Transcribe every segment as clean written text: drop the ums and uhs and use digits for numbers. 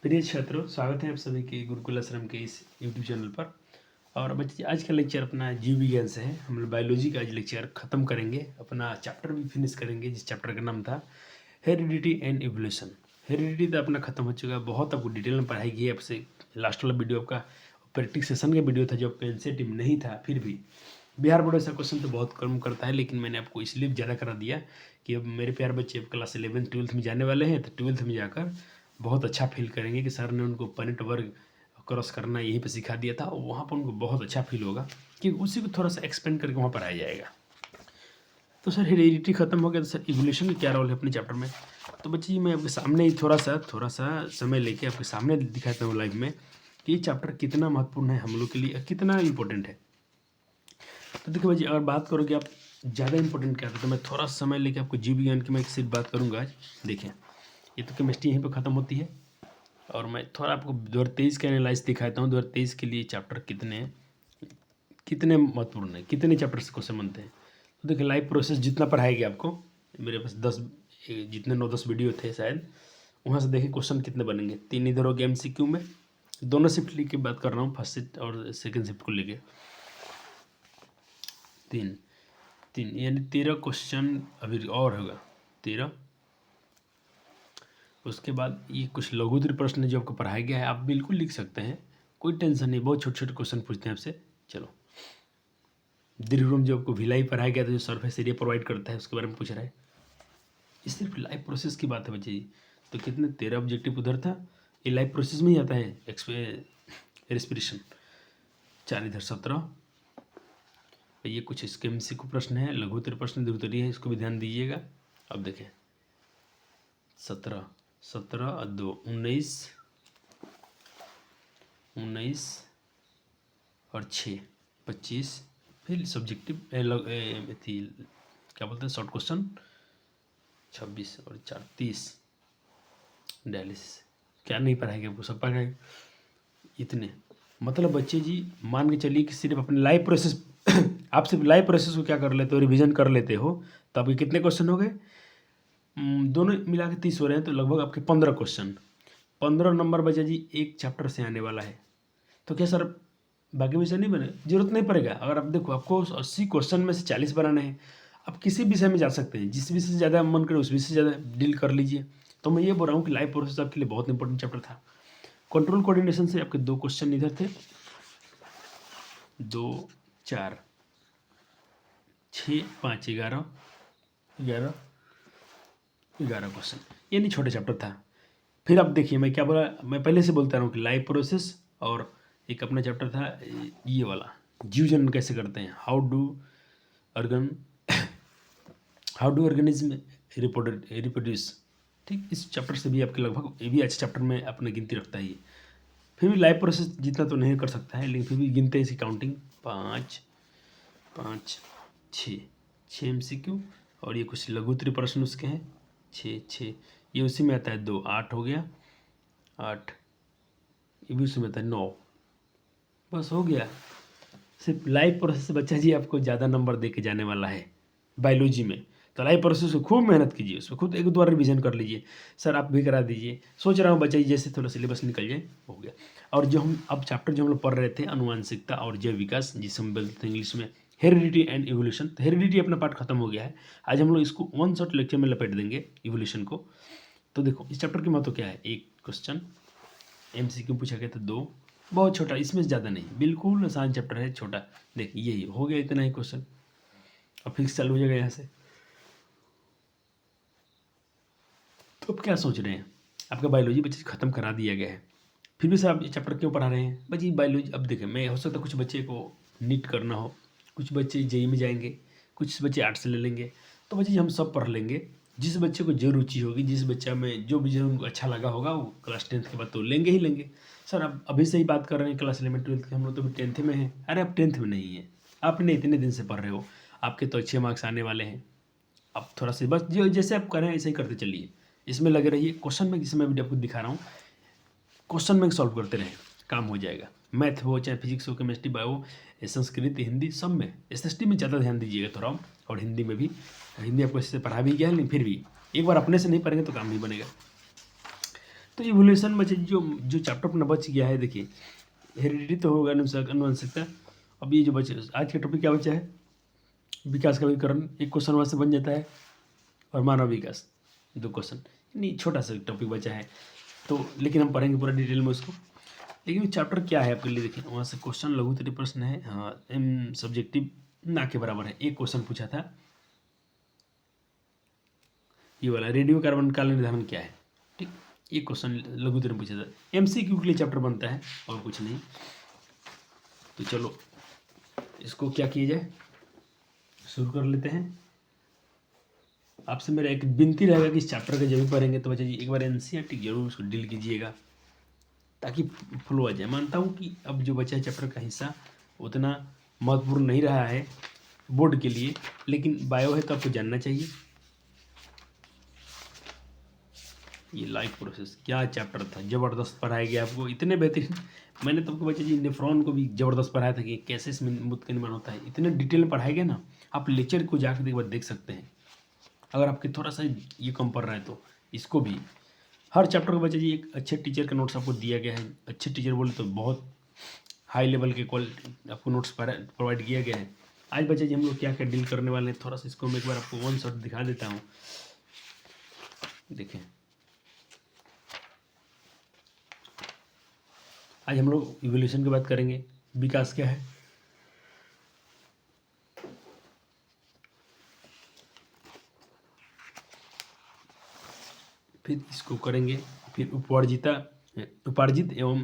प्रिय छात्रों, स्वागत है आप सभी के गुरुकुल आश्रम के इस यूट्यूब चैनल पर। और बच्चे, आज का लेक्चर अपना जीव विज्ञान से है। हम लोग बायोलॉजी का आज लेक्चर ख़त्म करेंगे, अपना चैप्टर भी फिनिश करेंगे, जिस चैप्टर का नाम था हेरिडिटी एंड इवोल्यूशन। हेरिडिटी तो अपना खत्म हो चुका है, बहुत आपको डिटेल में पढ़ाई की है। आपसे लास्ट वाला वीडियो आपका प्रैक्टिस सेशन का वीडियो था, जो पेंसेटिव नहीं था। फिर भी बिहार बोर्ड ऐसा क्वेश्चन तो बहुत कम करता है, लेकिन मैंने आपको इसलिए ज़्यादा करा दिया कि अब मेरे प्यारे बच्चे अब क्लास 11th-12th में जाने वाले हैं, तो 12th में जाकर बहुत अच्छा फील करेंगे कि सर ने उनको पॉइंट वर्ग क्रॉस करना यहीं पे सिखा दिया था, और वहाँ पर उनको बहुत अच्छा फील होगा कि उसी को थोड़ा सा एक्सपेंड करके वहाँ पढ़ाया जाएगा। तो सर हेरिडिटी खत्म हो गया, तो सर इवोल्यूशन का क्या रोल है अपने चैप्टर में। तो बच्चे जी, मैं आपके सामने ही थोड़ा सा समय लेके आपके सामने दिखाता हूँ लाइव में कि ये चैप्टर कितना महत्वपूर्ण है हम लोग के लिए, कितना इम्पोर्टेंट है। तो देखिए बच्चे, अगर बात करोगे आप ज़्यादा इंपॉर्टेंट क्या था, तो मैं थोड़ा समय लेके आपको जीव विज्ञान की मैं एक सिर्फ बात करूँगा आज। देखें, ये तो केमिस्ट्री यहीं पे ख़त्म होती है, और मैं थोड़ा आपको 2023 का एनालाइज दिखाता हूँ। 2023 के लिए चैप्टर कितने महत्वपूर्ण है, कितने चैप्टर से क्वेश्चन बनते हैं। तो देखिए, लाइफ प्रोसेस जितना पढ़ाया गया आपको, मेरे पास 10 जितने 9-10 वीडियो थे शायद, वहाँ से देखिए क्वेश्चन कितने बनेंगे। 3 इधर हो गया MCQ में, दोनों शिफ्ट लेके बात कर रहा हूँ, फर्स्ट शिफ्ट और सेकेंड शिफ्ट को लेके। 3 यानी 13 क्वेश्चन अभी और होगा, 13। उसके बाद ये कुछ लघुत्तर प्रश्न जो आपको पढ़ाया गया है, आप बिल्कुल लिख सकते हैं, कोई टेंशन नहीं। बहुत छोटे छोटे क्वेश्चन पूछते हैं आपसे। चलो, दीर्घवृत्त जो आपको भिलाई पढ़ाया गया था, जो सरफेस एरिया प्रोवाइड करता है, उसके बारे में पूछ रहा है। ये सिर्फ लाइफ प्रोसेस की बात है बच्चे जी। तो कितने 13 ऑब्जेक्टिव उधर था, ये लाइफ प्रोसेस में ही आता है। रेस्पिरेशन 4 इधर 17। ये कुछ इसके MCQ प्रश्न है, लघुत्तर प्रश्न दीर्घोत्तरीय है, इसको भी ध्यान दीजिएगा। अब देखें, 17 और 2 19 और 6 25। फिर सब्जेक्टिव क्या बोलते हैं, शॉर्ट क्वेश्चन 26 और 4 30। डायलिसिस क्या नहीं पढ़ाएंगे, आपको सब पढ़ाएंगे। इतने मतलब बच्चे जी, मान के चलिए कि सिर्फ अपने लाइफ प्रोसेस आप सिर्फ लाइफ प्रोसेस को क्या कर लेते हो, रिवीजन कर लेते हो, तो आपके कितने क्वेश्चन हो गए। दोनों मिला के 30 हो रहे हैं, तो लगभग आपके 15 क्वेश्चन। 15 नंबर बच्चे जी एक चैप्टर से आने वाला है। तो क्या सर बाकी विषय नहीं बने, जरूरत नहीं पड़ेगा। अगर आप देखो, आपको 80 क्वेश्चन में से 40 बनाने हैं, आप किसी विषय में जा सकते हैं, जिस विषय से ज़्यादा मन करे उस विषय से ज़्यादा डील कर लीजिए। तो मैं ये बोल रहा हूँ कि लाइफ प्रोसेस आपके लिए बहुत इंपॉर्टेंट चैप्टर था। कंट्रोल कोऑर्डिनेशन से आपके 2 क्वेश्चन इधर थे, 2 4 6 5 11 क्वेश्चन, ये नहीं छोटे चैप्टर था। फिर अब देखिए, मैं क्या बोला, मैं पहले से बोलता रहा हूँ कि लाइफ प्रोसेस, और एक अपना चैप्टर था ये वाला, जीव जन्म कैसे करते हैं, हाउ डू ऑर्गेनिज्म रिप्रोड्यूस। ठीक, इस चैप्टर से भी आपके लगभग, ये भी अच्छे चैप्टर में अपने गिनती रखता है ये। फिर भी लाइफ प्रोसेस जितना तो नहीं कर सकता है, लेकिन फिर भी गिनते हैं इसकी काउंटिंग। 5 5 6 MCQ, और ये कुछ लघुत्तरीय प्रश्न उसके हैं 6 ये उसी में आता है। 2 8 हो गया, 8 ये भी उसी में आता है। 9 बस हो गया। सिर्फ लाइफ प्रोसेस से बच्चा जी आपको ज़्यादा नंबर दे के जाने वाला है बायोलॉजी में। तो लाइफ प्रोसेस को खूब मेहनत कीजिए, उसको खुद एक दो बार रिविजन कर लीजिए। सर आप भी करा दीजिए, सोच रहा हूँ बच्चा जी जैसे थोड़ा सिलेबस निकल जाए, हो गया। और जो हम अब चैप्टर जो हम लोग पढ़ रहे थे, अनुवांशिकता और जैव विकास, जिसे हम बोलते थे इंग्लिश में हेरिडिटी एंड इवोल्यूशन। तो हेरिडिटी अपना पार्ट खत्म हो गया है। आज हम लोग इसको 1 शॉट लेक्चर में लपेट देंगे, इवोल्यूशन को। तो देखो, इस चैप्टर की महत्व क्या है। एक क्वेश्चन MCQ पूछा गया था, 2 बहुत छोटा, इसमें से ज़्यादा नहीं, बिल्कुल आसान चैप्टर है, छोटा। देखिए यही हो गया, इतना ही क्वेश्चन। अब फिक्स चालू हो जाएगा यहाँ से। तो अब क्या सोच रहे हैं, आपका बायोलॉजी बच्चे ख़त्म करा दिया गया है, फिर भी सर आप ये चैप्टर क्यों पढ़ा रहे हैं। बच्चे बायोलॉजी, अब देखें, मैं हो सकता है कुछ बच्चे को नीट करना हो, कुछ बच्चे JEE में जाएंगे, कुछ बच्चे आर्ट्स से ले लेंगे। तो बच्चे हम सब पढ़ लेंगे, जिस बच्चे को जो रुचि होगी, जिस बच्चा में जो भी उनको अच्छा लगा होगा, वो क्लास 10th के बाद तो लेंगे ही लेंगे। सर आप अभी से ही बात कर रहे हैं क्लास 11-12 के, हम लोग तो अभी 10th में हैं। अरे आप 10th में नहीं है, आपने इतने दिन से पढ़ रहे हो, आपके तो अच्छे मार्क्स आने वाले हैं। आप थोड़ा सा बस जो जैसे आप करें ऐसे ही करते चलिए, इसमें लगे रहिए। क्वेश्चन बैंक जिसमें मैं आपको दिखा रहा हूँ, क्वेश्चन बैंक सॉल्व करते रहें, काम हो जाएगा। मैथ हो, चाहे फिजिक्स हो, केमिस्ट्री, बायो, संस्कृत, हिंदी, सब में। SST में ज़्यादा ध्यान दीजिएगा थोड़ा, और हिंदी में भी। हिंदी आपको इससे पढ़ा भी गया है, लेकिन फिर भी एक बार अपने से नहीं पढ़ेंगे तो काम नहीं बनेगा। तो इवोल्यूशन बचे जो जो चैप्टर अपना बच गया है, देखिए हेरिडिटी तो होगा, अनुवंशिकता। अब ये जो बचे आज का टॉपिक क्या बचा है, विकास का विकरण, एक क्वेश्चन वहाँ से बन जाता है, और मानव विकास 2 क्वेश्चन, नहीं छोटा सा टॉपिक बचा है। तो लेकिन हम पढ़ेंगे पूरा डिटेल में उसको। लेकिन चैप्टर क्या है आपके लिए, देखिए वहाँ से क्वेश्चन लघुत्तरीय प्रश्न है, हाँ एम सब्जेक्टिव ना के बराबर है। एक क्वेश्चन पूछा था ये वाला, रेडियो कार्बन काल निर्धारण क्या है, ठीक, एक क्वेश्चन लघुत्तरीय में पूछा था। MCQ के लिए चैप्टर बनता है और कुछ नहीं। तो चलो इसको क्या किया जाए, शुरू कर लेते हैं। आपसे मेरा एक विनती रहेगा कि इस चैप्टर का जब भी पढ़ेंगे तो बच्चा जी एक बार NCERT जरूर उसको डील कीजिएगा, ताकि फ्लो आ जाए। मानता हूँ कि अब जो बचा है चैप्टर का हिस्सा उतना महत्वपूर्ण नहीं रहा है बोर्ड के लिए, लेकिन बायो है तो आपको जानना चाहिए। ये लाइफ प्रोसेस क्या चैप्टर था, ज़बरदस्त पढ़ाया गया आपको, इतने बेहतरीन। मैंने तो आपको बच्चा जी नेफ्रॉन को भी ज़बरदस्त पढ़ाया था कि कैसे इसमें मूत्र का निर्माण होता है, इतने डिटेल में पढ़ाया गया ना। आप लेक्चर को जाकर एक बार देख सकते हैं, अगर आपके थोड़ा सा ये कम पड़ रहा है तो इसको भी। हर चैप्टर को बच्चा जी एक अच्छे टीचर का नोट्स आपको दिया गया है। अच्छे टीचर बोले तो बहुत हाई लेवल के क्वालिटी आपको नोट्स प्रोवाइड किया गया है। आज बच्चा जी हम लोग क्या क्या डील करने वाले हैं, थोड़ा सा इसको मैं एक बार आपको वन शॉट दिखा देता हूँ। देखें, आज हम लोग इवोल्यूशन की बात करेंगे, विकास क्या है, फिर इसको करेंगे, फिर उपार्जित एवं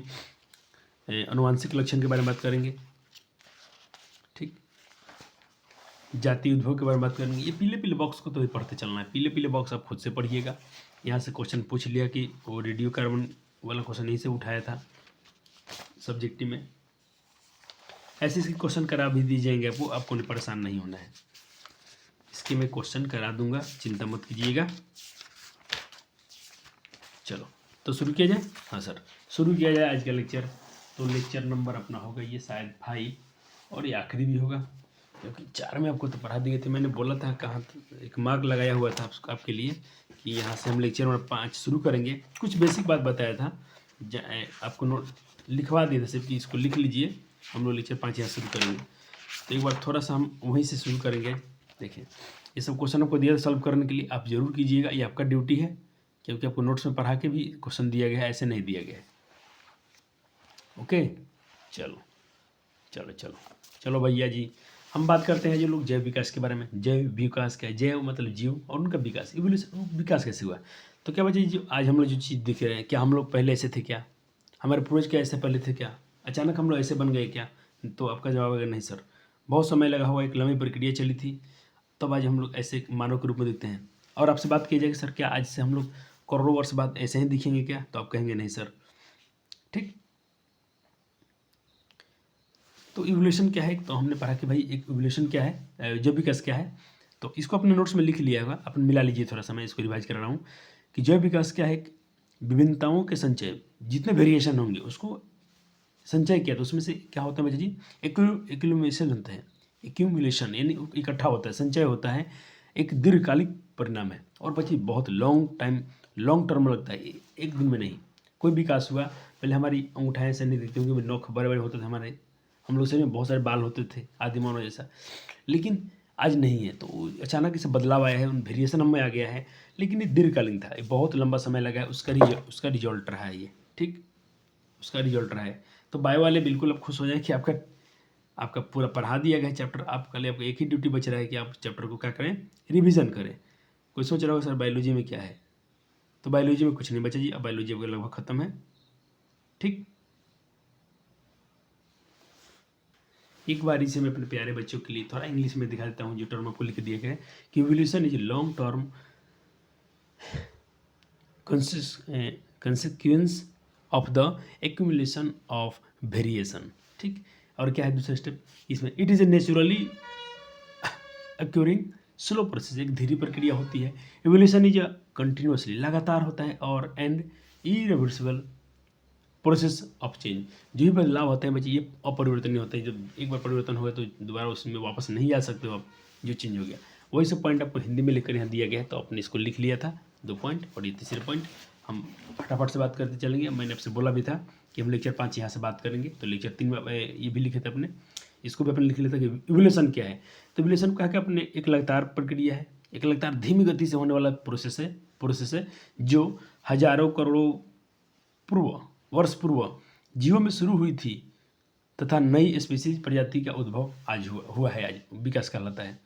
अनुवांशिक लक्षण के बारे में बात करेंगे, ठीक, जाति उद्भव के बारे में बात करेंगे। ये पीले पीले बॉक्स को तो ही पढ़ते चलना है, पीले पीले बॉक्स आप खुद से पढ़िएगा। यहाँ से क्वेश्चन पूछ लिया कि वो रेडियो कार्बन वाला क्वेश्चन यहीं से उठाया था सब्जेक्टिव में, ऐसे इसके क्वेश्चन करा भी दिए जाएंगे आपको, आपको परेशान नहीं होना है। इसके मैं क्वेश्चन करा दूंगा, चिंता मत कीजिएगा। चलो तो शुरू किया जाए। हाँ सर, शुरू किया जाए आज का लेक्चर। तो लेक्चर नंबर अपना होगा ये शायद 5, और ये आखिरी भी होगा, क्योंकि 4 में आपको तो पढ़ा दिए थे। मैंने बोला था कहाँ एक मार्क लगाया हुआ था आपके लिए कि यहाँ से हम लेक्चर नंबर 5 शुरू करेंगे। कुछ बेसिक बात बताया था, आपको नोट लिखवा दिए थे सिर्फ कि इसको लिख लीजिए, हम लोग लेक्चर 5 यहाँ शुरू करेंगे। तो एक बार थोड़ा सा हम वहीं से शुरू करेंगे। देखिए ये सब क्वेश्चन आपको दिया था सॉल्व करने के लिए, आप ज़रूर कीजिएगा, ये आपका ड्यूटी है, क्योंकि आपको नोट्स में पढ़ा के भी क्वेश्चन दिया गया है, ऐसे नहीं दिया गया है। ओके, चलो चलो चलो चलो भैया जी, हम बात करते हैं जो लोग जैव विकास के बारे में। जैव विकास क्या है, जैव मतलब जीव और उनका विकास, इवोल्यूशन, विकास कैसे हुआ। तो क्या बच्चे जो आज हम लोग जो चीज़ दिख रहे हैं, क्या हम लोग पहले ऐसे थे क्या, हमारे पूर्वज क्या ऐसे पहले थे क्या, अचानक हम लोग ऐसे बन गए क्या। तो आपका जवाब है नहीं सर, बहुत समय लगा हुआ, एक लंबी प्रक्रिया चली थी, तब आज हम लोग ऐसे मानव के रूप में दिखते हैं। और आपसे बात की जाएगी सर क्या आज से हम लोग करोड़ों वर्ष बाद ऐसे ही दिखेंगे क्या, तो आप कहेंगे नहीं सर, ठीक। तो इवोल्यूशन क्या है, तो हमने पढ़ा कि भाई एक इवोल्यूशन क्या है, जैव विकास क्या है। तो इसको अपने नोट्स में लिख लिया होगा, अपन मिला लीजिए थोड़ा सा, मैं इसको रिवाइज कर रहा हूँ कि जैव विकास क्या है, विभिन्नताओं के संचय, जितने वेरिएशन होंगे उसको संचय किया तो उसमें से क्या होता है बच्चे जी, एक्यूमुलेशन होता है। एक्यूमुलेशन यानी इकट्ठा होता है, संचय होता है, एक दीर्घकालिक परिणाम है। और बच्चे बहुत लॉन्ग टर्म लगता है, एक दिन में नहीं। कोई विकास हुआ, पहले हमारी अंगूठाएं ऐसे नहीं दिखती होंगी, नोख बड़े बड़े होते थे हमारे, हम लोग शरीर में बहुत सारे बाल होते थे आदिमानव जैसा, लेकिन आज नहीं है। तो अचानक इसे बदलाव आया है, वेरिएशन हमें आ गया है, लेकिन ये दीर्घकालीन था, ये बहुत लंबा समय लगा है, उसका रिजल्ट रहा है ये, ठीक, उसका रिजल्ट रहा है। तो बायो वाले बिल्कुल अब खुश हो जाए कि आपका पूरा पढ़ा दिया गया चैप्टर। आपके लिए आपको एक ही ड्यूटी बच रहा है कि आप चैप्टर को क्या करें, रिवीजन करें। कोई सोच रहा होगा सर बायोलॉजी में क्या है, तो बायोलॉजी में कुछ नहीं बचा जी, अब बायोलॉजी आपका लगभग खत्म है, ठीक। एक बार इसे मैं अपने प्यारे बच्चों के लिए थोड़ा इंग्लिश में दिखा देता हूँ, जो टर्म आपको लिख दिए गए कि evolution is long term consequence of the accumulation of variation, ठीक। और क्या है दूसरा स्टेप इसमें, it is a naturally occurring slow process, एक धीरे प्रक्रिया होती है। इवोल्यूशन इज कंटिन्यूसली, लगातार होता है, और and irreversible process of change, जो भी बदलाव होते हैं बच्चे ये अपरिवर्तनीय होते हैं। जब एक बार परिवर्तन हो गया तो दोबारा उसमें वापस नहीं आ सकते हो आप, जो चेंज हो गया। वही सब पॉइंट आपको हिंदी में लिखकर यहाँ दिया गया है, तो आपने इसको लिख लिया था 2 पॉइंट, और ये तीसरे पॉइंट हम फटाफट से बात करते चलेंगे। मैंने आपसे बोला भी था कि हम लेक्चर 5 यहाँ से बात करेंगे, तो लेक्चर 3 में ये भी लिखे थे अपने, इसको भी अपने लिख लेते कि इवोल्यूशन क्या है। तो इवोल्यूशन क्या है कि अपने एक लगातार प्रक्रिया है, एक लगातार धीमी गति से होने वाला प्रोसेस है जो हजारों करोड़ों वर्ष पूर्व जीवों में शुरू हुई थी तथा नई स्पीसीज प्रजाति का उद्भव आज हुआ है, आज विकास कहलाता है।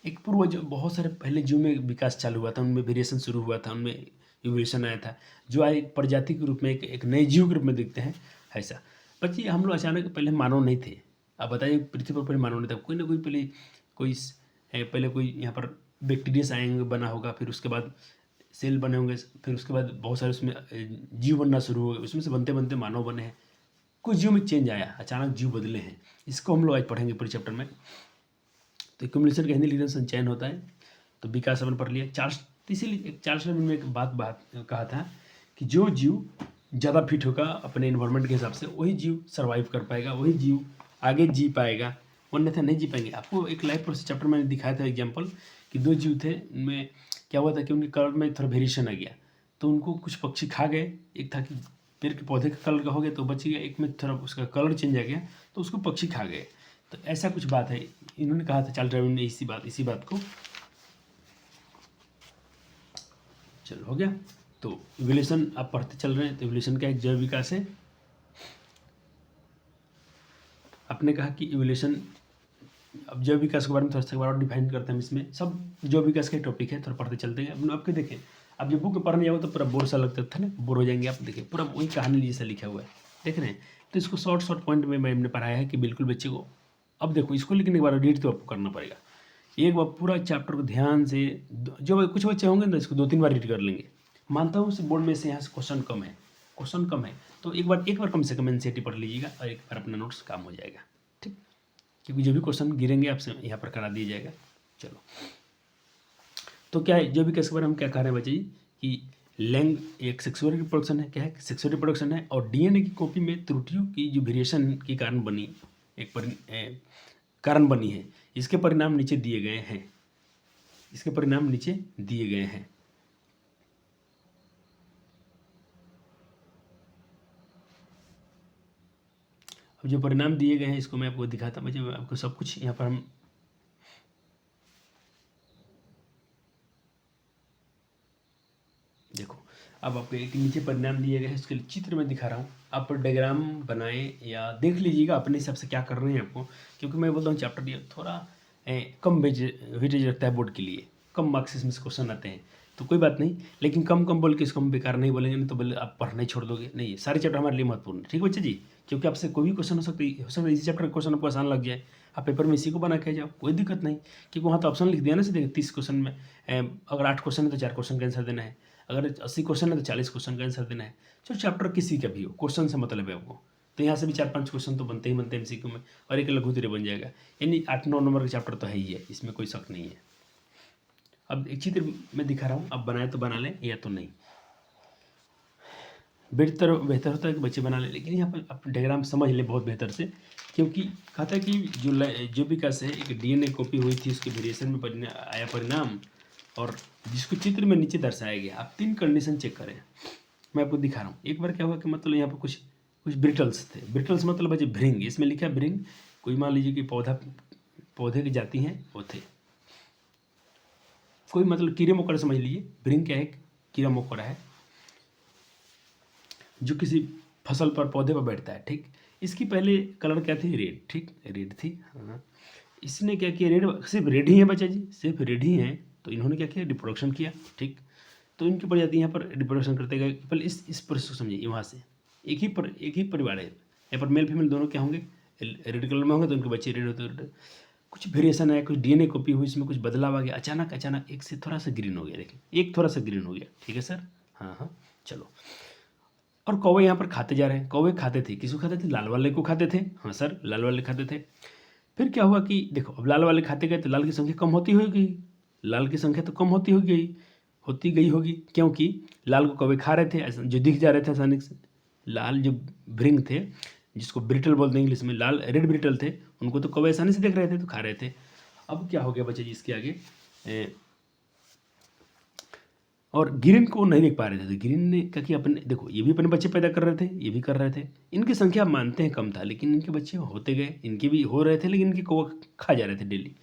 एक पूर्व जो बहुत सारे पहले जीव में विकास चालू हुआ था, उनमें वेरिएशन शुरू हुआ था, उनमें इवोल्यूशन आया था, जो आज एक प्रजाति के रूप में एक नए जीव के रूप में दिखते हैं। ऐसा बच्चे हम लोग अचानक पहले मानव नहीं थे। आप बताइए पृथ्वी पर पहले मानव नहीं था, कोई ना कोई पहले कोई यहाँ पर बैक्टीरिया आएंगे बना होगा, फिर उसके बाद सेल बने होंगे, फिर उसके बाद बहुत सारे उसमें जीव बनना शुरू हो गए, उसमें से बनते बनते मानव बने हैं। कुछ जीव में चेंज आया, अचानक जीव बदले हैं, इसको हम लोग आज पढ़ेंगे पूरे चैप्टर में। तो एक्युमुलेशन का हिंदी लिखने से संचयन होता है, तो विकास अपन पढ़ लिया। इसीलिए चार्ल्स डार्विन में एक बात कहा था कि जो जीव ज़्यादा फिट होगा अपने इन्वायरमेंट के हिसाब से, वही जीव सर्वाइव कर पाएगा, वही जीव आगे जी पाएगा, अन्यथा नहीं जी पाएंगे। आपको एक लाइफ प्रोसेस चैप्टर मैंने दिखाया था एग्जाम्पल कि 2 जीव थे, उनमें क्या हुआ था कि उनके कलर में थोड़ा वेरिएशन आ गया, तो उनको कुछ पक्षी खा गए। एक था कि पेड़ के पौधे का कलर का हो गया तो बच गया, एक में थोड़ा उसका कलर चेंज आ गया तो उसको पक्षी खा गए। तो ऐसा कुछ बात है, इन्होंने कहा था चार्ल्स डार्विन ने इसी बात को। चलो हो गया। तो इवोल्यूशन आप पढ़ते चल रहे हैं, तो इवोल्यूशन का एक जैव विकास है। आपने कहा कि इवोल्यूशन, अब जैव विकास के बारे में थोड़ा सा और डिफाइन करते हैं। इसमें सब जैव विकास का टॉपिक है, थोड़ा पढ़ते चलते हैं। अब आपके देखें, अब जब बुक में पढ़ने जाओ तो पूरा बोर सा लगता था ना, बोर हो जाएंगे आप। देखिए पूरा वही कहानी जैसा लिखा हुआ है, देख रहे हैं। तो इसको शॉर्ट पॉइंट में मैंने पढ़ाया है कि बिल्कुल बच्चे को, अब देखो इसको लिखने के बाद रीड तो आपको करना पड़ेगा। एक बार पूरा चैप्टर को ध्यान से, जो कुछ बच्चे होंगे ना इसको 2-3 बार रीड कर लेंगे। मानता हूँ बोर्ड में से यहाँ से क्वेश्चन कम है, तो एक बार कम से कम एनसीईआरटी पढ़ लीजिएगा और एक बार अपना नोट्स काम हो जाएगा, ठीक। क्योंकि जो भी क्वेश्चन गिरेंगे आपसे यहाँ पर करा दिया जाएगा। चलो, तो क्या है जो भी कैसे बारे में हम क्या कह रहे हैं बच्चे जी कि लैंग एक सेक्सुअल रिप्रोडक्शन है। क्या है? सेक्सुअल रिप्रोडक्शन है, और डीएनए की कॉपी में त्रुटियों की जो वेरिएशन के कारण बनी कारण बनी है। इसके परिणाम नीचे दिए गए हैं। अब जो परिणाम दिए गए हैं इसको मैं आपको दिखाता हूँ। मुझे आपको सब कुछ यहाँ पर हम देखो, अब आपको एक नीचे परिणाम दिए गए हैं, इसके लिए चित्र में दिखा रहा हूँ। आप डायग्राम बनाएं या देख लीजिएगा अपने हिसाब से क्या कर रहे हैं आपको, क्योंकि मैं बोलता हूँ चैप्टर ये थोड़ा कम वेटेज रखता है बोर्ड के लिए, कम मार्क्स इसमें से क्वेश्चन आते हैं, तो कोई बात नहीं। लेकिन कम बोल के इसको हम बेकार नहीं बोलेंगे, नहीं तो बोले आप पढ़ना ही छोड़ दोगे। नहीं, सारे चैप्टर हमारे लिए महत्वपूर्ण है, ठीक है बच्चे जी। क्योंकि आपसे कोई भी क्वेश्चन हो सकता है इसी चैप्टर का क्वेश्चन आपको आसान लग जाए, आप पेपर में इसी को बना के जाओ, कोई दिक्कत नहीं। क्योंकि वहाँ तो ऑप्शन लिख दिया ना सीधे 30 क्वेश्चन में, अगर 8 क्वेश्चन है तो 4 क्वेश्चन का आंसर देना है, अगर 80 क्वेश्चन है तो 40 क्वेश्चन का आंसर देना है। चाहे चैप्टर किसी का भी हो, क्वेश्चन से मतलब है आपको। तो यहाँ से भी 4-5 क्वेश्चन तो बनते हैं एमसीक्यू में, और एक लघु उत्तरीय बन जाएगा। यानी 8-9 नंबर का चैप्टर तो है ही है, इसमें कोई शक नहीं है। अब एक चित्र मैं दिखा रहा हूँ, अब बनाए तो बना लें या तो नहीं, बेहतर होता है कि बच्चे बना लें। लेकिन यहाँ पर आप डायग्राम समझ लें बहुत बेहतर से, क्योंकि कहता है कि जो विकास है एक डीएनए कॉपी हुई थी, उसके वेरिएशन में आया परिणाम, और जिसको चित्र में नीचे दर्शाया गया। आप 3 कंडीशन चेक करें, मैं आपको दिखा रहा हूँ। एक बार क्या हुआ कि मतलब यहाँ पर कुछ ब्रिटल्स थे। ब्रिटल्स मतलब है भृंग, इसमें लिखा है भृंग। कोई मान लीजिए कि पौधे की जाति हैं वो थे, कोई मतलब कीड़े मकोड़े समझ लीजिए। भृंग क्या है? कीड़ा मकोड़ा है जो किसी फसल पर पौधे पर बैठता है, ठीक। इसकी पहले कलर क्या थी? रेड, ठीक, रेड थी। हाँ, इसने क्या किया? रेड, सिर्फ रेड ही है बच्चा जी, सिर्फ रेड ही है। तो इन्होंने क्या किया? रिप्रोडक्शन किया, ठीक। तो इनकी प्रजाति यहाँ पर रिप्रोडक्शन करते गए। पहले इस प्रोसेस को समझिए। वहाँ से एक ही परिवार है, यहाँ पर मेल फीमेल दोनों क्या होंगे? रेड कलर में होंगे, तो उनके बच्चे रेड होते हैं। कुछ वेरिएशन है, कुछ डीएनए कॉपी हुई, इसमें कुछ बदलाव आ गया। अचानक एक से थोड़ा सा ग्रीन हो गया, देखिए एक थोड़ा सा ग्रीन हो गया, ठीक है सर। हाँ, चलो। और कौवे यहाँ पर खाते जा रहे हैं। कौवे खाते थे, किसको खाते थे? लाल वाले को खाते थे। हाँ सर, लाल वाले खाते थे। फिर क्या हुआ कि देखो, अब लाल वाले खाते गए तो लाल की संख्या कम होती होगी, लाल की संख्या तो कम होती गई होगी, क्योंकि लाल को कौवे खा रहे थे, जो दिख जा रहे थे आसानी से। लाल जो भृंग थे, जिसको ब्रिटल बोलते हैं इंग्लिश में, लाल रेड ब्रिटल थे, उनको तो कौवे आसानी से देख रहे थे तो खा रहे थे। अब क्या हो गया बच्चे जी इसके आगे, और ग्रीन को नहीं देख पा रहे थे। तो ग्रीन ने कहा कि अपने देखो ये भी अपने बच्चे पैदा कर रहे थे, ये भी कर रहे थे, इनकी संख्या मानते हैं कम था, लेकिन इनके बच्चे होते गए, इनके भी हो रहे थे, लेकिन इनके कौवा खा जा रहे थे डेली।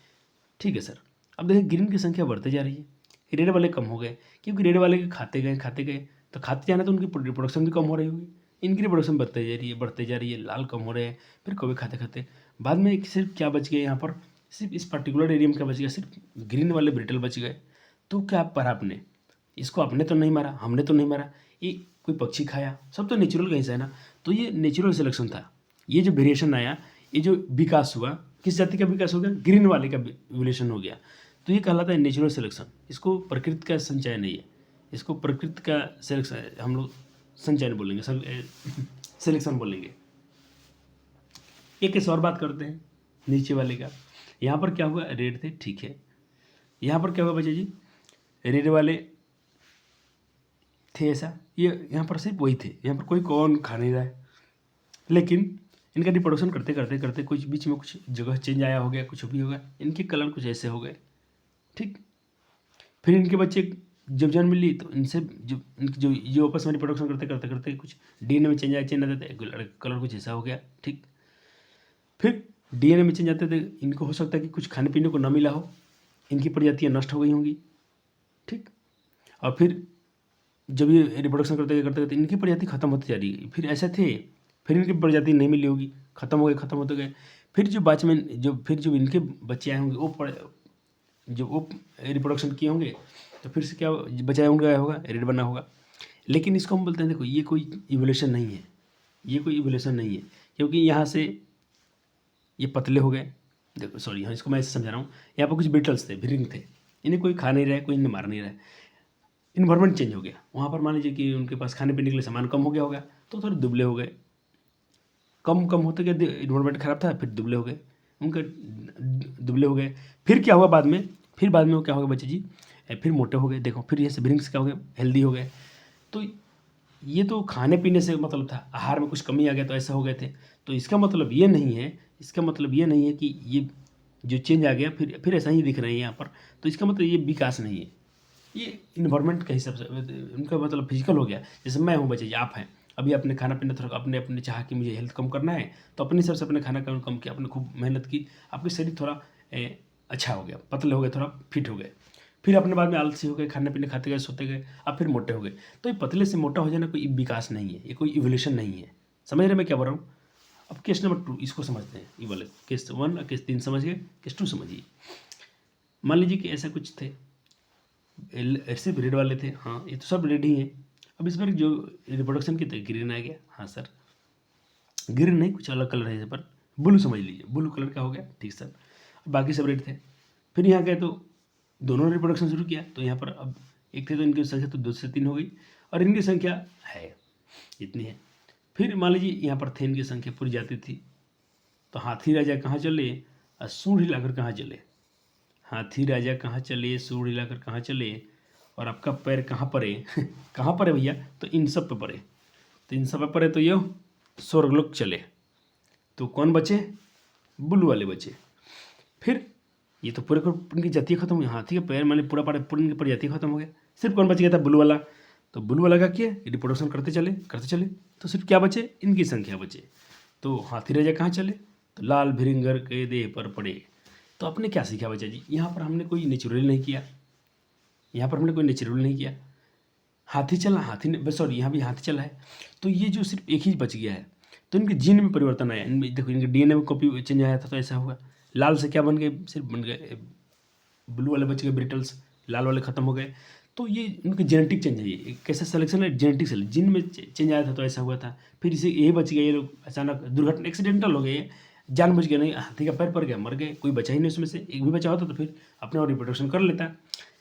ठीक है सर। अब देखिए ग्रीन की संख्या बढ़ते जा रही है, रेड वाले कम हो गए, क्योंकि रेड वाले के खाते गए तो खाते जाना, तो उनकी रिप्रोडक्शन भी कम हो रही होगी, इनकी रिप्रोडक्शन बढ़ते जा रही है, लाल कम हो रहे हैं, फिर कौवे खाते खाते बाद में सिर्फ क्या बच गए यहाँ पर, सिर्फ इस पर्टिकुलर एरिया में क्या बच गया, सिर्फ ग्रीन वाले ब्रिटल बच गए। तो क्या पढ़ा आपने, इसको आपने तो नहीं मारा, हमने तो नहीं मारा, ये कोई पक्षी खाया, सब तो नेचुरल कहीं से है ना। तो ये नेचुरल सिलेक्शन था। ये जो वेरिएशन आया, ये जो विकास हुआ, किस जाति का विकास हो गया, ग्रीन वाले का इवोल्यूशन हो गया। तो ये कहलाता है नेचुरल सिलेक्शन। इसको प्रकृति का संचय नहीं है, इसको प्रकृति का सिलेक्शन हम लोग संचयन बोलेंगे, सिलेक्शन बोलेंगे। एक और बात करते हैं नीचे वाले का। यहाँ पर क्या हुआ, रेड थे, ठीक है। यहाँ पर क्या हुआ बच्चे जी, रेड वाले थे ऐसा, ये यहाँ पर सिर्फ वही थे, यहाँ पर कोई कौन खा नहीं रहा है, लेकिन इनका रिप्रोडक्शन करते कुछ बीच में कुछ जगह चेंज आया हो गया, कुछ भी हो गया, इनके कलर कुछ ऐसे हो गए, ठीक। फिर इनके बच्चे जब जन्म ली तो इनसे जो आपस में रिप्रोडक्शन करते कुछ डीएनए में चेंज आते थे, कलर कुछ ऐसा हो गया, ठीक। फिर डीएनए में चेंज आते थे, इनको हो सकता है कि कुछ खाने पीने को न मिला हो, इनकी प्रजातियाँ नष्ट हो गई होंगी, ठीक। और फिर जब ये रिप्रोडक्शन करते इनकी प्रजाति खत्म होती जा रही है। फिर ऐसे थे, फिर इनकी प्रजाति नहीं मिली होगी, खत्म होते गए। फिर जो बाद में जो इनके बच्चे आए होंगे, वो रिप्रोडक्शन किए होंगे, तो फिर से क्या बचाया उनका होगा, रेड बना होगा। लेकिन इसको हम बोलते हैं, देखो ये कोई इवोल्यूशन नहीं है, ये कोई इवोल्यूशन नहीं है, क्योंकि यहाँ से ये पतले हो गए। देखो सॉरी, हाँ इसको मैं ऐसे समझा रहा हूँ, यहाँ पर कुछ बीटल्स थे, भिरिंग थे, इन्हें कोई खा नहीं रहा है, कोई इन्हें मार नहीं रहा है, इन्वायरमेंट चेंज हो गया। वहाँ पर मान लीजिए कि उनके पास खाने पीने के लिए सामान कम हो गया होगा, तो थोड़े दुबले हो गए, कम होते गए, इन्वायरमेंट खराब था, फिर दुबले हो गए, दुबले हो गए। फिर क्या हुआ बाद में, वो क्या हो गया बच्चे जी, फिर मोटे हो गए। देखो फिर ये ब्रिंग्स क्या हो गए, हेल्दी हो गए। तो ये तो खाने पीने से मतलब था, आहार में कुछ कमी आ गया तो ऐसा हो गए थे। तो इसका मतलब ये नहीं है कि ये जो चेंज आ गया फिर ऐसा ही दिख रहे हैं यहाँ पर, तो इसका मतलब ये विकास नहीं है, ये इन्वायरमेंट के हिसाब से उनका मतलब फिजिकल हो गया। जैसे मैं हूँ बच्चे जी, आप हैं, अभी आपने खाना पीना थोड़ा अपने चाह कि मुझे हेल्थ कम करना है, तो अपने हिसाब से अपने खाना कम किया, आपने खूब मेहनत की, आपके शरीर थोड़ा अच्छा हो गया, पतले हो गए, थोड़ा फिट हो गए। फिर अपने बाद में आलसी हो गए, खाने पीने खाते गए, सोते गए, अब फिर मोटे हो गए। तो ये पतले से मोटा हो जाना कोई विकास नहीं है, ये कोई इवोल्यूशन नहीं है। समझ रहे मैं क्या बोल रहा हूँ। अब केस नंबर 2 इसको समझते हैं, ये वाले केस 1 और केस 3 समझ गए, केस 2 समझिए। मान लीजिए कि ऐसा कुछ थे, सिर्फ रेड वाले थे, हाँ ये तो सब रेड ही हैं। अब इस पर जो रिप्रोडक्शन की ग्रीन आ गया, हाँ सर ग्रीन नहीं, कुछ अलग कलर है यहाँ पर, ब्लू समझ लीजिए, ब्लू कलर का हो गया, ठीक सर। बाकी सब रेड थे। फिर यहाँ गए तो दोनों ने रिप्रोडक्शन शुरू किया, तो यहाँ पर अब एक थे तो इनकी संख्या तो 2 से 3 हो गई, और इनकी संख्या है इतनी है। फिर मान लीजिए यहाँ पर थे, इनकी संख्या पूरी जाती थी, तो हाथी राजा कहाँ चले और सूढ़ हिलाकर कहाँ चले, हाथी राजा कहाँ चले, सूढ़ हिलाकर कहाँ चले, और आपका पैर कहाँ पड़े कहाँ पड़े भैया, तो इन सब पे पड़े, तो इन सब पे पड़े तो ये स्वर्गलोक चले। तो कौन बचे, ब्लू वाले बचे। फिर ये तो पूरे उनकी जाति खत्म हुई, हाथी के पैर माने पूरा उनकी प्रजाति खत्म हो गया, सिर्फ कौन बच गया था, ब्लू वाला। तो ब्लू वाला का किया, रिप्रोडक्शन करते चले, तो सिर्फ क्या बचे, इनकी संख्या बचे। तो हाथी राजा कहाँ चले, तो लाल भिरिंगर के देह पर पड़े। तो आपने क्या सीखा बच्चा जी, यहाँ पर हमने कोई नेचुरल नहीं किया, हाथी चला, हाथी ने सॉरी यहाँ भी हाथी चला है, तो ये जो सिर्फ एक ही बच गया है, तो इनके जीन में परिवर्तन आया, इनमें देखो इनके डीएनए में कॉपी चेंज आया था, तो ऐसा हुआ। लाल से क्या बन गए, सिर्फ बन गए ब्लू वाले बच गए ब्रिटल्स, लाल वाले खत्म हो गए। तो ये उनके जेनेटिक चेंज है, ये कैसा सिलेक्शन है, जेनेटिक सिलेक्शन, जिन में चेंज आया था तो ऐसा हुआ था। फिर इसे यही बच गए, ये लोग अचानक दुर्घटना एक्सीडेंटल हो गए, जानबूझ के नहीं, हाथी का पैर पड़ गया, मर गए, कोई बचा ही नहीं उसमें से, एक भी बचा होता तो फिर अपने और रिप्रोडक्शन कर लेता,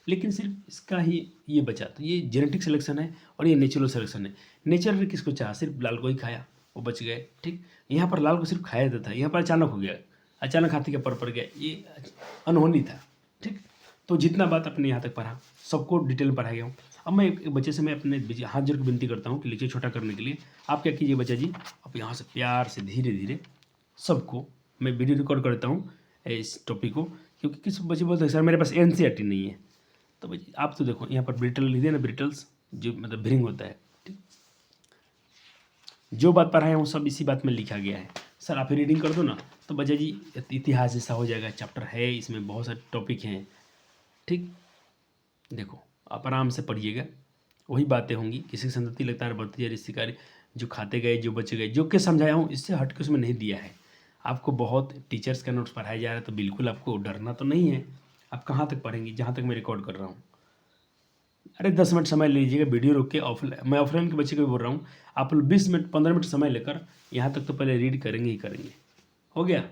लेकिन सिर्फ इसका ही ये बचा। तो ये जेनेटिक सिलेक्शन है और ये नेचुरल सिलेक्शन है। नेचर ने किसको चाहा, सिर्फ लाल को ही खाया, वो बच गए, ठीक। यहाँ पर लाल को सिर्फ खाया जाता था, यहाँ पर अचानक हो गया, अचानक हाथी का पैर पड़ गया, ये अनहोनी था, ठीक। तो जितना बात अपने यहाँ तक पढ़ा, सबको डिटेल में पढ़ाया गया हूँ। अब मैं एक बच्चे से मैं अपने हाथ जोड़ के विनती करता हूँ कि लेक्चर छोटा करने के लिए आप क्या कीजिए बच्चा जी, आप यहाँ से प्यार से धीरे धीरे सबको मैं वीडियो रिकॉर्ड करता हूँ इस टॉपिक को, क्योंकि किस बच्चे बोलते हैं सर मेरे पास एनसीईआरटी नहीं है, तो भाई आप तो देखो यहाँ पर ब्रिटल लिख दिया ना, ब्रिटल्स जो मतलब भिरिंग होता है, ठीक। जो बात पढ़ाया हूँ सब इसी बात में लिखा गया है। सर आप रीडिंग कर दो ना, तो बच्चा जी इतिहास जैसा हो जाएगा, चैप्टर है इसमें बहुत सारे टॉपिक हैं, ठीक। देखो आप आराम से पढ़िएगा, वही बातें होंगी। किसी की संतति लगातार बढ़ती है, रिश्ते कार्य जो खाते गए जो बच गए, जो के समझाया हूँ इससे हट के उसमें नहीं दिया है। आपको बहुत टीचर्स का नोट्स पढ़ाया जा रहा है तो बिल्कुल आपको डरना तो नहीं है। आप कहाँ तक पढ़ेंगे, जहाँ तक मैं रिकॉर्ड कर रहा हूँ। अरे 10 मिनट समय ले लीजिएगा, वीडियो रोक के मैं ऑफलाइन के बच्चे को भी बोल रहा हूँ, आप लोग 20 मिनट 15 मिनट समय लेकर यहाँ तक तो पहले रीड करेंगे ही करेंगे। हो गया,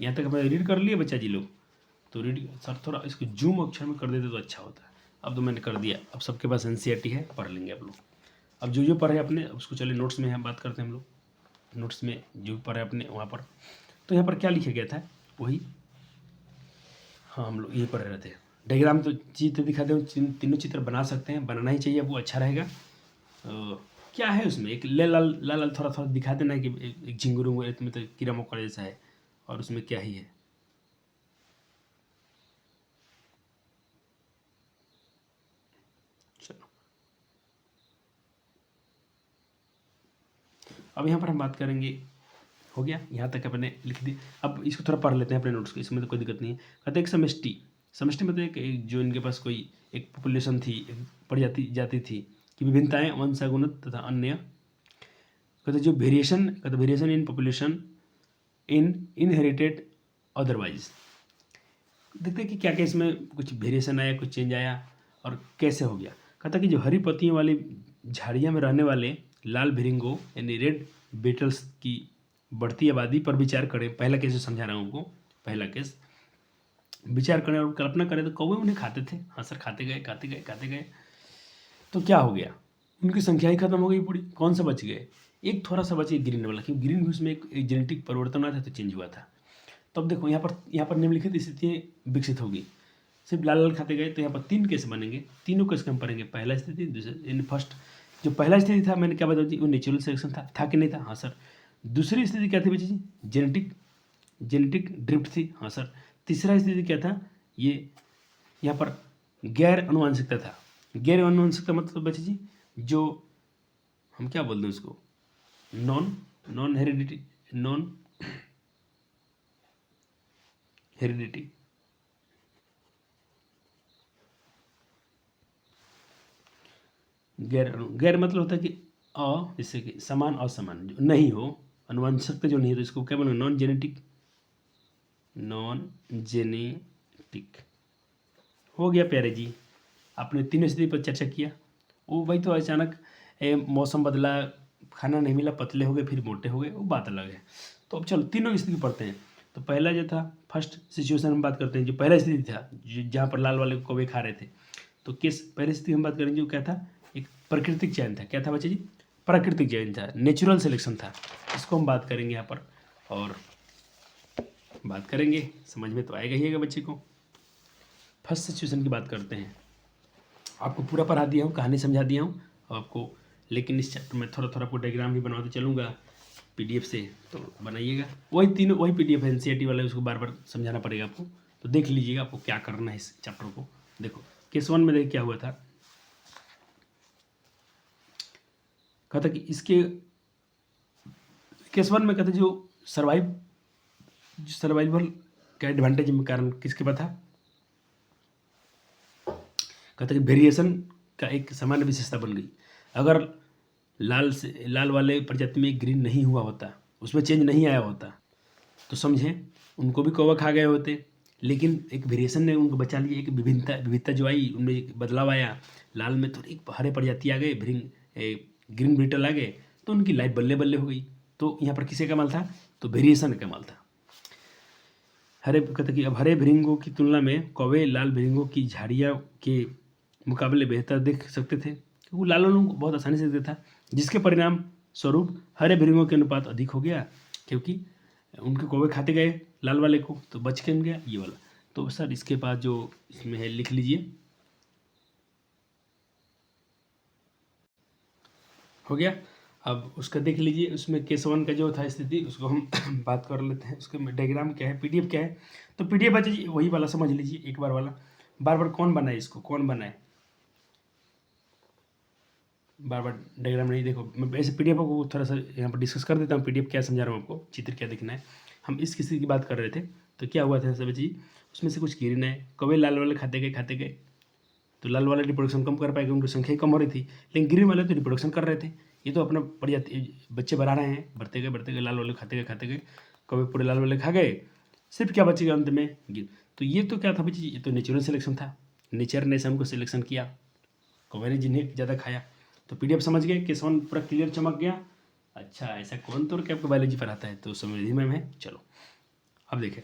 यहाँ तक हमें रीड कर लिए बच्चा जी लोग, तो रीड सर थोड़ा इसको जूम अक्षर में कर देते तो अच्छा होता है। अब तो मैंने कर दिया, अब सबके पास NCERT है, पढ़ लेंगे आप लोग। अब जो पढ़े अपने उसको चलिए नोट्स में हम बात करते हैं। हम लोग नोट्स में जो पढ़े अपने वहाँ पर, तो यहाँ पर क्या लिखा गया था वही, हाँ हम लोग ये पढ़ रहे थे। डायग्राम तो चित्र दिखाते हो, तीनों चित्र बना सकते हैं, बनाना ही चाहिए, वो अच्छा रहेगा। क्या है उसमें, एक लाल लाल लाल लाल थोड़ा थोड़ा दिखा देना कि एक झिंगुर में तो कीड़ा मकोड़ा जैसा है, और उसमें क्या ही है। चलो अब यहाँ पर हम बात करेंगे, हो गया यहाँ तक अपने लिख दी। अब इसको थोड़ा पढ़ लेते हैं अपने नोट्स को, इसमें तो कोई दिक्कत नहीं है। कहते हैं एक समष्टि, समष्टि मतलब एक जो इनके पास कोई एक पॉपुलेशन थी, पढ़ जाती थी कि विभिन्नताएं वंशागुणित तथा अन्य, कहते जो वेरिएशन, कहते variation in population in inherited otherwise. देखते हैं कि क्या क्या इसमें कुछ वेरिएशन आया, कुछ चेंज आया और कैसे हो गया। कहता कि जो हरी पत्तियों वाली झाड़ियों में रहने वाले लाल भिरिंगो यानी रेड बीटल्स की बढ़ती आबादी पर विचार करें। पहला केस समझा रहा हूँ उनको, पहला केस विचार करें और कल्पना करें तो कौवे उन्हें खाते थे। हाँ सर, खाते गए खाते गए खाते गए, तो क्या हो गया, उनकी संख्या ही खत्म हो गई पूरी। कौन सा बच गए, एक थोड़ा सा बचे ग्रीन वाला, क्योंकि ग्रीन भी उसमें एक जेनेटिक परिवर्तन हुआ था तो चेंज हुआ था। तो अब देखो यहाँ पर निम्नलिखित स्थितियाँ विकसित होगी। सिर्फ लाल लाल खाते गए तो यहाँ पर 3 केस बनेंगे, तीनों केस हम पढ़ेंगे। पहला स्थिति, दूसरा फर्स्ट जो पहला स्थिति था मैंने क्या बता दी, वो नेचुरल सिलेक्शन था कि नहीं था, हाँ सर। दूसरी स्थिति क्या थी बच्चे जी, जेनेटिक ड्रिफ्ट थी, हाँ सर। तीसरा स्थिति क्या था, ये यहाँ पर गैर अनुवांशिकता था। गैर अनुवांशिकता मतलब बच्चे जी जो हम क्या बोलते हैं उसको, नॉन हेरिडिटी, नॉन हेरिडिटी, गैर मतलब होता है कि जैसे कि समान असमान जो नहीं हो, अनुवांशिकता जो नहीं है तो इसको क्या बोलेंगे, नॉन जेनेटिक। हो गया प्यारे जी, आपने तीनों स्थिति पर चर्चा किया। वो भाई तो अचानक मौसम बदला, खाना नहीं मिला, पतले हो गए, फिर मोटे हो गए, वो बात अलग है। तो अब चलो तीनों स्थिति पढ़ते हैं। तो पहला जो था फर्स्ट सिचुएशन हम बात करते हैं, जो पहला स्थिति था जहाँ पर लाल वाले कौवे खा रहे थे, तो किस पहली स्थिति हम बात करेंगे, जो क्या था, एक प्राकृतिक चयन था। क्या था बच्चे जी, प्राकृतिक चयन था, नेचुरल सिलेक्शन था। इसको हम बात करेंगे यहाँ पर, और बात करेंगे, समझ में तो आएगा ही बच्चे को। फर्स्ट सिचुएशन की बात करते हैं। आपको पूरा पढ़ा दिया हूँ, कहानी समझा दिया हूँ आपको, लेकिन इस चैप्टर में थोड़ा थोड़ा आपको डायग्राम भी बनवाते चलूँगा PDF से, तो बनाइएगा। वही तीनों वही PDF है, NCERT वाला है, उसको बार बार समझाना पड़ेगा आपको, तो देख लीजिएगा आपको क्या करना है इस चैप्टर को। देखो केस 1 में देख क्या हुआ था, कहता कि इसके केस 1 में कहते जो सर्वाइवल का एडवांटेज में कारण किसके पास था, कहता कि वेरिएशन का एक सामान्य विशेषता बन गई। अगर लाल वाले प्रजाति में ग्रीन नहीं हुआ होता, उसमें चेंज नहीं आया होता, तो समझें उनको भी कौवा खा गए होते, लेकिन एक वेरिएशन ने उनको बचा लिया। एक विविधता जो आई उनमें एक बदलाव आया, लाल में थोड़ी हरे प्रजाति आ गए, ग्रीन ब्रिटल आ गए, तो उनकी लाइफ बल्ले बल्ले हो गई। तो यहाँ पर किसे कमाल था, तो वेरिएशन का कमाल था। हरे कहते कि अब हरे भिरिंगों की तुलना में कौवे लाल भिरिंगों की झाड़ियाँ के मुकाबले बेहतर देख सकते थे, वो लाल वालों को बहुत आसानी से देखता था, जिसके परिणाम स्वरूप हरे भिरिंगों के अनुपात अधिक हो गया, क्योंकि उनके कौवे खाते गए लाल वाले को, तो बच के गया ये वाला। तो सर इसके बाद जो इसमें है लिख लीजिए, हो गया। अब उसका देख लीजिए, उसमें केस 1 का जो था स्थिति, उसको हम बात कर लेते हैं। उसके डायग्राम क्या है, PDF क्या है, तो PDF बच्चे जी वही वाला समझ लीजिए एक बार वाला। बार बार कौन बनाए इसको, कौन बनाए, बार बार डायग्राम नहीं। देखो मैं ऐसे पीडीएफ को थोड़ा सा यहाँ पर डिस्कस कर देता हूँ, पीडीएफ क्या समझा रहा हूँ आपको, चित्र क्या दिखना है। हम इस किसी की बात कर रहे थे, तो क्या हुआ था सभी चीज, उसमें से कुछ किरण है, कौवे लाल वाले खाते गए, तो लाल वाले रिप्रोडक्शन कम कर पाएगा, उनकी संख्या कम हो रही थी, लेकिन ग्रीन वाले तो रिप्रोडक्शन कर रहे थे। ये तो अपना बच्चे बढ़ा रहे हैं, बढ़ते गए, लाल वाले खाते गए, कौवे पूरे लाल वाले खा गए, सिर्फ क्या बचेगा अंत में तो ये तो क्या था बच्चे, ये तो नेचुरल सिलेक्शन था, नेचर ने हमको सिलेक्शन किया, कौवे ने जिन्हें ज़्यादा खाया। तो पीडीएफ समझ गए, किसान पूरा क्लियर चमक गया। अच्छा ऐसा कौन तौर के आपको बायोलॉजी पढ़ाता है, तो समृद्धि मैम है। चलो अब देखें,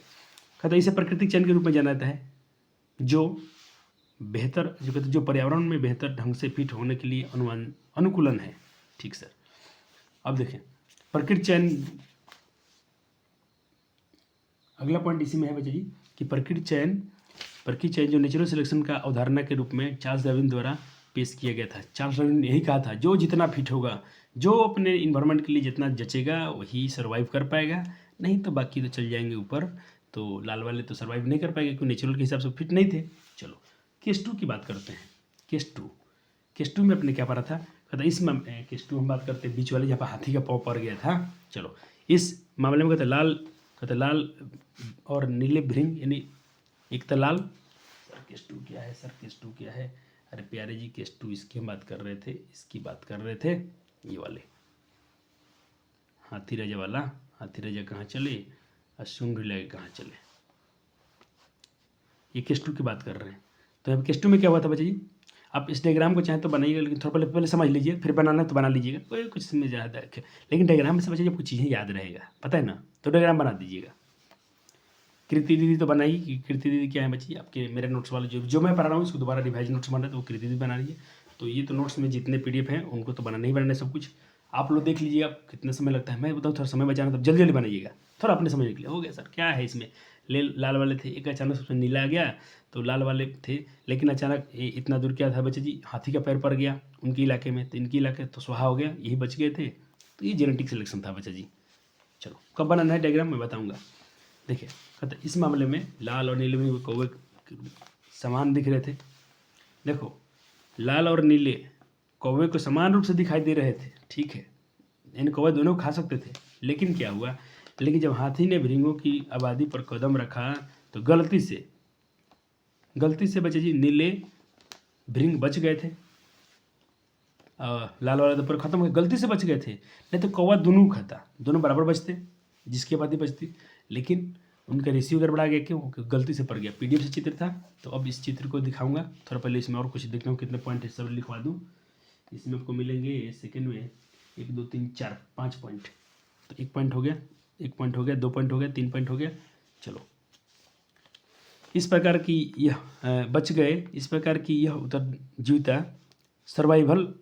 कहते इसे प्राकृतिक चयन के रूप में जाना जाता है, जो बेहतर जो कहते जो पर्यावरण में बेहतर ढंग से फिट होने के लिए अनुकूलन है। ठीक सर। अब देखें प्रकृति चयन, अगला पॉइंट इसी में है बच्चे जी कि प्रकृति चयन जो नेचुरल सिलेक्शन का अवधारणा के रूप में चार्ल्स डार्विन द्वारा पेश किया गया था। चार्ल्स डार्विन ने यही कहा था, जो जितना फिट होगा, जो अपने इन्वायरमेंट के लिए जितना जचेगा वही सर्वाइव कर पाएगा, नहीं तो बाकी तो चल जाएंगे ऊपर। तो लाल वाले तो सर्वाइव नहीं कर पाएंगे क्योंकि नेचुरल के हिसाब से फिट नहीं थे। चलो केस 2 की बात करते हैं। केस टू में अपने क्या पढ़ा था, कहता इसमें केस 2 हम बात करते हैं बीच वाले जहाँ पर हाथी का पाँव पड़ गया था। चलो इस मामले में कहते लाल और नीले भृंग, यानी एक तो लाल, सर केस 2 क्या है, सर केस 2 क्या है, अरे प्यारे जी केस 2 इसकी हम बात कर रहे थे, इसकी बात कर रहे थे, ये वाले हाथी राजा वाला। हाथी राजा कहाँ चले और शुंग लगे कहाँ चले, ये केस 2 की बात कर रहे हैं। तो अब केस 2 में क्या हुआ था बच्चे जी, आप इस डायग्राम को चाहें तो बनाइएगा, लेकिन थोड़ा पहले समझ लीजिए, फिर बनाना तो बना लीजिएगा, कोई कुछ इसमें ज़्यादा, लेकिन डायग्राम में समझिए आपको चीज़ें याद रहेगा, पता है ना, तो डायग्राम बना दीजिएगा। कृति दीदी तो बनाई कि कृति दीदी क्या है बच्ची आपके, मेरे नोट्स वाले जो मैं पढ़ा रहा हूँ इसको दोबारा रिवाइज नोट्स बन रहे तो वो कृति दीदी बना लीजिए। तो ये तो नोट्स में जितने पीडीएफ हैं उनको तो बनाना ही बनाना है सब कुछ, आप लोग देख लीजिएगा कितना समय लगता है, मैं बताऊँ थोड़ा समय बचाना, तब जल्दी बनाइएगा, थोड़ा अपने समझने के लिए। हो गया सर क्या है इसमें, लाल वाले थे, एक अचानक उसमें नीला आ गया, तो लाल वाले थे, लेकिन अचानक इतना दूर क्या था बच्चे जी, हाथी का पैर पड़ गया उनके इलाके में, तो इनके इलाके तो स्वाहा हो गया, यही बच गए थे, तो ये जेनेटिक सिलेक्शन था बच्चा जी। चलो कब बनाना है डायग्राम मैं बताऊँगा। देखिए कहते इस मामले में लाल और नीले में कौवे समान दिख रहे थे। देखो लाल और नीले कौवे को समान रूप से दिखाई दे रहे थे, ठीक है, इन कौवे दोनों खा सकते थे, लेकिन क्या हुआ, लेकिन जब हाथी ने भृंगों की आबादी पर कदम रखा तो गलती से बचे जी नीले भृंग बच गए थे, लाल वाला तो पर खत्म हो गया, गलती से बच गए थे, नहीं तो कौवा दोनों खाता, दोनों बराबर बचते, जिसकी आबादी बचती, लेकिन उनका रेशियो गड़बड़ा गया, क्यों, गलती से पड़ गया। पीडीएफ से चित्र था, तो अब इस चित्र को दिखाऊंगा, थोड़ा पहले इसमें और कुछ देखता हूँ कितने पॉइंट है, सब लिखवा दूँ। इसमें आपको मिलेंगे सेकंड में 1 2 3 4 5 पॉइंट, तो 1 पॉइंट हो गया, 1 पॉइंट हो गया, 2 पॉइंट हो गया, 3 पॉइंट हो गया। चलो इस प्रकार की यह बच गए, इस प्रकार की यह उत्तर जीविता सर्वाइवल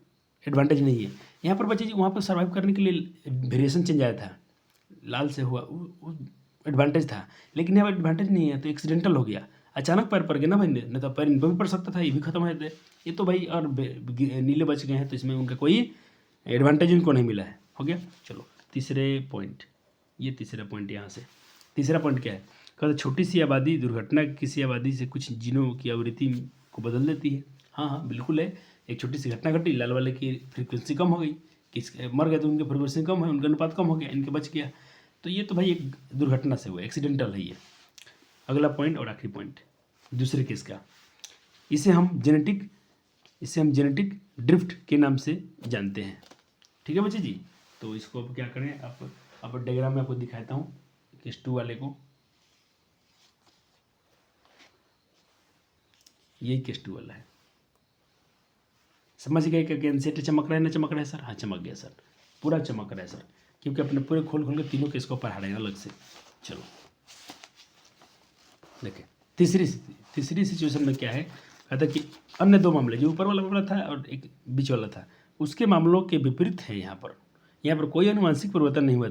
एडवांटेज नहीं है। यहाँ पर बच्चे जी वहाँ पर सर्वाइव करने के लिए वेरिएशन चेंज आया था, लाल से हुआ एडवांटेज था, लेकिन यहाँ एडवांटेज नहीं है, तो एक्सीडेंटल हो गया, अचानक पैर पड़ गया ना भाई, नहीं तो पैर इनको भी पड़ सकता था, ये भी खत्म हो जाते, ये तो भाई और नीले बच गए हैं, तो इसमें उनका कोई एडवांटेज उनको नहीं मिला है। हो गया। चलो तीसरे पॉइंट, ये तीसरा पॉइंट यहाँ से, तीसरा पॉइंट क्या है, कहते छोटी सी आबादी दुर्घटना किसी आबादी से कुछ जीनों की आवृत्ति को बदल देती है। हाँ बिल्कुल है, एक छोटी सी घटना घटी, लाल वाले की फ्रीक्वेंसी कम हो गई, किस मर गए तो उनकी फ्रीक्वेंसी कम है, उनका अनुपात कम हो गया, इनके बच गया, तो ये तो भाई एक दुर्घटना से हुआ, एक्सीडेंटल है ये। अगला पॉइंट और आखिरी पॉइंट दूसरे केस का, इसे हम जेनेटिक ड्रिफ्ट के नाम से जानते हैं। ठीक है बच्चे जी, तो इसको अब क्या करें, अब डायग्राम में आपको दिखाता हूँ केस 2 वाले को, यही केस 2 वाला है, समझ गए क्या कैंसेट चमक रहा है ना, चमक रहा है सर, हाँ चमक गया सर, पूरा चमक रहा है सर, क्योंकि अपने पूरे खोल के तीनों केस को पढ़ा रहे हैं अलग से। चलो देखिए तीसरी सिचुएशन में क्या है, कहता कि अन्य 2 मामले, जो ऊपर वाला मामला था और एक बीच वाला था, उसके मामलों के विपरीत है। यहाँ पर कोई आनुवंशिक परिवर्तन नहीं हो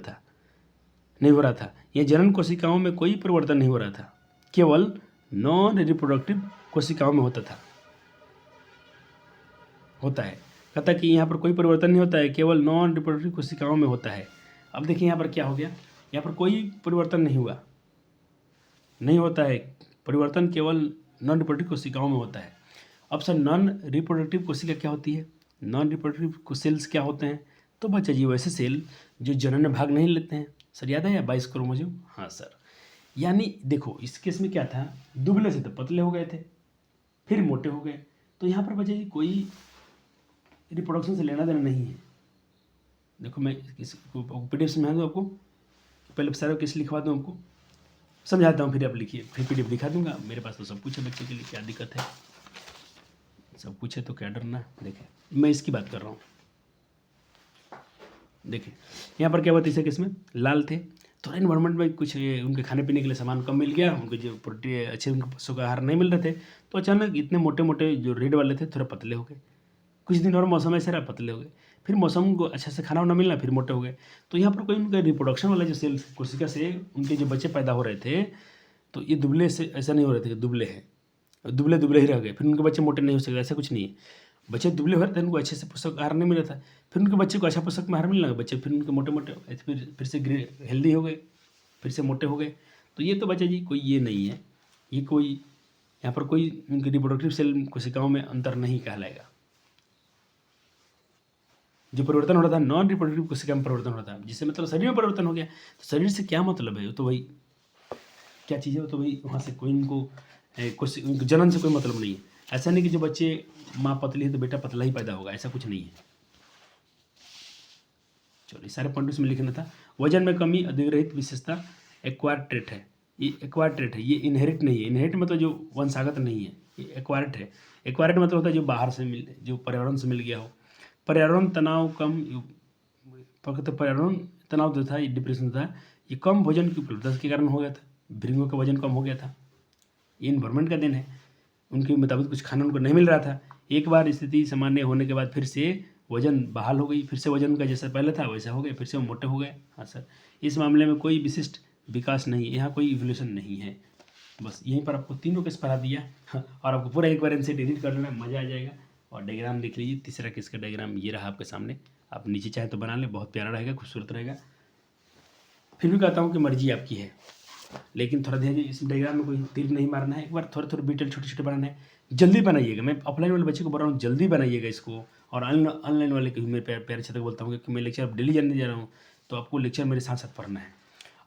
रहा था, यह जनन कोशिकाओं में कोई परिवर्तन नहीं हो रहा था, केवल नॉन रिप्रोडक्टिव कोशिकाओं में होता है। कहता कि यहाँ पर कोई परिवर्तन नहीं होता है, केवल नॉन रिप्रोडक्टिव कोशिकाओं में होता है। अब देखिए यहाँ पर क्या हो गया, यहाँ पर कोई परिवर्तन नहीं होता है, परिवर्तन केवल नॉन रिप्रोडक्टिव कोशिकाओं में होता है। अब सर नॉन रिप्रोडक्टिव कोशिका क्या होती है? नॉन रिप्रोडक्टिव सेल्स क्या होते हैं? तो बच्चा जी वैसे सेल जो जनन में भाग नहीं लेते हैं। सर याद है या 22 क्रोमोसोम? हाँ सर। यानी देखो इस केस में क्या था, दुबले से तो पतले हो गए थे, फिर मोटे हो गए। तो यहाँ पर बच्चा जी कोई रिप्रोडक्शन से लेना देना नहीं है। देखो मैं PDF समझा दूँ आपको, पहले सारा केस लिखवा दूँ आपको, समझाता हूँ फिर आप लिखिए, फिर PDF दिखा दूंगा। मेरे पास तो सब कुछ है बच्चे के लिए, क्या दिक्कत है? सब कुछ है तो क्या डरना। देखें मैं इसकी बात कर रहा हूँ। देखिए यहाँ पर क्या हुआ था, इसे केस में लाल थे, थोड़ा इन्वायरमेंट में कुछ उनके खाने पीने के लिए सामान कम मिल गया, उनको जो प्रोटीन अच्छे उनको पशु का आहार नहीं मिल रहे थे, तो अचानक इतने मोटे मोटे जो रेड वाले थे थोड़ा पतले हो गए। कुछ दिन और मौसम ऐसा रहा, पतले हो गए, फिर मौसम को अच्छे से खाना वाना मिलना, फिर मोटे हो गए। तो यहाँ पर कोई उनका रिप्रोडक्शन वाला जो सेल कोशिका से उनके जो बच्चे पैदा हो रहे थे, तो ये दुबले से ऐसा नहीं हो रहे थे कि दुबले हैं, दुबले दुबले ही रह गए, फिर उनके बच्चे मोटे नहीं हो सकते, ऐसा कुछ नहीं है। बच्चे दुबले हो रहे थे, उनको अच्छे से पोषक आहार नहीं मिल रहा था, फिर उनके बच्चे को अच्छा पोषक आहार मिलने लगा, बच्चे फिर उनके मोटे मोटे फिर से हेल्दी हो गए, फिर से मोटे हो गए। तो ये तो बच्चा जी कोई ये नहीं है, ये कोई यहाँ पर कोई उनके रिप्रोडक्टिव सेल कोशिकाओं में अंतर नहीं कहलाएगा। जो परिवर्तन हो रहा था नॉन रिप्रोडक्टिव कोशिका में परिवर्तन हो रहा था, जिससे मतलब शरीर में परिवर्तन हो गया। तो शरीर से क्या मतलब है? वो तो वही क्या चीज़ है, वो तो वही वहाँ से कोई उनको जनन से कोई मतलब नहीं है। ऐसा नहीं कि जो बच्चे माँ पतली है तो बेटा पतला ही पैदा होगा, ऐसा कुछ नहीं है। चलो सारे पॉइंट उसमें लिखना था। वजन में कमी अधिग्रहित विशेषता एक्वायर्ड ट्रेट है। ये एक्वायर्ड ट्रेट है, ये इनहेरिट नहीं है। इनहेरिट मतलब जो वंशागत नहीं है, ये एक्वायर्ड है। एक्वायर्ड मतलब होता है जो बाहर से जो पर्यावरण से मिल गया हो। पर्यावरण तनाव कम, पर्यावरण तनाव जो था, ये डिप्रेशन था, ये कम भोजन की उपलब्धता के कारण हो गया था। भृंगों का वजन कम हो गया था, ये इन्वायरमेंट का देन है। उनके मुताबिक कुछ खाना उनको नहीं मिल रहा था। एक बार स्थिति सामान्य होने के बाद फिर से वजन बहाल हो गई, फिर से वजन उनका जैसा पहले था वैसा हो गया, फिर से वो मोटे हो गए। हाँ सर, इस मामले में कोई विशिष्ट विकास नहीं है, यहाँ कोई इवोल्यूशन नहीं है। बस यहीं पर आपको तीनों केस पढ़ा दिया। और आपको पूरा एक बार इनसे एडिट कर लेना, मज़ा आ जाएगा। और डायग्राम देख लीजिए, तीसरा केस का डायग्राम ये रहा आपके सामने। आप नीचे चाहे तो बना लें, बहुत प्यारा रहेगा, खूबसूरत रहेगा। फिर भी कहता हूँ कि मर्जी आपकी है, लेकिन थोड़ा ध्यान, इस डायग्राम में कोई तीर नहीं मारना है। एक बार थोड़े थोड़े डिटेल छोटे छोटे बनाना है, जल्दी बनाइएगा। मैं ऑफलाइन वाले बच्चे को बोल रहा हूँ जल्दी बनाइएगा इसको। और ऑनलाइन वाले को मेरे प्यारे छात्र को बोलता हूँ कि मैं लेक्चर अब डेली जानने जा रहा हूँ, तो आपको लेक्चर मेरे साथ साथ पढ़ना है।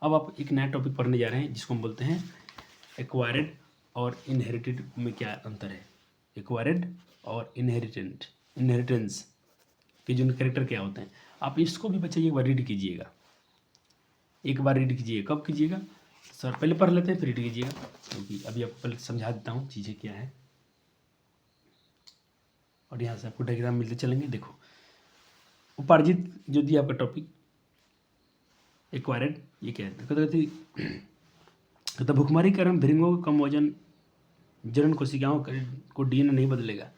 अब आप एक नया टॉपिक पढ़ने जा रहे हैं जिसको हम बोलते हैं एक्वायर्ड और इनहेरिटेड में क्या अंतर है। एक्वायर्ड और इनहेरिटेंस के जो कैरेक्टर क्या होते हैं, आप इसको भी बच्चे एक बार रीड कीजिएगा। एक बार रीड कीजिएगा। कब कीजिएगा सर? पहले पढ़ लेते हैं फिर रीड कीजिएगा, क्योंकि अभी आपको पहले समझा देता हूँ चीज़ें क्या है। और यहाँ से आपको डायग्राम मिलते चलेंगे। देखो उपार्जित जो दिया आपका टॉपिक एक्वायर्ड, ये क्या है? तो भूखमरी के कारण भृंगों का कम वजन जनन कोशिकाओं को DNA नहीं बदलेगा।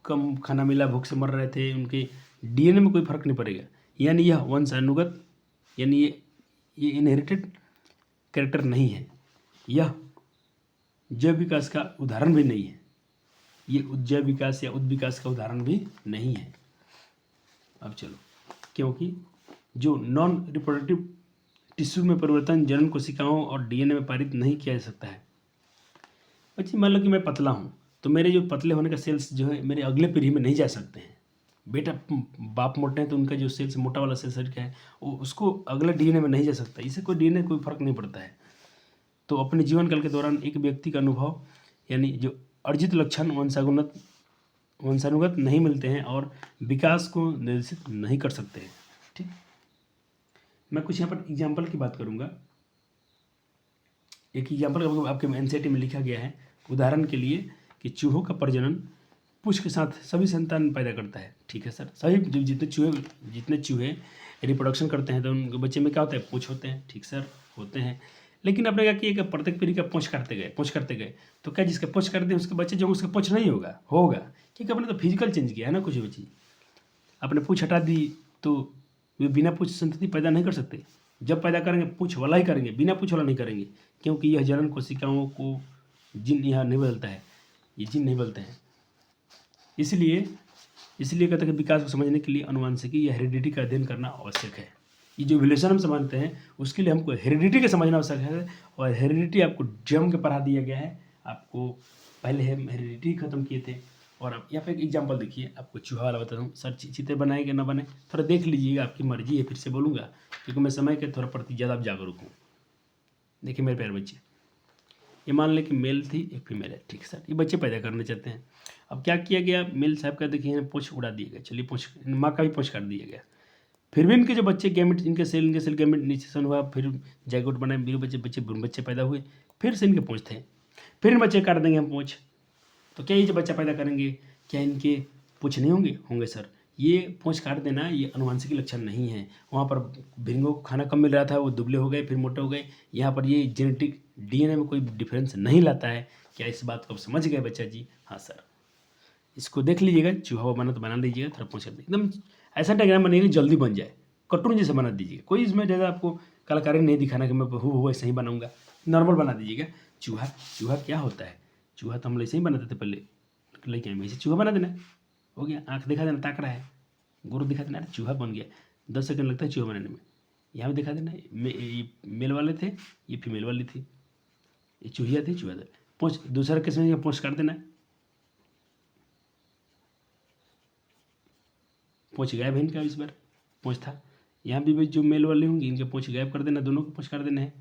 कम खाना मिला, भूख से मर रहे थे, उनके DNA में कोई फर्क नहीं पड़ेगा। यानी यह वंशानुगत, यानी ये इनहेरिटेड कैरेक्टर नहीं है। यह जैव विकास का उदाहरण भी नहीं है। ये जैव विकास या उद्विकास का उदाहरण भी नहीं है। अब चलो, क्योंकि जो नॉन रिप्रोडक्टिव टिश्यू में परिवर्तन जनन कोशिकाओं और DNA में पारित नहीं किया जा सकता है। बच्चे मान लो कि मैं पतला हूँ, तो मेरे जो पतले होने का सेल्स जो है मेरे अगले पीढ़ी में नहीं जा सकते हैं। बेटा बाप मोटे हैं तो उनका जो सेल्स मोटा वाला सेल्स क्या है वो उसको अगले DNA में नहीं जा सकता। इससे कोई DNA कोई फर्क नहीं पड़ता है। तो अपने जीवन काल के दौरान एक व्यक्ति का अनुभव यानी जो अर्जित लक्षण वंशानुगत नहीं मिलते हैं और विकास को निर्देशित नहीं कर सकते हैं। ठीक, मैं कुछ यहाँ पर एग्जाम्पल की बात करूँगा। एक एग्जाम्पल आपके NCERT में लिखा गया है, उदाहरण के लिए कि चूहों का प्रजनन पूंछ के साथ सभी संतान पैदा करता है। ठीक है सर, सभी जितने चूहे रिप्रोडक्शन करते हैं तो उनके बच्चे में क्या होता है? पूंछ होते हैं। ठीक सर, होते हैं। लेकिन आपने क्या किया कि प्रत्येक पीढ़ी का पूंछ करते गए, तो क्या जिसके पूंछ करते हैं उसके बच्चे जो उसका पूंछ नहीं होगा, क्योंकि आपने तो फिजिकल चेंज किया है ना। कुछ भी चीज़ आपने पूंछ हटा दी तो वे बिना पूंछ संतति पैदा नहीं कर सकते। जब पैदा करेंगे पूंछ वाला ही करेंगे, बिना पूंछ वाला नहीं करेंगे, क्योंकि यह जनन कोशिकाओं को जिन यहाँ नहीं बदलता है, ये जिन नहीं बदलते हैं। इसलिए कहते हैं कि विकास को समझने के लिए अनुवांशिकी या हेरिडिटी का अध्ययन करना आवश्यक है। ये जो इवोल्यूशन हम समझते हैं उसके लिए हमको हेरिडिटी का समझना आवश्यक है। और हेरिडिटी आपको जन्म के पढ़ा दिया गया है, आपको पहले हम हेरिडिटी खत्म किए थे। और अब यहाँ पे एक एग्जांपल देखिए, आपको चूहा वाला बताता हूँ। सर चित्र बनाए कि ना बने थोड़ा देख लीजिएगा, आपकी मर्जी है, फिर से बोलूँगा क्योंकि मैं समय के थोड़ा प्रति ज़्यादा जागरूक हूँ। देखिए मेरे प्यारे बच्चे, ये मान लें कि मेल थी, एक फीमेल है, ठीक है सर, ये बच्चे पैदा करना चाहते हैं। अब क्या किया गया, मेल साहब का देखिए पूँछ उड़ा दिया गया, चलिए पूँछ माँ का भी पूँछ काट दिया गया। फिर भी इनके जो बच्चे गैमेट, इनके सेल गैमेट निषेचन हुआ, फिर जाइगोट बनाए, बीरू बच्चे पैदा हुए, फिर से इनके पूँछ थे, फिर इन बच्चे काट देंगे हम पूँछ, तो क्या ये जो बच्चा पैदा करेंगे क्या इनके पूँछ नहीं होंगे सर। ये पूँछ काट देना ये अनुवांशिक लक्षण नहीं है। वहाँ पर भिंगों को खाना कम मिल रहा था, वो दुबले हो गए, फिर मोटे हो गए। यहाँ पर ये जेनेटिक डीएनए में कोई डिफरेंस नहीं लाता है। क्या इस बात को आप समझ गए बच्चा जी? हाँ सर। इसको देख लीजिएगा, चूहा बना तो बना लीजिएगा, थोड़ा पूछ कर एकदम ऐसा डायग्राम बनेगा जल्दी बन जाए, कार्टून जैसे बना दीजिएगा। कोई इसमें ज़्यादा आपको कलाकारी नहीं दिखाना कि मैं हूँ ऐसे ही बनाऊंगा, नॉर्मल बना दीजिएगा। चूहा क्या होता है? चूहा तो हम ऐसे ही बनाते थे पहले, लेकिन वैसे चूहा बना देना, हो गया। आँख दिखा देना, ताक रहा है, गुरु दिखा देना, अरे चूहा बन गया। 10 सेकंड लगता है चूहा बनाने में। यहाँ भी दिखा देना, ये मेल वाले थे, ये फीमेल वाली थी, ये चूहिया थी, चूहा था। पूछ दूसरा केस में पूछ कर देना, पूछ गायब है इनका, इस बार पूछ था। यहाँ भी जो मेल वाले होंगे इनके पूछ गायब कर देना, दोनों को पूछ कर देना है।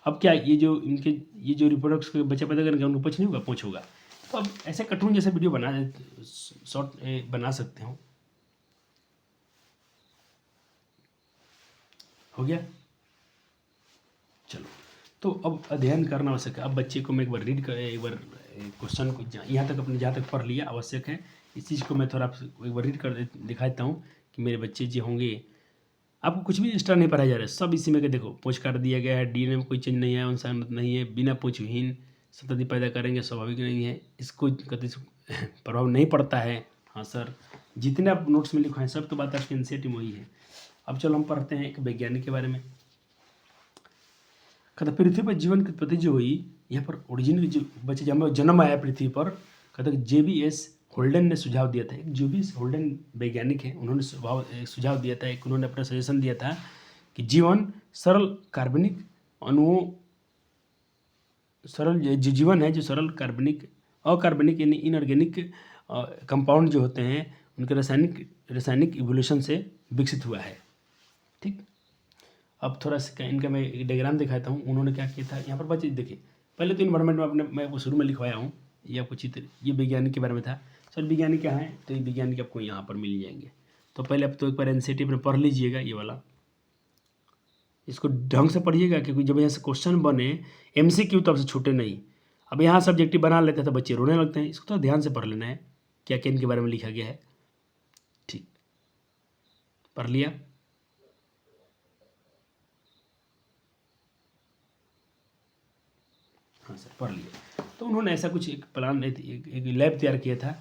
अब क्या ये जो रिप्रोडक्ट्स के बच्चा पैदा करेंगे उनको पूछ नहीं होगा, पूछ होगा। तो अब ऐसे कार्टून जैसे वीडियो बना शॉर्ट बना सकते हो। हो गया, चलो। तो अब अध्ययन करना आवश्यक है। अब बच्चे को मैं एक बार क्वेश्चन को यहाँ तक अपने जहाँ तक पढ़ लिया आवश्यक है। इस चीज़ को मैं थोड़ा एक बार रीड कर दिखाता हूँ कि मेरे बच्चे जो होंगे, आपको कुछ भी एक्स्ट्रा नहीं पढ़ाया जा रहा है, सब इसी में के देखो पूछ काट दिया गया है, डीएनए में कोई चेंज नहीं है, इंसान नहीं है, बिना पूछहीन संतति पैदा करेंगे, स्वाभाविक नहीं है, इसको कभी प्रभाव नहीं पड़ता है। हाँ सर, जितने आप नोट्स में लिखवाएं सब तो बात आपकी एनसीईआरटी में वही है। अब चलो हम पढ़ते हैं एक वैज्ञानिक के बारे में। कहता पृथ्वी पर जीवन की उत्पत्ति जो हुई, यहाँ पर ओरिजिनल जो बच्चे जन्म आया पृथ्वी पर, कहता JBS होल्डन ने सुझाव दिया था। एक JBS होल्डन वैज्ञानिक है, उन्होंने सुझाव दिया था, एक उन्होंने अपना सजेशन दिया था कि जीवन सरल कार्बनिक अणुओं, सरल जो जीवन है, जो सरल कार्बनिक अकार्बनिक यानी इनऑर्गेनिक कंपाउंड जो होते हैं उनके रासायनिक इवोल्यूशन से विकसित हुआ है। ठीक, अब थोड़ा सा इनका मैं एक डायग्राम दिखाता हूँ। उन्होंने क्या किया था, यहाँ पर बच्चे देखिए, पहले तो इन्वायरमेंट में मैं शुरू में लिखवाया हूँ, ये आपको चित्र, ये वैज्ञानिक के बारे में था। सर वैज्ञानिक क्या है, तो ये वैज्ञानिक आपको यहाँ पर मिल जाएंगे। तो पहले आप तो एक बार एनसीईआरटी में पढ़ लीजिएगा ये वाला, इसको ढंग से पढ़िएगा, क्योंकि जब यहाँ से क्वेश्चन बने MCQ तो आपसे छूटे नहीं। अब यहाँ सब्जेक्टिव बना लेते हैं तो बच्चे रोने लगते हैं, इसको तो ध्यान से पढ़ लेना है क्या क्या इनके बारे में लिखा गया है। ठीक, पढ़ लिया? हाँ सर, पढ़ लिया। तो उन्होंने ऐसा कुछ एक प्लान, एक लैब तैयार किया था।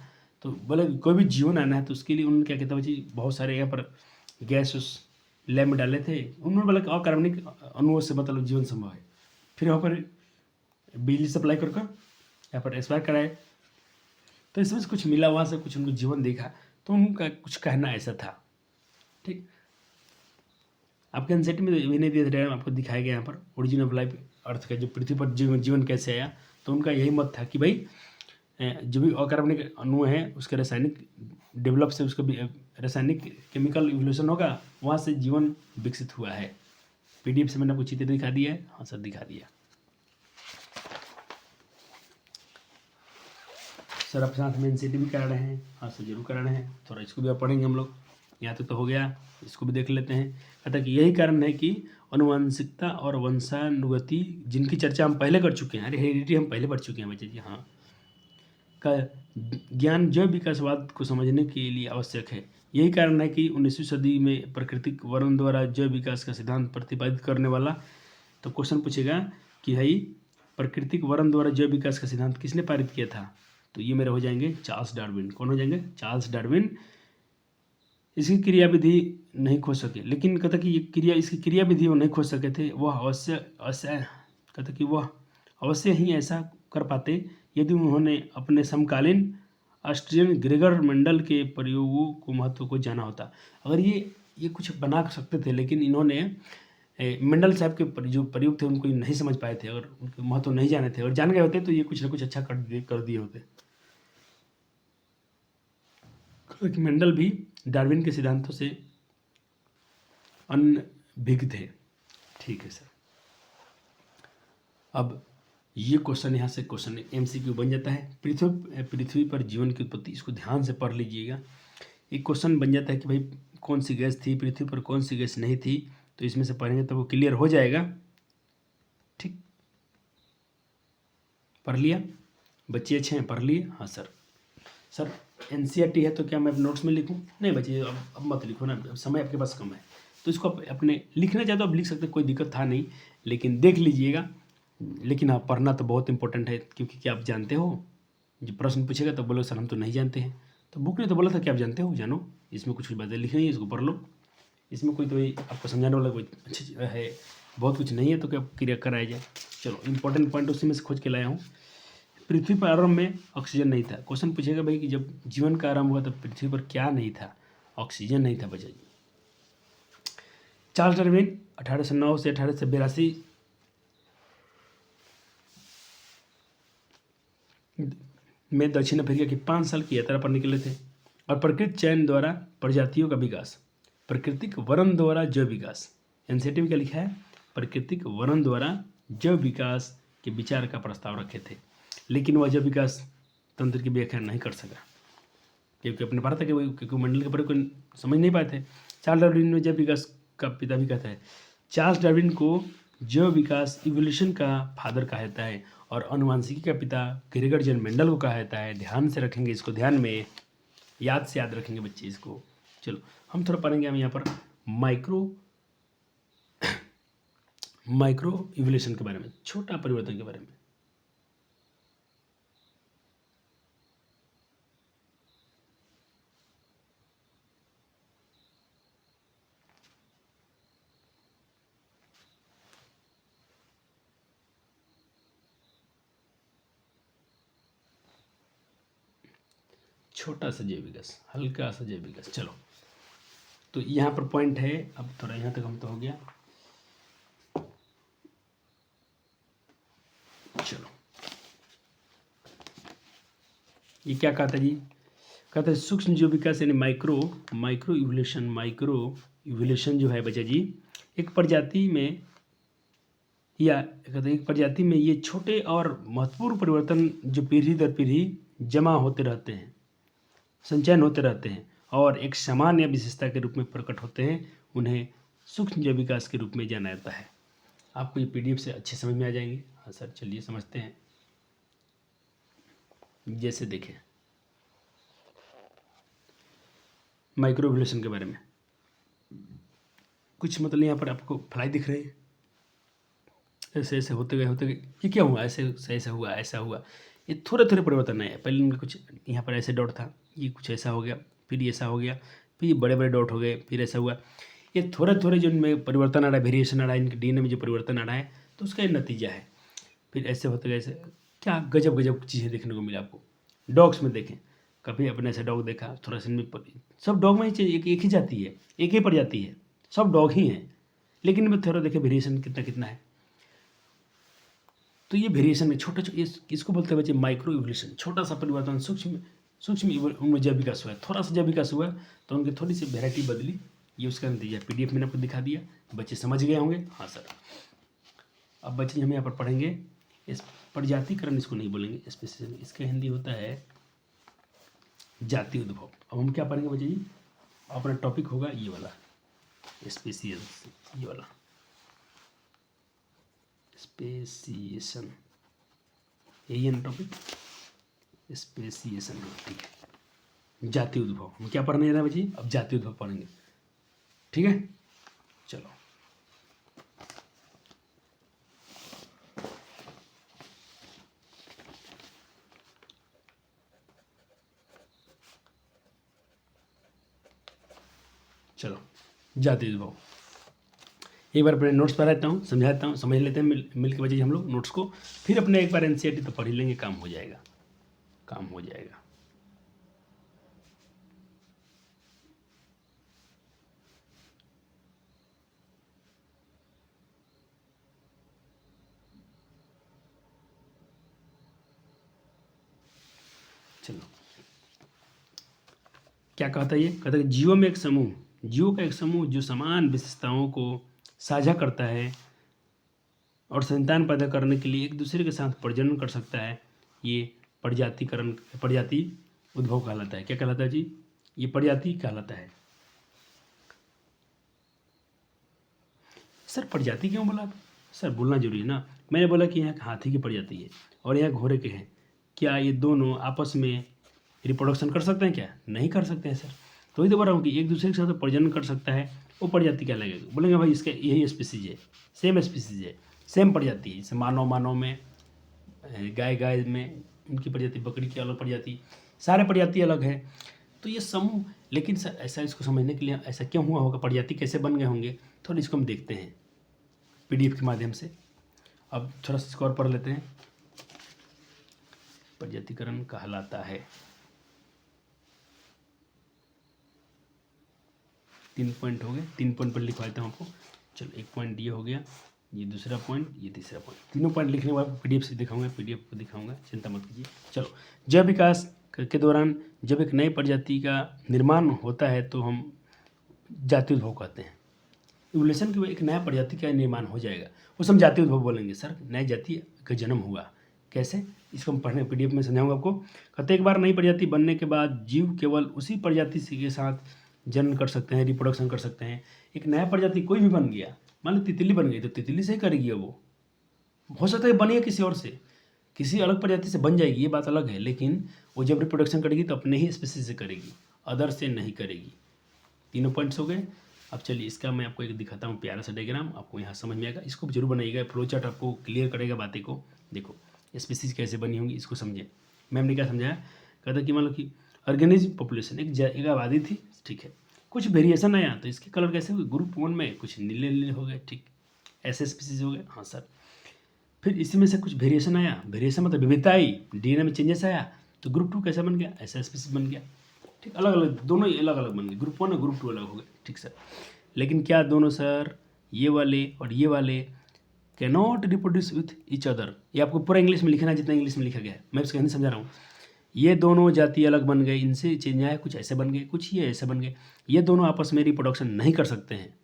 तो बोले कोई भी जीवन आना है तो उसके लिए उन्होंने क्या किया था बच्चे, बहुत सारे यहाँ पर गैस उस लैब में डाले थे। उन्होंने बोला कि अकार्बनिक अणुओं से मतलब जीवन संभव है। फिर वहाँ पर बिजली सप्लाई कर यहाँ पर एक्सपायर कराए, तो इसमें से कुछ मिला, वहाँ से कुछ उनको जीवन देखा, तो उनका कुछ कहना ऐसा था। ठीक, आपके एनसीईआरटी में भी नहीं दिया था, आपको दिखाया गया यहाँ पर ओरिजिन ऑफ लाइफ, अर्थ का जो पृथ्वी पर जीवन कैसे आया। तो उनका यही मत था कि भाई जो भी अकार्बनिक अणु हैं उसके रासायनिक डेवलप से, उसका भी रासायनिक केमिकल इवोल्यूशन होगा, वहाँ से जीवन विकसित हुआ है। PDF से मैंने आपको चित्र दिखा दिया है। हाँ सर, दिखा दिया। सर आप साथ में एनसीईआरटी भी करा रहे हैं? हाँ सर, जरूर करा रहे हैं। थोड़ा इसको भी आप पढ़ेंगे हम लोग, यहाँ तक तो हो गया, इसको भी देख लेते हैं। कहता कि यही कारण है कि अनुवांशिकता और वंशानुगति, जिनकी चर्चा हम पहले कर चुके हैं, अरे हेरिडिटी हम पहले पढ़ चुके हैं बच्चे जी, हाँ, का ज्ञान जैव विकासवाद को समझने के लिए आवश्यक है। यही कारण है कि 19वीं सदी में प्राकृतिक वर्ण द्वारा जैव विकास का सिद्धांत प्रतिपादित करने वाला, तो क्वेश्चन पूछेगा कि भाई प्राकृतिक वर्ण द्वारा जैव विकास का सिद्धांत किसने पारित किया था? तो ये मेरे हो जाएंगे चार्ल्स डार्विन। कौन हो जाएंगे? Charles Darwin. इसकी क्रियाविधि नहीं खोज सके, लेकिन कहता कि इसकी क्रियाविधि वो नहीं खोज सके थे। वह कहता कि वह अवश्य ही ऐसा कर पाते यदि उन्होंने अपने समकालीन ऑस्ट्रियन ग्रेगर मेंडल के प्रयोगों को महत्व को जाना होता। अगर ये कुछ बना सकते थे, लेकिन इन्होंने मंडल साहब के जो प्रयोग थे उनको नहीं समझ पाए थे और उनके महत्व नहीं जाने थे, और जान गए होते तो ये कुछ ना कुछ अच्छा कर दिए होते। मंडल भी डार्विन के सिद्धांतों से अनभिज्ञ थे। ठीक है सर। अब ये क्वेश्चन यहाँ से क्वेश्चन MCQ बन जाता है। पृथ्वी पर जीवन की उत्पत्ति, इसको ध्यान से पढ़ लीजिएगा। एक क्वेश्चन बन जाता है कि भाई कौन सी गैस थी पृथ्वी पर, कौन सी गैस नहीं थी, तो इसमें से पढ़ेंगे तो वो क्लियर हो जाएगा। ठीक, पढ़ लिया बच्चे? अच्छे हैं, पढ़ लिए? हाँ सर। सर NCERT है तो क्या मैं नोट्स में लिखूं? नहीं बच्चे, अब मत लिखो ना, समय आपके पास कम है, तो इसको अपने लिखना चाहते हो आप लिख सकते, कोई दिक्कत था नहीं, लेकिन देख लीजिएगा। लेकिन हाँ, पढ़ना तो बहुत इंपॉर्टेंट है, क्योंकि क्या आप जानते हो, जब प्रश्न पूछेगा तो बोलो सर हम तो नहीं जानते हैं, तो बुक ने तो बोला था कि आप जानते हो, जानो, इसमें कुछ बातें लिखी नहीं है, इसको पढ़ लो। इसमें कोई तो आपको समझाने वाला कोई अच्छी है, बहुत कुछ नहीं है, तो क्या क्रिया कराया जाए। चलो, इंपॉर्टेंट पॉइंट उसी में से खोज के लाया हूँ। पृथ्वी पर आरंभ में ऑक्सीजन नहीं था। क्वेश्चन पूछेगा भाई कि जब जीवन का आरंभ हुआ तो पृथ्वी पर क्या नहीं था? ऑक्सीजन नहीं था बच्चा जी। चार्ल्स डार्विन 1809 से 1882 में दक्षिण अफ्रीका की 5 साल की यात्रा पर निकले थे। और प्रकृति चयन द्वारा प्रजातियों का विकास, प्राकृतिक वर्ण द्वारा जैव विकास, NCERT में क्या लिखा है? प्राकृतिक वर्ण द्वारा जैव विकास के विचार का प्रस्ताव रखे थे, लेकिन वह जैव विकास तंत्र की व्याख्या नहीं कर सका, क्योंकि अपने भारत के क्योंकि मंडल के प्रयोग को समझ नहीं पाए थे। चार्ल्स डार्विन ने जैव विकास का पिता भी कहता है। चार्ल्स डार्विन को जैव विकास इवोल्यूशन का फादर कहा जाता है, और अनुवांशिकी का पिता ग्रेगर जन मेंडल को कहा जाता है। ध्यान से रखेंगे इसको, ध्यान में याद से याद रखेंगे बच्चे इसको। चलो हम थोड़ा पढ़ेंगे, हम यहाँ पर माइक्रो इवोल्यूशन के बारे में, छोटा परिवर्तन के बारे में। छोटा सा जैव विकास, हल्का सा जैव विकास। चलो, तो यहाँ पर पॉइंट है, अब थोड़ा यहाँ तक हम तो हो गया। चलो, ये क्या कहता है जी? कहता है सूक्ष्म जैव विकास यानी माइक्रो इवोल्यूशन जो है बच्चा जी, एक प्रजाति में, या कहते हैं एक प्रजाति में ये छोटे और महत्वपूर्ण परिवर्तन जो पीढ़ी दर पीढ़ी जमा होते रहते हैं, संचयन होते रहते हैं, और एक सामान्य विशेषता के रूप में प्रकट होते हैं, उन्हें सूक्ष्म जैव विकास के रूप में जाना जाता है। आपको ये PDF से अच्छे समझ में आ जाएंगे। हाँ सर, चलिए समझते हैं। जैसे देखें माइक्रो इवोल्यूशन के बारे में, कुछ मतलब यहाँ पर आपको फ्लाई दिख रही है, ऐसे ऐसे होते गए, ये क्या हुआ, ऐसे ऐसा हुआ, ऐसा हुआ, ये थोड़े थोड़े परिवर्तन आए। पहले उनके कुछ यहाँ पर ऐसे डॉट था, ये कुछ ऐसा हो गया, फिर ऐसा हो गया, फिर ये बड़े बड़े डॉट हो गए, फिर ऐसा हुआ। ये थोड़े थोड़े जो इनमें परिवर्तन आ रहा है, वेरिएशन आ रहा है, इनके DNA में जो परिवर्तन आ रहा है, तो उसका ये नतीजा है। फिर ऐसे होते गए, ऐसे क्या गजब गजब चीज़ें देखने को मिला आपको। डॉग्स में देखें, कभी अपने ऐसे डॉग देखा, थोड़ा सा इनमें सब डॉग में एक ही जाती है, एक ही प्रजाति है, सब डॉग ही हैं, लेकिन इनमें थोड़ा देखें वेरिएशन कितना कितना है। तो ये वेरिएशन में छोटे छोटे, इसको बोलते हैं बच्चे माइक्रो इवोल्यूशन, छोटा सा परिवर्तन, सूक्ष्म उनमें जैव विकास हुआ है, थोड़ा सा जैव विकास हुआ तो उनकी थोड़ी सी वेराइटी बदली, ये उसका नतीजा। PDF मैंने आपको दिखा दिया, बच्चे समझ गए होंगे। हाँ सर। अब बच्चे हम यहाँ पर पढ़ेंगे इस प्रजातिकरण, इसको नहीं बोलेंगे स्पेसिफिक, इसका हिंदी होता है जाति उद्भव। अब हम क्या पढ़ेंगे बच्चे जी? अपना टॉपिक होगा ये वाला स्पेसियस, ये वाला स्पेसिएशन, यही है ना टॉपिक, स्पेसिएशन। ठीक है, जाति उद्भव हम क्या पढ़ने जा रहे हैं बच्चे? अब जाति उद्भव पढ़ेंगे। ठीक है, चलो चलो, जाति उद्भव एक बार अपने नोट्स पर रहता हूँ, समझाता हूँ, समझ लेते हैं मिल के बच्चे हम लोग नोट्स को, फिर अपने एक बार NCERT तो पढ़ ही लेंगे, काम हो जाएगा, काम हो जाएगा। चलो क्या कहता है ये, कहता है जीवों में एक समूह, जीवों का एक समूह जो समान विशेषताओं को साझा करता है और संतान पैदा करने के लिए एक दूसरे के साथ प्रजनन कर सकता है, ये प्रजाति उद्भव कहलाता है। क्या कहलाता है जी, ये प्रजाति कहलाता है। सर प्रजाति क्यों बोला? सर बोलना जरूरी है ना। मैंने बोला कि यहाँ हाथी की प्रजाति है और यहाँ घोड़े के हैं, क्या ये दोनों आपस में रिप्रोडक्शन कर सकते हैं? क्या नहीं कर सकते हैं सर। तो वही तो बोल रहा हूँ कि एक दूसरे के साथ प्रजनन कर सकता है, वो प्रजाति क्या लगेगा? बोलेंगे भाई इसका यही स्पीसीज है, सेम स्पीसीज है, सेम प्रजाति है। जैसे मानव में, गाय में उनकी प्रजाति, बकरी की अलग प्रजाति, सारे प्रजाति अलग है। तो ये समूह, लेकिन सर ऐसा इसको समझने के लिए ऐसा क्यों हुआ होगा, प्रजाति कैसे बन गए होंगे, थोड़ा इसको हम देखते हैं PDF के माध्यम से। अब थोड़ा सा इसको और पढ़ लेते हैं। प्रजातिकरण कहलाता है, 3 पॉइंट हो गए, 3 पॉइंट पर लिखवा देता हूँ आपको। चलो 1 पॉइंट ये हो गया, ये दूसरा पॉइंट, ये तीसरा पॉइंट, तीनों पॉइंट लिखने के बाद PDF से दिखाऊंगा, PDF को दिखाऊंगा, चिंता मत कीजिए। चलो, जब विकास के दौरान जब एक नई प्रजाति का निर्माण होता है तो हम जाति उद्भव कहते हैं। इवोल्यूशन के एक नया प्रजाति का निर्माण हो जाएगा, उस हम जाति उद्भव बोलेंगे। सर नई जाति का जन्म हुआ कैसे, इसको हम पढ़ने PDF में समझाऊंगा आपको। कहते एक बार नई प्रजाति बनने के बाद जीव केवल उसी प्रजाति के साथ जन्म कर सकते हैं, रिप्रोडक्शन कर सकते हैं। एक नया प्रजाति कोई भी बन गया, मान लो तितली बन गई तो तितली से ही करेगी, वो हो सकता है बनिए किसी और से, किसी अलग प्रजाति से बन जाएगी, ये बात अलग है, लेकिन वो जब रिप्रोडक्शन करेगी तो अपने ही स्पीसीज से करेगी, अदर से नहीं करेगी। तीनों पॉइंट्स हो गए। अब चलिए इसका मैं आपको एक दिखाता हूँ प्यारा सा डायग्राम, आपको यहाँ समझ में आएगा, इसको जरूर बनाइएगा, फ्लो चार्ट आपको क्लियर करेगा बातें को। देखो स्पीसीज कैसे बनी होंगी, इसको समझे। मैम ने क्या समझाया, कहता कि मान लो कि ऑर्गेनिज्म पॉपुलेशन, एक आबादी थी, ठीक है, कुछ वेरिएशन आया तो इसके कलर कैसे हुए, ग्रुप 1 में कुछ नीले नीले हो गए, ठीक, ऐसे स्पीसीज हो गए। हाँ सर, फिर इसी में से कुछ वेरिएशन आया, वेरिएशन मतलब विविधता आई, DNA में चेंजेस आया तो ग्रुप 2 कैसा बन गया, ऐसा स्पीसीज बन गया, ठीक, अलग अलग, दोनों ही अलग अलग बन गए, ग्रुप 1 और ग्रुप 2 अलग हो गए, ठीक सर। लेकिन क्या दोनों सर, ये वाले और ये वाले cannot reproduce with each other, ये आपको पूरा इंग्लिश में लिखना है जितना इंग्लिश में लिखा गया है, मैं इसको हिंदी समझा रहा हूँ। ये दोनों जाति अलग बन गए, इनसे चेंज आया, कुछ ऐसे बन गए, कुछ ये ऐसे बन गए, ये दोनों आपस में रिप्रोडक्शन नहीं कर सकते हैं,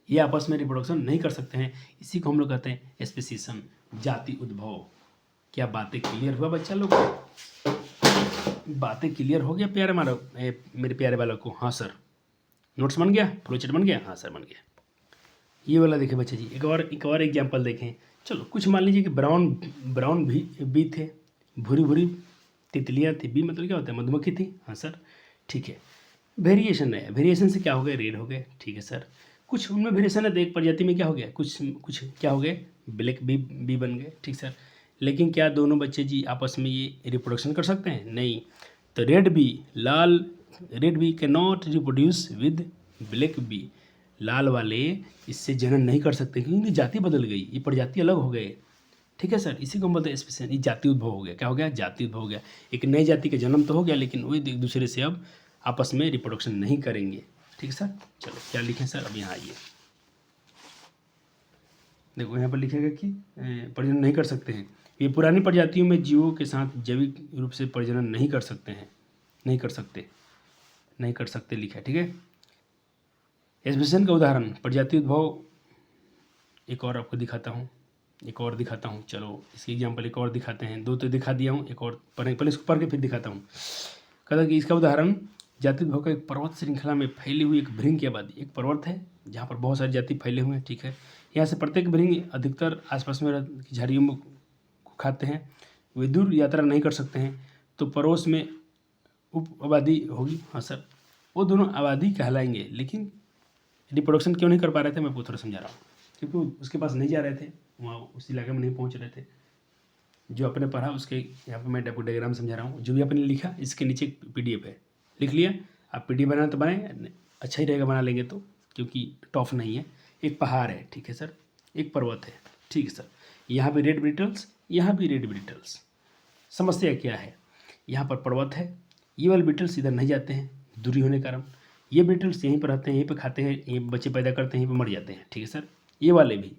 ये आपस में रिप्रोडक्शन नहीं कर सकते हैं, इसी को हम लोग कहते हैं स्पेसिएशन, जाति उद्भव। क्या बातें क्लियर हुआ बच्चा लोग? बातें क्लियर हो गया प्यारे मेरे प्यारे वालों को? हाँ सर, नोट्स बन गया, फ्लोचार्ट बन गया? हाँ सर बन गया। ये वाला देखें बच्चे जी, एक और एग्जाम्पल देखें। चलो कुछ मान लीजिए कि ब्राउन बी थे, भूरी भूरी तितलियाँ थी, बी मतलब क्या होता है, मधुमक्खी थी। हाँ सर ठीक है, वेरिएशन है, वेरिएशन से क्या हो गए, रेड हो गए, ठीक है सर। कुछ उनमें वेरिएशन है तो एक प्रजाति में क्या हो गया, कुछ क्या हो गए, ब्लैक बी बन गए, ठीक सर। लेकिन क्या दोनों बच्चे जी आपस में ये रिप्रोडक्शन कर सकते हैं? नहीं। तो red bee can not reproduce with black bee, लाल वाले इससे जनन नहीं कर सकते क्योंकि जाति बदल गई, ये प्रजाति अलग हो गए, ठीक है सर। इसी को हम बोलते हैं स्पेसिएशन, ये जाति उद्भव हो गया। क्या हो गया, जाति उद्भव हो गया। एक नई जाति का जन्म तो हो गया, लेकिन वो एक दूसरे से अब आपस में रिप्रोडक्शन नहीं करेंगे, ठीक है सर। चलो क्या लिखें सर, अब यहाँ आइए, देखो यहाँ पर लिखेगा कि प्रजनन नहीं कर सकते हैं, ये पुरानी प्रजातियों में जीवों के साथ जैविक रूप से प्रजनन नहीं कर सकते हैं, नहीं कर सकते लिखा है, ठीक है। स्पेसिएशन का उदाहरण प्रजाति उद्भव, एक और आपको दिखाता हूँ, चलो इसकी एग्जाम्पल एक और दिखाते हैं, 2 तो दिखा दिया हूँ, एक और पहले इसको पढ़ के फिर दिखाता हूँ। कहता कि इसका उदाहरण जाति उद्भव का एक पर्वत श्रृंखला में फैली हुई एक भृंग की आबादी, एक पर्वत है जहाँ पर बहुत सारी जाति फैले हुए हैं, ठीक है। यहाँ से प्रत्येक भृंग अधिकतर आसपास में झाड़ियों को खाते हैं, वे दूर यात्रा नहीं कर सकते हैं, तो पड़ोस में उप आबादी होगी। हाँ सर, वो दोनों आबादी कहलाएंगे, लेकिन रिप्रोडक्शन क्यों नहीं कर पा रहे थे, मैं आपको थोड़ा समझा रहा हूँ, क्योंकि उसके पास नहीं जा रहे थे, वहाँ उस इलाके में नहीं पहुँच रहे थे। जो आपने पढ़ा उसके यहाँ पर मैं आपको डायग्राम समझा रहा हूँ, जो भी आपने लिखा इसके नीचे PDF है, लिख लिया। आप PDF बनाना तो बनाएं, अच्छा ही रहेगा, बना लेंगे तो, क्योंकि टफ नहीं है। एक पहाड़ है, ठीक है सर, एक पर्वत है, ठीक है सर, यहाँ भी रेड ब्रिटल्स, यहाँ भी रेड ब्रिटल्स। समस्या क्या है, यहाँ पर पर्वत है, ये वाले ब्रिटल्स इधर नहीं जाते हैं दूरी होने के कारण, ये ब्रिटल्स यहीं पर रहते हैं, यहीं पर खाते हैं, यहीं बच्चे पैदा करते हैं, यहीं पर मर जाते हैं, ठीक है सर। ये वाले भी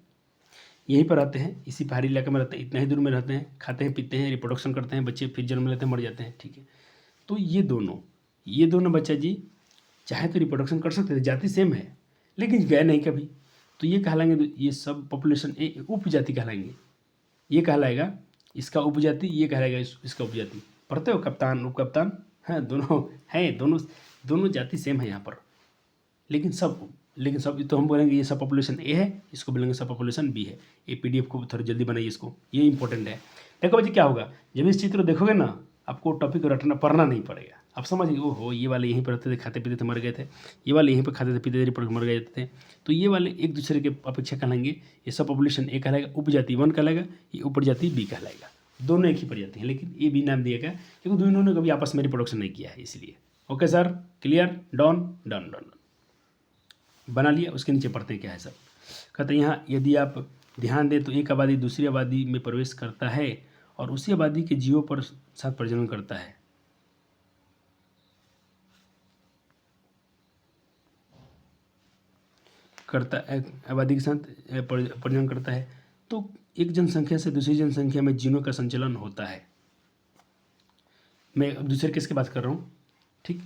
यहीं पर रहते हैं, इसी पहाड़ी इलाके में रहते हैं, इतना ही दूर में रहते हैं, खाते हैं पीते हैं, रिप्रोडक्शन करते हैं, बच्चे फिर जन्म लेते हैं, मर जाते हैं, ठीक है। तो ये दोनों बच्चा जी चाहे तो रिप्रोडक्शन कर सकते थे, जाति सेम है, लेकिन गए नहीं कभी, तो ये कहलाएंगे, तो ये सब पॉपुलेशन उपजाति कहलाएंगे। ये कहलाएगा इसका उपजाति, ये कहलाएगा इसका उपजाति। पढ़ते हो कप्तान उप कप्तान, हाँ दोनों हैं, दोनों जाति सेम है यहाँ पर, लेकिन सब तो हम बोलेंगे ये सब पॉपुलेशन ए है, इसको बोलेंगे सब पॉपुलेशन बी है। ये पीडीएफ को थोड़ा जल्दी बनाइए इसको, ये इंपॉर्टेंट है। देखो बच्चे क्या होगा, जब इस चित्र देखोगे ना, आपको टॉपिक रटना पढ़ना नहीं पड़ेगा, आप समझ गए, ओहो ये वाले यहीं पर रहते थे, खाते पीते थे मर गए थे, ये वाले यहीं पर खाते थे पीते थे मर गए थे, तो ये वाले एक दूसरे के अपेक्षा कहलाएंगे। ये सब पॉपुलेशन ए कहलाएगा, उपजाति 1 कहलाएगा, ये उपजाति बी कहलाएगा। दोनों एक ही प्रजाति हैं, लेकिन ए बी नाम दिया गया क्योंकि दोनों ने कभी आपस में रिप्रोडक्शन नहीं किया है, इसलिए। Okay sir, clear, done done done बना लिया। उसके नीचे पढ़ते हैं क्या है सर। कहते हैं यहाँ यदि आप ध्यान दें तो एक आबादी दूसरी आबादी में प्रवेश करता है और उसी आबादी के जीवों पर साथ प्रजनन करता है। आबादी के साथ प्रजनन करता है, तो एक जनसंख्या से दूसरी जनसंख्या में जीनों का संचलन होता है। मैं अब दूसरे केस की बात कर रहा हूँ, ठीक।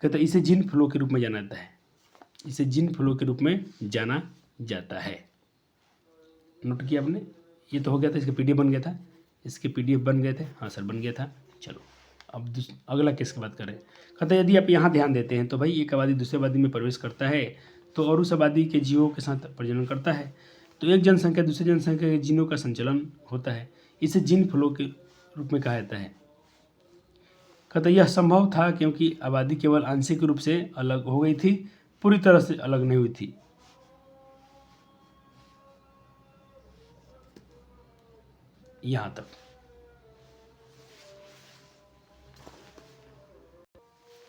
कहता है इसे जीन फ्लो के रूप में जाना जाता है, इसे जीन फ्लो के रूप में जाना जाता है। नोट किया आपने, ये तो हो गया था, इसका पीडीएफ बन गया था, इसके पीडीएफ बन गए थे, हाँ सर बन गया था। चलो अब अगला केस की बात करें। कहता है यदि आप यहाँ ध्यान देते हैं तो भाई एक आबादी दूसरी आबादी में प्रवेश करता है तो और उस आबादी के जीवों के साथ प्रजनन करता है, तो एक जनसंख्या दूसरी जनसंख्या के जीनों का संचलन होता है, इसे जीन फ्लो के रूप में कहा जाता है। कहता यह संभव था क्योंकि आबादी केवल आंशिक रूप से अलग हो गई थी, पूरी तरह से अलग नहीं हुई थी। यहाँ तक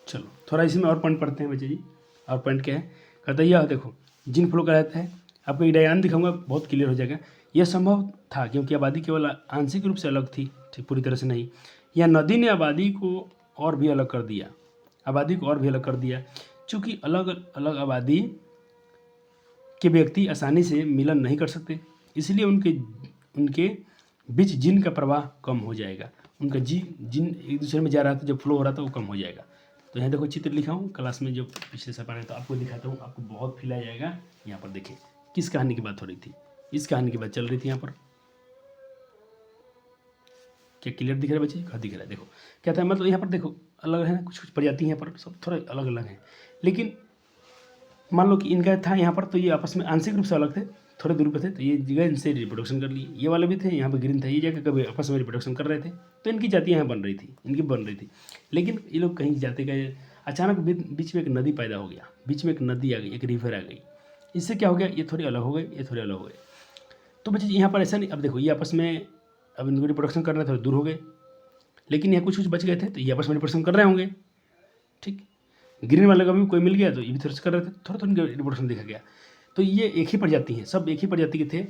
चलो थोड़ा इसमें और पॉइंट पढ़ते हैं बच्चे जी। और पॉइंट क्या है, कहता है यह देखो जीन फ्लो का रहता है, आपको एक डायग्राम दिखाऊंगा बहुत क्लियर हो जाएगा। यह संभव था क्योंकि आबादी केवल आंशिक रूप से अलग थी, ठीक पूरी तरह से नहीं। यह नदी ने आबादी को और भी अलग कर दिया, आबादी को और भी अलग कर दिया। चूँकि अलग अलग आबादी के व्यक्ति आसानी से मिलन नहीं कर सकते, इसलिए उनके बीच जीन का प्रवाह कम हो जाएगा, उनका जीन एक दूसरे में जा रहा था, जब फ्लो हो रहा था वो कम हो जाएगा। तो यहाँ देखो चित्र लिखा हूँ क्लास में, जो पिछले सप्ताह है तो आपको दिखाता हूँ, आपको बहुत फील आ जाएगा। यहाँ पर देखिए किस कहानी की बात हो रही थी, इस कहानी की बात चल रही थी यहाँ पर। क्या क्लियर दिख रहा है बच्चे? हाँ दिख रहा है। देखो क्या था, मतलब यहाँ पर देखो अलग है, कुछ प्रजाति यहाँ पर सब थोड़े अलग अलग हैं, लेकिन मान लो कि इनका था यहाँ पर, तो ये आपस में आंशिक रूप से अलग थे, थोड़े दूर पे थे, तो ये जगह इनसे रिप्रोडक्शन कर लिए। ये वाले भी थे, यहाँ पे ग्रीन था, ये जगह कभी आपस में रिप्रोडक्शन कर रहे थे, तो इनकी जातियाँ यहाँ बन रही थी। लेकिन ये लोग कहीं जाते गए, अचानक बीच में एक नदी पैदा हो गया, बीच में एक नदी आ गई, एक रिवर आ गई, इससे क्या हो गया, ये थोड़े अलग हो गए, ये थोड़े अलग हो गए। तो बच्चे यहाँ पर ऐसा नहीं, अब देखो ये आपस में अब इनको रिप्रोडक्शन करना थोड़े दूर हो गए, लेकिन यहाँ कुछ बच गए थे, तो ये आपस में रिप्रोडक्शन कर रहे होंगे, ठीक। ग्रीन वाले का भी कोई मिल गया तो ये भी थोड़ा कर रहे थे, थोड़ा थोड़ा रिप्रोडक्शन देखा गया। तो ये एक ही प्रजाति हैं, सब एक ही प्रजाति के थे,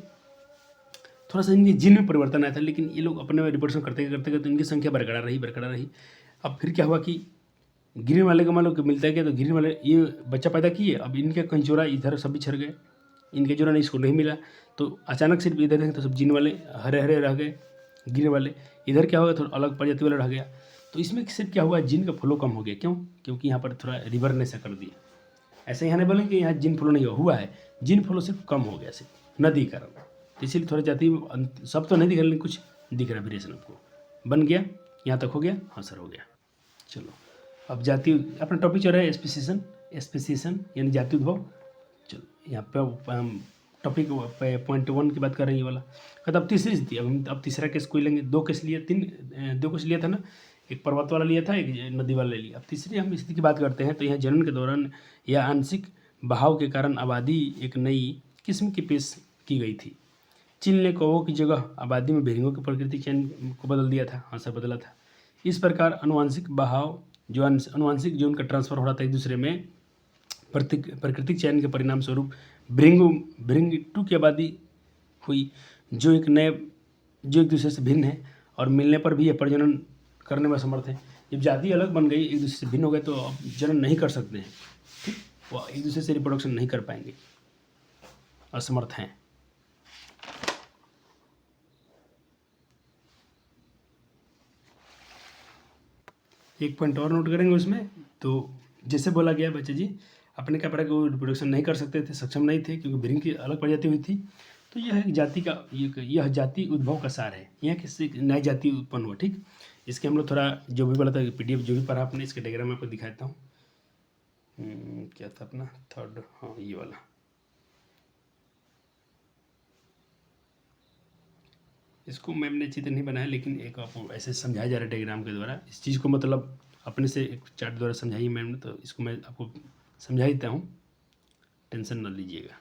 थोड़ा सा इनके जीन में परिवर्तन आया था, लेकिन ये लोग अपने में रिप्रोडक्शन करते करते तो इनकी संख्या बरकरार रही। अब फिर क्या हुआ कि ग्रीन वाले का मान लो मिलता है क्या, तो ग्रीन वाले ये बच्चा पैदा किए, अब इनके कहीं जोड़ा इधर सब बिछड़ गए, इनके जोड़ा नहीं, इसको नहीं मिला, तो अचानक सिर्फ इधर हैं तो सब जीन वाले हरे हरे रह गए, ग्रीन वाले इधर क्या हुआ, थोड़ा अलग प्रजाति वाला रह गया। तो इसमें सिर्फ क्या हुआ, जीन का फ्लो कम हो गया। क्यों? क्योंकि यहाँ पर थोड़ा रिवर ने ऐसा कर दिया। ऐसे यहाँ नहीं बोलेंगे कि यहाँ जीन फ्लो नहीं हुआ है, जीन फ्लो सिर्फ कम हो गया, सिर्फ नदी कारण, तो इसीलिए थोड़ी जाति सब तो नहीं दिख रहा, लेकिन कुछ दिख रहा वेरिएशन आपको बन गया। यहाँ तक हो गया? हाँ सर हो गया। चलो अब जाति अपना टॉपिक चल रहा है स्पेसिएशन यानी जाति उद्भव। चलो यहाँ पे टॉपिक पॉइंट 1 की बात कर रहे हैं ये वाला। कहता अब तीसरी स्थिति, अब तीसरा केस कोई लेंगे, दो केस लिया था ना, एक पर्वत वाला लिया था, एक नदी वाला ले लिया। अब तीसरी हम स्थिति की बात करते हैं, तो यहाँ जनन के दौरान या आंशिक बहाव के कारण आबादी एक नई किस्म की पेश की गई थी। चीन ने कौवों की जगह आबादी में भेड़ियों के प्राकृतिक चयन को बदल दिया था। हाँ सर बदला था। इस प्रकार अनुवांशिक बहाव जो अनुवांशिक जो उनका ट्रांसफर हो रहा था एक दूसरे में, प्राकृतिक चयन के परिणाम स्वरूप भृंग 2 की आबादी हुई, जो एक दूसरे से भिन्न है और मिलने पर भी यह प्रजनन करने में समर्थ है। जब जाति अलग बन गई, एक दूसरे से भिन्न हो गए, तो अब जनन नहीं कर सकते हैं, ठीक, वो एक दूसरे से रिप्रोडक्शन नहीं कर पाएंगे, असमर्थ हैं। एक पॉइंट और नोट करेंगे उसमें, तो जैसे बोला गया बच्चे जी अपने कैपरा को रिप्रोडक्शन नहीं कर सकते थे, सक्षम नहीं थे क्योंकि भ्रूण की अलग प्रजाति हुई थी। तो यह एक जाति का यह जाति उद्भव का सार है, यह किसी नई जाति उत्पन्न हुआ। ठीक, इसके हम लोग थोड़ा जो भी बोला था PDF जो भी पढ़ा आपने, इसके डायग्राम आपको दिखाता हूँ। क्या था अपना थर्ड, हाँ ये वाला। इसको मैम ने चित्र नहीं बनाया, लेकिन एक आपको ऐसे समझाया जा रहा है डायग्राम के द्वारा। इस चीज़ को मतलब अपने से एक चार्ट द्वारा समझाई मैम ने, तो इसको मैं आपको समझा देता हूँ, टेंशन न लीजिएगा।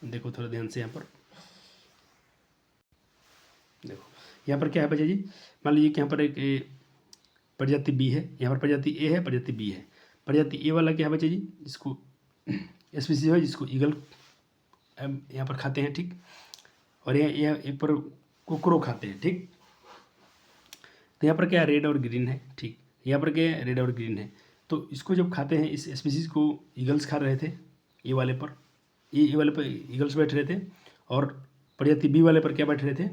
देखो थोड़ा ध्यान से, यहाँ पर देखो, यहाँ पर क्या है बच्चा जी, मान लीजिए कि यहाँ पर एक प्रजाति B है, यहाँ पर प्रजाति A है, प्रजाति B है। प्रजाति A वाला क्या है बच्चा जी, जिसको स्पीसीज है, जिसको ईगल यहाँ पर खाते हैं। ठीक, और यह एक पर कुकरो खाते हैं। ठीक, तो यहाँ पर क्या है, रेड और ग्रीन है। ठीक, यहाँ पर क्या है, रेड और ग्रीन है। तो इसको जब खाते हैं, इस स्पीसीज को ईगल्स खा रहे थे, ये वाले पर, ये वाले पर ईगल्स बैठ रहे थे, और प्रजाति B वाले पर क्या बैठ रहे थे,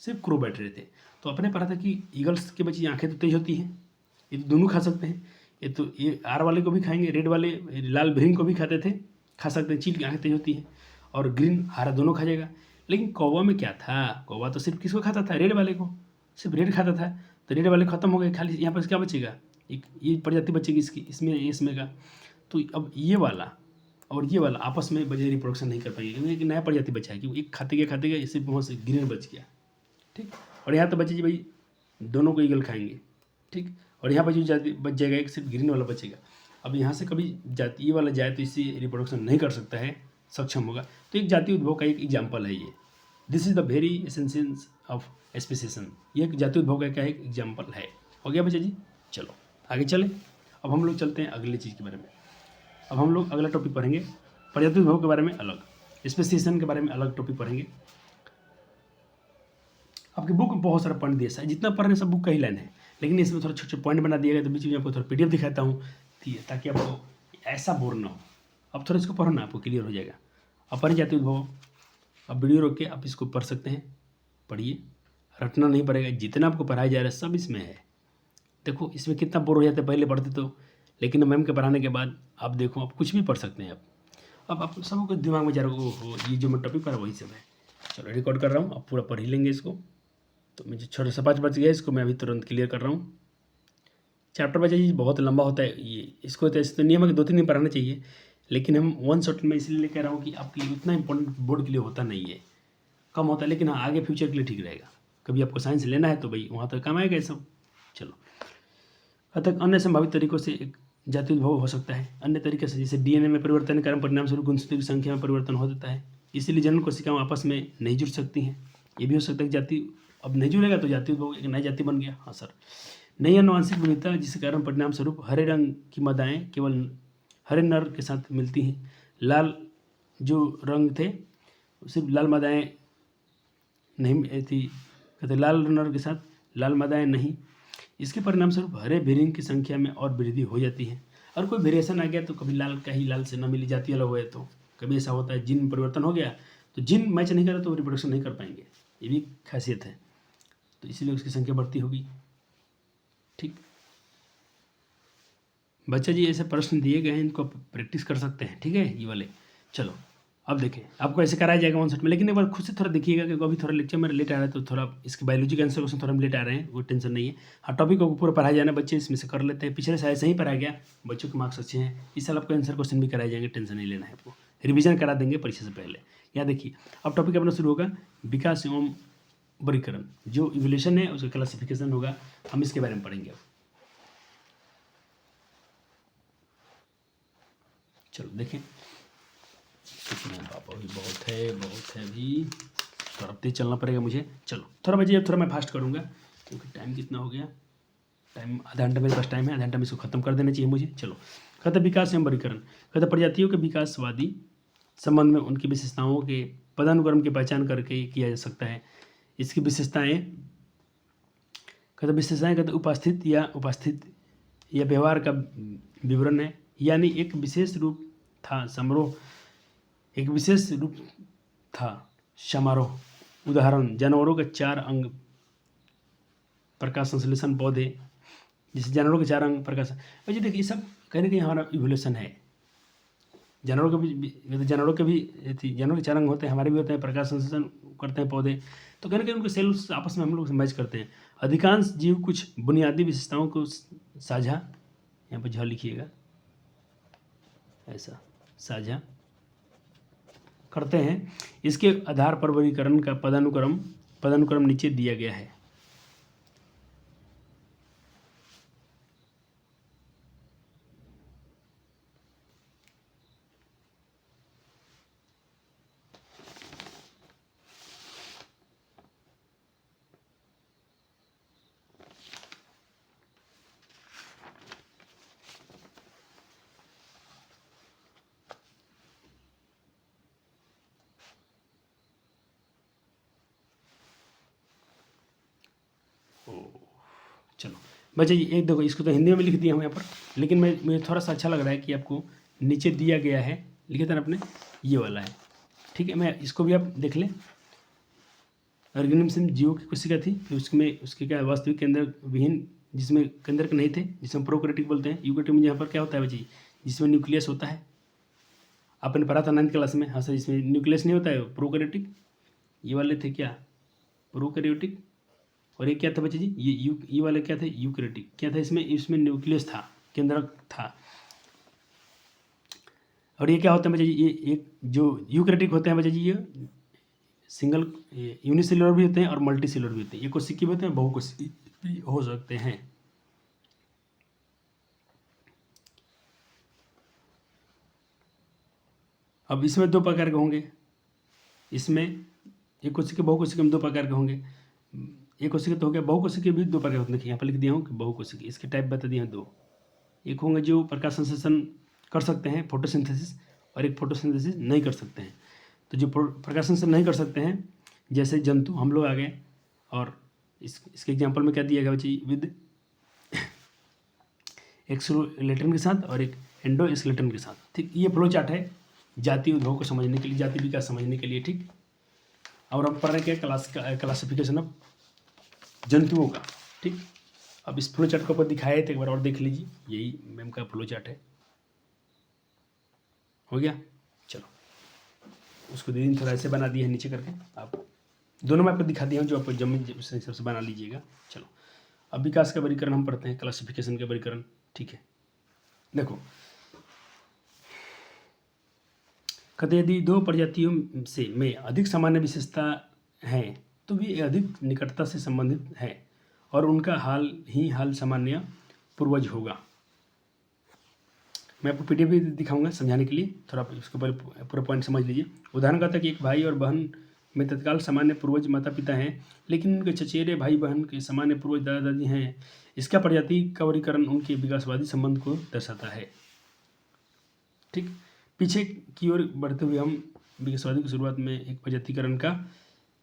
सिर्फ क्रो बैठ रहे थे। तो अपने पढ़ा था कि ईगल्स के बच्चे आंखें तो तेज होती हैं, ये तो दोनों खा सकते हैं। ये तो ये R वाले को भी खाएंगे, रेड वाले लाल भृंग को भी खाते थे, खा सकते हैं, चील की आंखें तेज होती हैं, और ग्रीन हरा दोनों खा जाएगा। लेकिन कौवा में क्या था, कौवा तो सिर्फ किसको खाता था, रेड वाले को, सिर्फ रेड खाता था। तो रेड वाले खत्म हो गए, खाली यहाँ पर क्या बचेगा, एक ये प्रजाति बचेगी इसकी, इसमें का। तो अब ये वाला और ये वाला आपस में बजे रिप्रोडक्शन नहीं कर पाएंगे, क्योंकि एक नया प्रजाति बचा है, क्योंकि एक खाते गए सिर्फ वहाँ से ग्रीन बच गया। ठीक, और यहाँ तो बचे जी भाई दोनों को ईगल खाएंगे। ठीक, और यहाँ पर जो जाति बच जाएगा, एक सिर्फ ग्रीन वाला बचेगा। अब यहाँ से कभी जाति ये वाला जाए तो इससे रिप्रोडक्शन नहीं कर सकता है, सक्षम होगा। तो एक जाति उद्भव का एक एग्जाम्पल है ये। This is the very essentials of speciation. ये एक जाति उद्भव का क्या है, एक एग्जाम्पल है। हो गया बच्चा जी, चलो आगे चलें। अब हम लोग चलते हैं अगली चीज़ के बारे में। अब हम लोग अगला टॉपिक पढ़ेंगे, प्रजाति उद्भव के बारे में अलग, स्पेसिएशन के बारे में अलग टॉपिक पढ़ेंगे। आपकी बुक में बहुत सारा पॉइंट दिया है, जितना पढ़ रहे सब बुक का ही लाइन है, लेकिन इसमें थोड़ा छोटे छोटे पॉइंट बना दिया गया, तो बीच में आपको थोड़ा PDF दिखाता हूँ, ताकि आपको ऐसा बोर ना हो। अब थोड़ा इसको पढ़ो ना, आपको क्लियर हो जाएगा। अब पढ़ जाते उद्भव, अब वीडियो रोक के आप इसको पढ़ सकते हैं, पढ़िए, रटना नहीं पड़ेगा, जितना आपको पढ़ाया जा रहा है सब इसमें है। देखो इसमें कितना बोर हो जाता है पहले पढ़ते तो, लेकिन मैम के पढ़ाने के बाद आप देखो आप कुछ भी पढ़ सकते हैं। अब आप सबको दिमाग में जा रहा हो ये जो मैं टॉपिक पढ़ा वही सब है। चलो रिकॉर्ड कर रहा हूँ, अब पूरा पढ़ ही लेंगे इसको। तो मुझे छोटा सा 5 बच गया, इसको मैं अभी तुरंत क्लियर कर रहा हूँ। चैप्टर बचा जी बहुत लंबा होता है ये, इसको तो ऐसे तो नियम है कि 2-3 दिन पढ़ाना चाहिए, लेकिन हम 1 शॉट में इसलिए लेकर रहा हूँ कि आपके उतना इंपॉर्टेंट बोर्ड के लिए होता नहीं है, कम होता है, लेकिन हाँ आगे फ्यूचर के लिए ठीक रहेगा। कभी आपको साइंस लेना है तो भाई वहाँ तक काम आएगा ये सब। चलो, अब तक अन्य संभावित तरीकों से एक जाति उद्भव हो सकता है। अन्य तरीके से जैसे DNA में परिवर्तन के कारण परिणाम स्वरूप गुणसूत्रों की संख्या में परिवर्तन हो जाता है, इसीलिए जनन कोशिकाएं आपस में नहीं जुड़ सकती हैं। ये भी हो सकता है कि जाति अब नहीं जुड़ेगा तो जाति उद्भव एक नई जाति बन गया। हाँ सर, नई अनुवांशिक विविधता जिसके कारण परिणाम स्वरूप हरे रंग की मादाएं केवल हरे नर के साथ मिलती हैं, लाल जो रंग थे सिर्फ लाल मादाएं नहीं थी, कहते लाल नर के साथ लाल मादाएं नहीं। इसके परिणाम स्वरूप हरे भृंग की संख्या में और वृद्धि हो जाती है। और कोई वेरिएशन आ गया तो कभी लाल का ही लाल से न मिली जाती अलग हुए, तो कभी ऐसा होता है जीन में परिवर्तन हो गया तो जीन मैच नहीं करा तो रिप्रोडक्शन नहीं कर पाएंगे, ये भी खासियत है, तो इसीलिए उसकी संख्या बढ़ती होगी। ठीक बच्चा जी, ऐसे प्रश्न दिए गए हैं, इनको प्रैक्टिस कर सकते हैं। ठीक है ये वाले। चलो अब देखें, आपको ऐसे कराया जाएगा 1 शॉट में, लेकिन एक बार खुद से थोड़ा देखिएगा, क्योंकि अभी थोड़ा लेक्चर में लेट आ रहा है, तो थोड़ा इसके बायोलॉजी के आंसर क्वेश्चन थोड़ा हम लेट आ रहे हैं, वो टेंशन नहीं है। हाँ टॉपिक को पूरा पढ़ाया जाना, बच्चे इसमें से कर लेते हैं, पिछले साल ऐसे ही पढ़ाया गया, बच्चों के मार्क्स अच्छे हैं। इस साल आपको आंसर क्वेश्चन भी कराए जाएंगे, टेंशन नहीं लेना है, आपको रिविजन करा देंगे परीक्षा से पहले। यहाँ देखिए अब टॉपिक अपना शुरू होगा, विकास एवं वर्गीकरण, जो इवोल्यूशन है उसका क्लासिफिकेशन होगा, हम इसके बारे में पढ़ेंगे। चलो देखें, पापा भी बहुत है अभी, थोड़ा तेज चलना पड़ेगा मुझे। चलो थोड़ा बजे, अब थोड़ा मैं फास्ट करूँगा क्योंकि टाइम कितना हो गया, टाइम आधा घंटा मेरे पास टाइम है, आधा घंटा में इसको खत्म कर देना चाहिए मुझे। चलो, कहते विकास एवं वर्गीकरण, कहते प्रजातियों के विकासवादी संबंध में उनकी विशेषताओं के पदानुक्रम की पहचान करके किया जा सकता है। इसकी विशेषताएँ कहते उपस्थित या व्यवहार का विवरण है, यानी एक विशेष रूप था समारोह। उदाहरण जानवरों के 4 अंग, प्रकाश संश्लेषण, पौधे जैसे जानवरों के 4 अंग प्रकाश। वैसे देखिए, ये सब कहीं ना कहीं हमारा इवोल्यूशन है। जानवरों के भी जानवरों के 4 अंग होते हैं, हमारे भी होते हैं, प्रकाश संश्लेषण करते हैं पौधे, तो कहीं ना कहीं उनके सेल्स आपस में हम लोग मैच करते हैं। अधिकांश जीव कुछ बुनियादी विशेषताओं को साझा, यहाँ पर झ लिखिएगा, ऐसा साझा करते हैं। इसके आधार पर वर्गीकरण का पदानुक्रम नीचे दिया गया है। चलो बच्चे, एक देखो, इसको तो हिंदी में भी लिख दिया हूँ यहाँ पर, लेकिन मुझे थोड़ा सा अच्छा लग रहा है कि आपको नीचे दिया गया है, लिखे थे ना अपने, ये वाला है। ठीक है, मैं इसको भी आप देख लें। ऑर्गेनिज्म जीवों की कोशिका थी, फिर उसमें उसके क्या वास्तविक केंद्र विहीन, जिसमें केंद्रक नहीं थे, जिसमें प्रोकैरियोटिक बोलते हैं। यूकैरियोटिक में यहाँ पर क्या होता है बच्चे, जिसमें न्यूक्लियस होता है। आपने पढ़ा था 9th क्लास में, हाँ सर, इसमें न्यूक्लियस नहीं होता है, प्रोकैरियोटिक। ये वाले थे क्या, प्रोकैरियोटिक। और ये क्या था बच्चे जी, ये वाले क्या थे, यूकैरियोटिक। क्या था इसमें न्यूक्लियस था, केंद्रक था। और ये क्या होता है बच्चे जी, ये एक जो यूकैरियोटिक होते हैं बच्चे जी, ये सिंगल यूनिसेलुलर भी होते हैं और मल्टी सेलुलर भी होते हैं। ये कोशिकीय भी होते हैं, बहुकोशिकीय भी हो सकते हैं। अब इसमें 2 प्रकार के होंगे, इसमें एक कोशिकीय बहुकोशिकीय में 2 प्रकार के होंगे। एक कोशिकीय तो हो गया, बहुकोशिकीय भी 2 प्रकार होते हैं। देखिए यहाँ पर लिख दिया हूँ कि बहुकोशिकीय, इसके टाइप बता दिए हैं 2। एक होंगे जो प्रकाश संश्लेषण कर सकते हैं, फोटोसिंथेसिस, और एक फोटोसिंथेसिस नहीं कर सकते हैं। तो जो प्रकाश संश्लेषण नहीं कर सकते हैं, जैसे जंतु, हम लोग आ गए, और इसके एग्जाम्पल में क्या दिया गया बच्चे, विद एक्सोलेटन के साथ और एक एंडोस्केलेटन के साथ। ठीक, ये फ्लो चार्ट है जाति उद्भव को समझने के लिए, जाति विकास समझने के लिए। ठीक, और हम पढ़ रहे हैं क्लासिफिकेशन ऑफ जंतुओं का। ठीक, अब इस फ्लो चार्ट को ऊपर दिखाए थे, एक बार और देख लीजिए, यही मैम का फ्लो चार्ट है। हो गया, चलो उसको दीदी थोड़ा ऐसे बना दिया है नीचे करके, आप दोनों में आपको दिखा दिया हूँ, जो आपको जमीन उस हिसाब से बना लीजिएगा। चलो अब विकास का वर्गीकरण हम पढ़ते हैं, क्लासिफिकेशन का वर्गीकरण। ठीक है, देखो, कहते यदि 2 प्रजातियों से में अधिक सामान्य विशेषता है तो वे अधिक निकटता से संबंधित है और उनका हाल सामान्य पूर्वज होगा। मैं आपको पीडीएफ भी दिखाऊंगा समझाने के लिए, थोड़ा आप इसके ऊपर पूरा पॉइंट समझ लीजिए। उदाहरण कहता है कि एक भाई और बहन में तत्काल सामान्य पूर्वज माता पिता हैं, लेकिन उनके चचेरे भाई बहन के सामान्य पूर्वज दादा दादी हैं। इसका प्रजाति का वर्गीकरण उनके विकासवादी संबंध को दर्शाता है। ठीक, पीछे की ओर बढ़ते हुए हम विकासवादी की शुरुआत में एक प्रजातिकरण का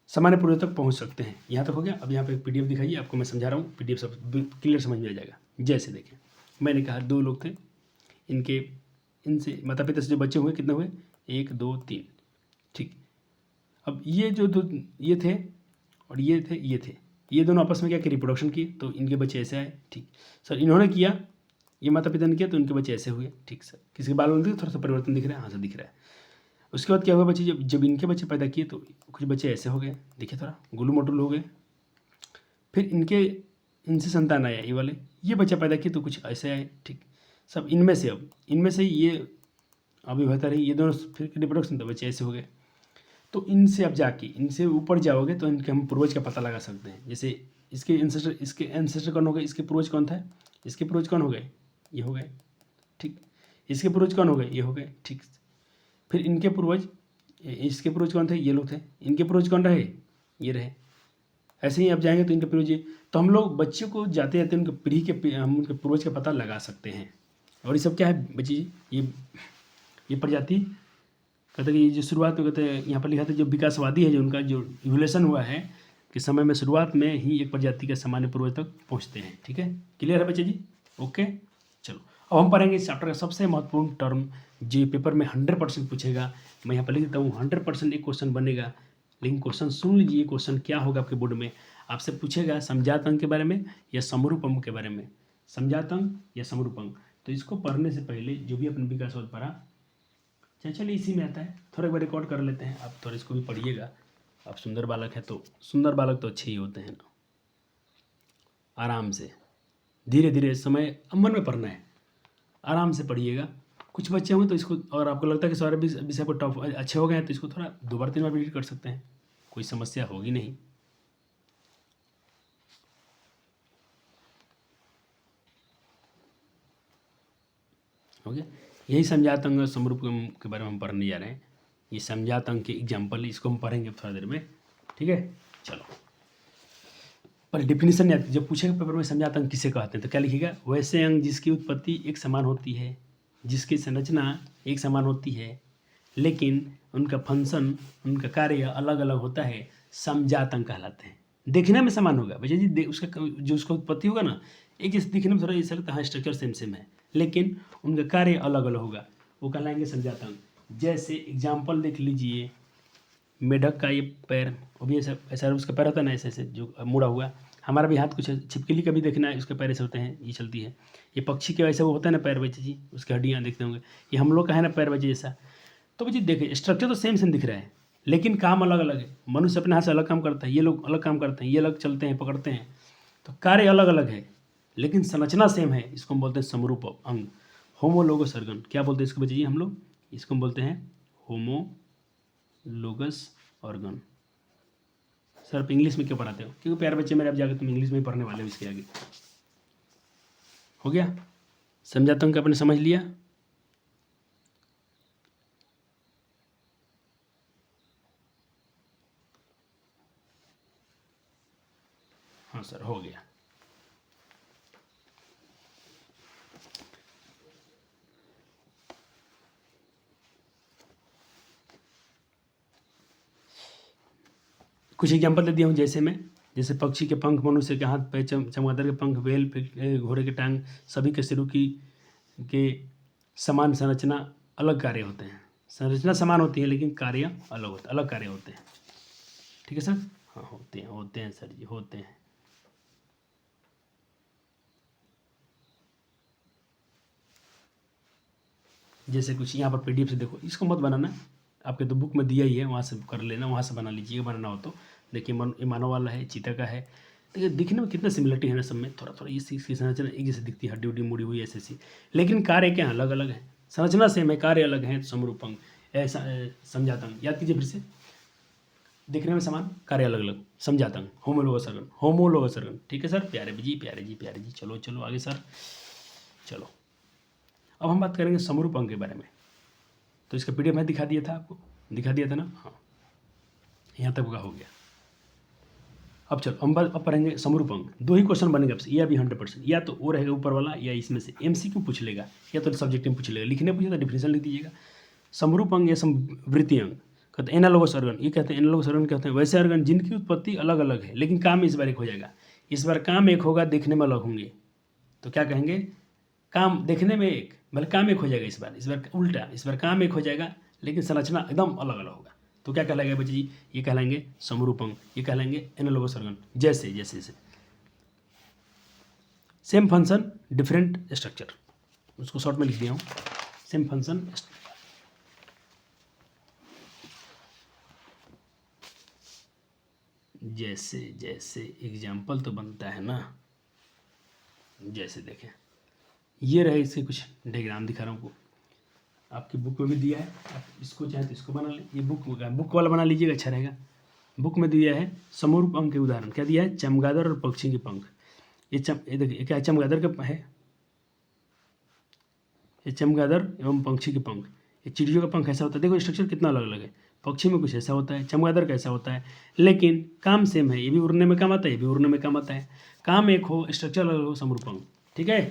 सामान्य पूर्वज तक पहुंच सकते हैं। यहाँ तक हो गया। अब यहाँ पे पीडीएफ दिखाइए, आपको मैं समझा रहा हूँ, पीडीएफ सब क्लियर समझ में आ जाएगा। जैसे देखें, मैंने कहा 2 लोग थे, इनसे माता पिता से जो बच्चे हुए कितने हुए, 1 2 3। ठीक, अब ये जो 2 ये थे और ये थे, ये दोनों आपस में क्या कि रिप्रोडक्शन किए, तो इनके बच्चे ऐसे आए। ठीक सर, इन्होंने किया, ये माता पिता ने किया, तो इनके बच्चे ऐसे हुए। ठीक सर, किसी के बाल में थोड़ा सा परिवर्तन दिख रहा है, हाँ सर दिख रहा है। उसके बाद क्या हुआ बच्चे, जब इनके बच्चे पैदा किए तो कुछ बच्चे ऐसे हो गए, देखिए थोड़ा गुलू मोटुल हो गए। फिर इनसे संतान आया, ये वाले, ये बच्चा पैदा किए तो कुछ ऐसे आए। ठीक, सब इनमें से ये अभी बेहतर है, ये दोनों फिर रिप्रोडक्शन, तो बच्चे ऐसे हो गए। तो इनसे अब जाके इनसे ऊपर जाओगे तो इनके हम पूर्वज का पता लगा सकते हैं। जैसे इसके एंसेस्टर कौन हो गए, इसके पूर्वज कौन था, इसके पूर्वज कौन हो गए, ये हो गए। ठीक, इसके पूर्वज कौन हो गए, ये हो गए। ठीक, फिर इनके पूर्वज, इसके पूर्वज कौन थे, ये लोग थे। इनके पूर्वज कौन रहे, ये रहे। ऐसे ही अब जाएंगे तो इनके पूर्वज, तो हम लोग बच्चे को जाते जाते उनके पीढ़ी के हम उनके पूर्वज का पता लगा सकते हैं। और ये सब क्या है बच्ची जी, ये प्रजाति कहते हैं कि ये जो शुरुआत में कहते हैं यहाँ पर लिखा था, जो विकासवादी है, जो उनका जो इवोल्यूशन हुआ है कि समय में शुरुआत में ही एक प्रजाति के सामान्य पूर्वज तक पहुँचते हैं। ठीक है, क्लियर है बच्चे जी, ओके। चलो अब हम पढ़ेंगे इस चैप्टर का सबसे महत्वपूर्ण टर्म, जो पेपर में 100% पूछेगा। मैं यहाँ पर लिख देता हूँ 100% एक क्वेश्चन बनेगा, लेकिन क्वेश्चन सुन लीजिए। क्वेश्चन क्या होगा आपके बोर्ड में, आपसे पूछेगा समझात अंक के बारे में या समरूप अंक के बारे में। समझात अंग या समरूप अंग। तो इसको पढ़ने से पहले जो भी अपन विकास और पढ़ा, चलिए इसी में आता है, थोड़ा एक बार रिकॉर्ड कर लेते हैं। आप थोड़ा इसको भी पढ़िएगा। आप सुंदर बालक है तो सुंदर बालक तो अच्छे ही होते हैं ना। आराम से धीरे धीरे समय मन में पढ़ना है, आराम से पढ़िएगा। कुछ बच्चे होंगे तो इसको, और आपको लगता है कि सारे विषय पर टॉप अच्छे हो गए हैं तो इसको थोड़ा 2 बार 3 बार रीड कर सकते हैं, कोई समस्या होगी नहीं। हो गया। यही समझात अंग और समरूप के बारे में हम पढ़ने जा रहे हैं। ये समझात अंग के एग्जाम्पल, इसको हम पढ़ेंगे थोड़ा देर में, ठीक है। चलो, पर डिफिनीशन नहीं आती। जब पूछेगा पेपर में समझात अंग किसे कहते हैं तो क्या लिखिएगा, वैसे अंग जिसकी उत्पत्ति एक समान होती है, जिसकी संरचना एक समान होती है, लेकिन उनका फंक्शन, उनका कार्य अलग अलग होता है, समझात अंग कहलाते हैं। देखने में समान होगा भैया जी, उसका जो उसका उत्पत्ति होगा ना, एक जैसे दिखने में थोड़ा ऐसा लगता है, हाँ स्ट्रक्चर सेम सेम है, लेकिन उनका कार्य अलग अलग होगा, वो कहलाएंगे समझात अंग। जैसे एग्जाम्पल देख लीजिए, मेढक का ये पैर, वो भी ऐसा ऐसा उसका पैर होता है ना, ऐसे ऐसे जो मुड़ा हुआ। हमारा भी हाथ कुछ है, छिपकली का भी देखना है, उसके पैर ऐसे होते हैं, ये चलती है। ये पक्षी के वैसे वो होता है ना पैर बच्चे जी, उसकी हड्डियाँ देखते होंगे। ये हम लोग का है ना पैर बच्चे जैसा। तो बच्चे देखिए स्ट्रक्चर तो सेम सेम दिख रहा है, लेकिन काम अलग अलग है। मनुष्य अपने हाथ से अलग काम करता है, ये लोग अलग काम करते हैं, ये अलग चलते हैं, पकड़ते हैं, तो कार्य अलग अलग है, लेकिन संरचना सेम है। इसको हम बोलते हैं समरूप अंग, होमोलोगस ऑर्गन। क्या बोलते हैं इसको बच्चे जी हम लोग? इसको हम बोलते हैं होमोलोगस ऑर्गन। सर आप इंग्लिश में क्यों पढ़ाते हो? क्योंकि प्यारे बच्चे मेरे, अब जाकर तुम इंग्लिश में ही पढ़ने वाले हो इसके आगे। हो गया? समझाता हूँ कि आपने समझ लिया? हाँ सर, हो गया। कुछ एग्जाम्पल दे दिया हूँ, जैसे पक्षी के पंख, मनुष्य के हाथ पैर, चमगादड़ के पंख, बैल, घोड़े के टांग, सभी के सिरों के समान संरचना, अलग कार्य होते हैं। संरचना समान होती है लेकिन कार्य अलग होते, अलग कार्य होते हैं। ठीक है सर? हाँ होते हैं सर जी, होते हैं। जैसे कुछ यहाँ पर पीडीएफ से देखो, इसको मत बनाना, आपके तो बुक में दिया ही है, वहाँ से कर लेना, वहाँ से बना लीजिएगा, बनाना हो तो। देखिए ये मानव वाला है, चीता का है, देखिए दिखने में कितना सिमिलरिटी है ना सब में, थोड़ा थोड़ा इस चीज़ की संरचना एक जैसे दिखती है, हड्डी उड्डी मुड़ी हुई ऐसी सी, लेकिन कार्य क्या अलग अलग है, संरचना सेम है, कार्य अलग है। समरूपंग ऐसा समझाता हूँ, याद कीजिए फिर से, दिखने में समान, कार्य अलग अलग, समझाता हूँ। Homologous organ, homologous organ. ठीक है सर? प्यारे जी, प्यारे जी, प्यारे जी। चलो चलो आगे सर, चलो अब हम बात करेंगे समरूप अंग के बारे में। तो इसका पीडीएफ मैं दिखा दिया था आपको, दिखा दिया था ना? हाँ, यहाँ तक का हो गया। अब चलो अब पढ़ेंगे समरूप अंग। 2 ही क्वेश्चन बनेंगे आपसे, या भी 100%, या तो वो रहेगा ऊपर वाला, या इसमें से एमसीक्यू पूछ लेगा, या तो सब्जेक्ट में पूछ लेगा। लिखने पूछे तो डिफिनेशन लिख दीजिएगा। समरूप अंग या समवृत्ति अंग कहते हैं एनालोगस ऑर्गन। ये कहते हैं एनालोगस ऑर्गन, कहते हैं वैसे ऑर्गन जिनकी उत्पत्ति अलग अलग है, लेकिन काम इस बार एक हो जाएगा। इस बार काम एक होगा, देखने में अलग होंगे, तो क्या कहेंगे? काम देखने में एक, मतलब काम एक हो जाएगा। इस बार उल्टा, इस बार काम एक हो जाएगा लेकिन संरचना एकदम अलग अलग होगा। तो क्या कहलाएगा बच्चे जी? ये कहलाएंगे समरूप अंग, ये कहलाएंगे एनालोगस ऑर्गन। जैसे जैसे सेम फंक्शन डिफरेंट स्ट्रक्चर, उसको शॉर्ट में लिख दिया हूँ, सेम फंक्शन जैसे जैसे एग्जाम्पल तो बनता है ना। जैसे देखें, ये रहे, इसके कुछ डायग्राम दिखा रहा हूँ आपको, आपकी बुक में भी दिया है, आप इसको चाहे तो इसको बना लें। ये बुक वाला बना लीजिएगा, अच्छा रहेगा। बुक में दिया है समरूप अंग के उदाहरण, क्या दिया है? चमगादड़ और पक्षी के पंख। ये देखिए क्या चमगादड़ का है, ये चमगादड़ एवं पक्षी के पंख। ये चिड़ियों का पंख ऐसा होता है, देखो स्ट्रक्चर कितना अलग अलग है। पक्षी में कुछ ऐसा होता है, चमगादड़ का ऐसा होता है, लेकिन काम सेम है। ये भी उड़ने में काम आता है, ये भी उड़ने में काम आता है। काम एक हो, स्ट्रक्चर अलग हो, समरूप अंग। ठीक है?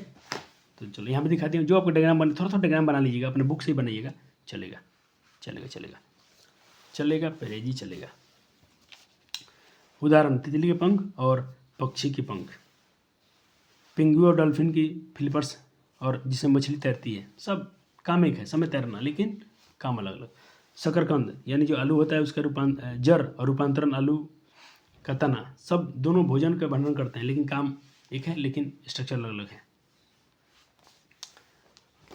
तो चलो यहाँ पे दिखाती हूँ, जो आपको डायग्राम बने, थोड़ा थोड़ा डायग्राम बना लीजिएगा, अपने बुक से ही बनाइएगा, चलेगा चलेगा चलेगा चलेगा पहले जी, चलेगा। उदाहरण, तितली के पंख और पक्षी के पंख, पेंगुइन और डॉल्फिन की फ्लिपर्स, और जिसमें मछली तैरती है, सब काम एक है, समय तैरना, लेकिन काम अलग अलग। शकरकंद यानी जो आलू होता है उसका जड़ और रूपांतरण आलू का तना, सब दोनों भोजन का भंडारण करते हैं, लेकिन काम एक है, लेकिन स्ट्रक्चर अलग अलग है।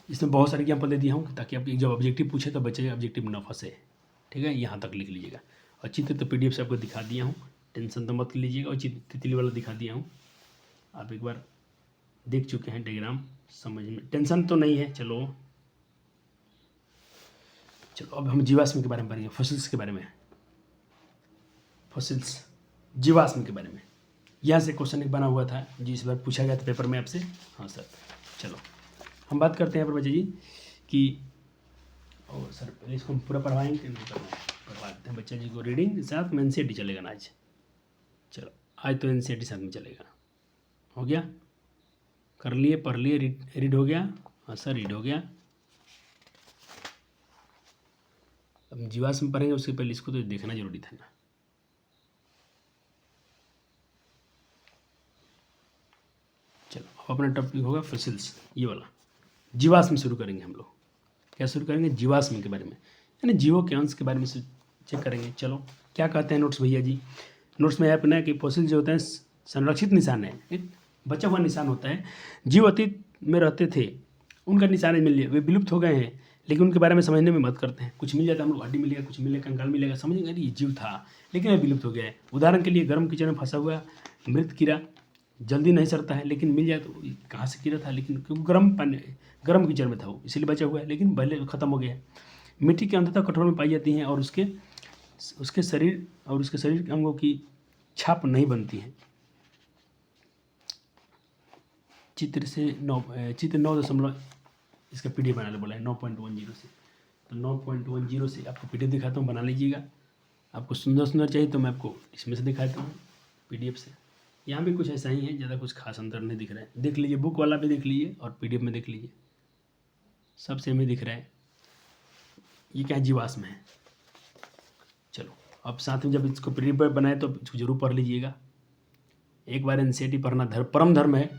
इसमें बहुत सारे एग्जाम्पल दे दिया हूँ ताकि आप जब ऑब्जेक्टिव पूछे तो बच्चे ऑब्जेक्टिव न फंसे। ठीक है, यहाँ तक लिख लीजिएगा। और चित्र तो PDF से आपको दिखा दिया हूँ, टेंशन तो मत लीजिएगा। और चित्र तितली वाला दिखा दिया हूँ, आप एक बार देख चुके हैं डायग्राम, समझ में टेंशन तो नहीं है। चलो अब हम जीवाश्म के बारे में पढ़ेंगे, फॉसिल्स के बारे में। फॉसिल्स जीवाश्म के बारे में यहाँ से क्वेश्चन एक बना हुआ था जी, इस बार पूछा गया था पेपर में आपसे। हाँ सर, चलो हम बात करते हैं पर बच्चे जी कि और सर पहले इसको हम पूरा पढ़वाएंगे कि नहीं पढ़वा देते हैं बच्चे जी को। रीडिंग के साथ में NCERT चलेगा ना आज। चलो आज तो NCERT साथ में चलेगा। हो गया, कर लिए, पढ़ लिए, रीड हो गया। हाँ सर, रीड हो गया। अब जीवाश्म पढ़ेंगे, उससे पहले इसको तो देखना जरूरी था ना। चलो अब अपना टॉपिक होगा फॉसिल्स, ये वाला जीवाश्म शुरू करेंगे हम लोग। क्या शुरू करेंगे? जीवाश्म के बारे में, यानी जीवों के अंश के बारे में से चेक करेंगे। चलो क्या कहते हैं नोट्स भैया जी? नोट्स में अपना कि फॉसिल जो होते हैं संरक्षित निशान है, एक बचा हुआ निशान होता है। जीव अतीत में रहते थे, उनका निशान मिल लिया, वे विलुप्त हो गए हैं, लेकिन उनके बारे में समझने में मदद करते हैं। कुछ मिल जाता है हम लोग, हड्डी मिलेगा, कुछ मिलेगा, कंकाल मिलेगा, समझेंगे ये जीव था लेकिन वह विलुप्त हो गया है। उदाहरण के लिए गर्म कीचड़ में फंसा हुआ मृत कीड़ा जल्दी नहीं सड़ता है, लेकिन मिल जाए तो कहाँ से कीड़ा था, लेकिन क्योंकि गर्म कीचड़ में था वो, इसलिए बचा हुआ है, लेकिन पहले ख़त्म हो गया है। मिट्टी के अंततः कठोर में पाई जाती हैं और उसके शरीर के अंगों की छाप नहीं बनती है। चित्र 9 इसका PDF बनाने बोला है 9.10 से। तो 9.10 से आपको PDF दिखाता हूँ, बना लीजिएगा। आपको सुंदर चाहिए तो मैं आपको इसमें से दिखाता हूँ PDF से। यहाँ भी कुछ ऐसा ही है, ज़्यादा कुछ खास अंतर नहीं दिख रहा है। देख लीजिए, बुक वाला भी देख लीजिए और PDF में देख लीजिए, सब सेम ही दिख रहा है। ये क्या जीवाश्म है। चलो अब साथ में जब इसको PDF बनाए तो इसको जरूर पढ़ लीजिएगा। एक बार NCERT पढ़ना परम धर्म है।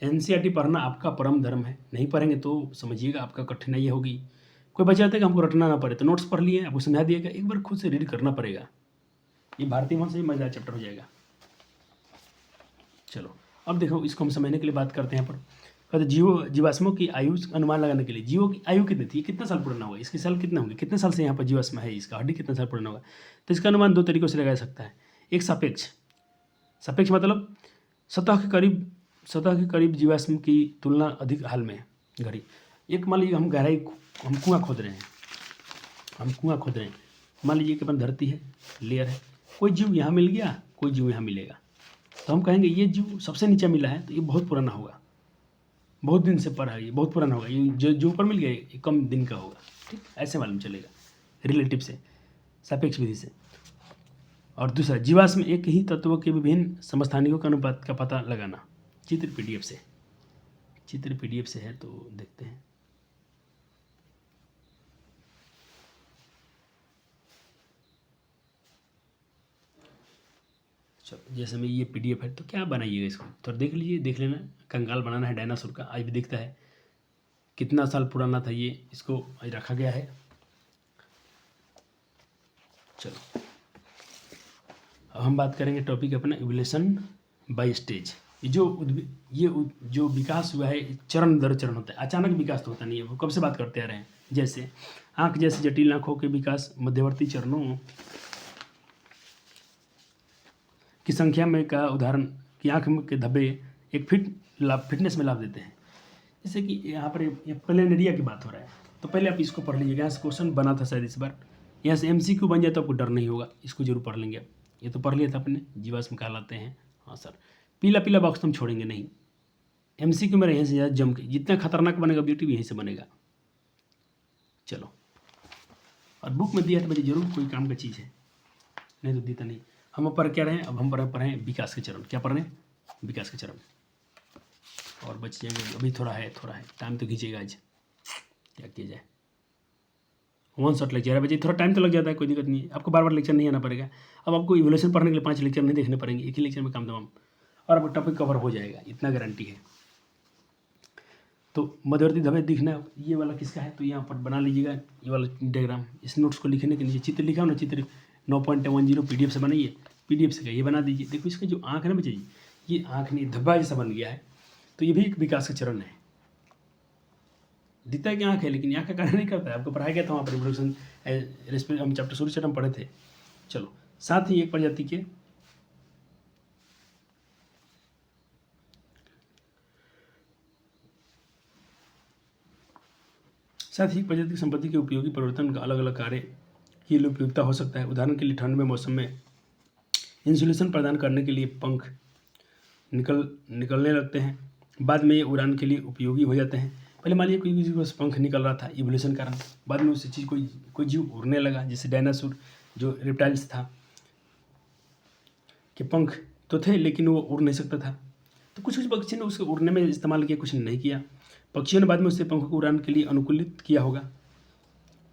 NCERT पढ़ना आपका परम धर्म है। नहीं पढ़ेंगे तो समझिएगा आपका कठिनाई होगी। कोई बचा होता है कि हमको रटना ना पड़े, तो नोट्स पढ़ लिए, आपको समझा दिएगा, एक बार खुद से रीड करना पड़ेगा। ये भारतीय वंश से मजेदार चैप्टर हो जाएगा। चलो अब देखो, इसको हम समझने के लिए बात करते हैं पर कहते जीवाश्मों की आयु अनुमान लगाने के लिए। जीवों की आयु कितनी थी, कितना साल पुराना होगा, इसके साल कितने होंगे, कितने साल से यहाँ पर जीवाश्म है, इसका हड्डी कितना साल पुराना होगा। तो इसका अनुमान 2 तरीकों से लगाया सकता है। एक सापेक्ष मतलब सतह के करीब जीवाश्म की तुलना अधिक हाल में घड़ी। एक मान लीजिए हम कुआं खोद रहे हैं, मान लीजिए कि अपन धरती है, लेयर है, कोई जीव यहाँ मिल गया, कोई जीव यहाँ मिलेगा, तो हम कहेंगे ये जीव सबसे नीचे मिला है तो ये बहुत पुराना होगा, बहुत दिन से पड़ा है, ये बहुत पुराना होगा। ये जो ऊपर मिल गया ये कम दिन का होगा। ठीक, ऐसे मालूम चलेगा रिलेटिव से, सापेक्ष विधि से। और दूसरा, जीवाश्म एक ही तत्वों के विभिन्न समस्थानिकों के अनुपात का पता लगाना। चित्र PDF से है तो देखते हैं। चलो जैसे में ये PDF है तो क्या बनाइएगा, इसको तो देख लीजिए, देख लेना। कंकाल बनाना है डायनासोर का, आज भी दिखता है, कितना साल पुराना था ये, इसको आज रखा गया है। चलो अब हम बात करेंगे टॉपिक अपना इवोल्यूशन बाय स्टेज। ये जो विकास हुआ है चरण दर चरण होता है, अचानक विकास तो होता नहीं है। वो कब से बात करते आ रहे हैं, जैसे आँख जैसे जटिल आँखों के विकास मध्यवर्ती चरणों की संख्या में का उदाहरण कि आँख के धब्बे एक फिटनेस में लाभ देते हैं। जैसे कि यहाँ पर प्लेनेरिया की बात हो रहा है, तो पहले आप इसको पढ़ लीजिएगा। यहाँ से क्वेश्चन बना था शायद इस बार, यहाँ से MCQ बन जाए तो आपको डर नहीं होगा, इसको जरूर पढ़ लेंगे आप। ये तो पढ़ लिया था अपने, जीवाश्म कहलाते हैं। हाँ सर, पीला बॉक्स तो हम छोड़ेंगे नहीं। MCQ में यहीं से ज़्यादा जम के, जितना खतरनाक बनेगा ऑब्जेक्टिव यहीं से बनेगा। चलो, और बुक में दिया है तो मुझे जरूर कोई काम का चीज़ है, नहीं तो देता नहीं। हम ऊपर क्या रहे हैं, अब हम पढ़ें विकास के चरण। क्या पढ़ रहे हैं? विकास के चरण। और बच जाएंगे, अभी थोड़ा है, टाइम तो खींचेगा आज, क्या किया जाए। 1 शॉट लेक्चर है बच्चे, थोड़ा टाइम तो लग जाता है, कोई दिक्कत नहीं है। आपको बार लेक्चर नहीं आना पड़ेगा। अब आपको इवोल्यूशन पढ़ने के लिए 5 लेक्चर नहीं देखने पड़ेंगे, एक ही लेक्चर में काम तमाम, और आपको टॉपिक कवर हो जाएगा, इतना गारंटी है। तो मध्यवर्ती धब्बे दिखना, ये वाला किसका है, तो यहाँ पर बना लीजिएगा ये वाला डायग्राम। इस नोट्स को लिखने के नीचे चित्र लिखा हो ना, चित्र 9.10 PDF से बनाइए, PDF से ये बना दीजिए। देखो इसका जो आँख है ना बच्चे जी, ये आँख नहीं धब्बा जैसा बन गया है, तो ये भी एक विकास का चरण है। दिखता है कि आँख है, लेकिन आँख का कार्य नहीं करता है। आपको पढ़ाया गया था वहाँ पर रिप्रोडक्शन रेस्पिरेशन, हम चैप्टर शुरू से हम पढ़े थे। चलो, साथ ही एक प्रजाति की संपत्ति के उपयोगी परिवर्तन का अलग अलग कार्य के लिए उपयोगिता हो सकता है। उदाहरण के लिए ठंड में मौसम में इंसुलेशन प्रदान करने के लिए पंख निकलने लगते हैं, बाद में ये उड़ान के लिए उपयोगी हो जाते हैं। पहले मान लीजिए कोई किसी को पंख निकल रहा था इवोल्यूशन कारण, बाद में उससे चीज़ कोई जीव उड़ने लगा, जैसे डायनासोर जो रेप्टाइल्स था कि पंख तो थे लेकिन वो उड़ नहीं सकता था, तो कुछ पक्षी ने उसके उड़ने में इस्तेमाल किया, कुछ ने नहीं किया। पक्षियों ने बाद में उससे पंख को उड़ान के लिए अनुकूलित किया होगा।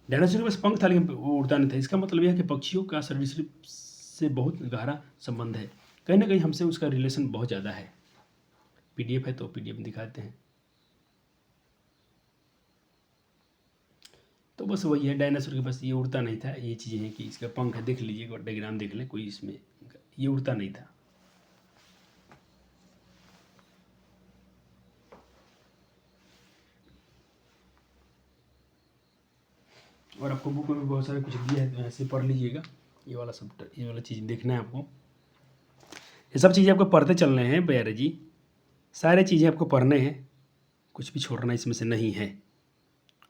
डायनासोर के पास पंख था लेकिन वो उड़ता नहीं था। इसका मतलब यह है कि पक्षियों का सरीसृप से बहुत गहरा संबंध है, कहीं ना कहीं हमसे उसका रिलेशन बहुत ज़्यादा है। PDF है तो PDF में दिखाते हैं। तो बस वही है, डायनासोर के पास ये उड़ता नहीं था। ये चीज़ें हैं कि इसका पंख है, देख लीजिए, डायग्राम देख लें, कोई इसमें ये उड़ता नहीं था। और आपको बुक में भी बहुत सारे कुछ दिया है, तो ऐसे पढ़ लीजिएगा। ये वाला चीज़ देखना है आपको। ये सब चीज़ें आपको पढ़ते चलने हैं भैया जी, सारे चीज़ें आपको पढ़ने हैं, कुछ भी छोड़ना इसमें से नहीं है।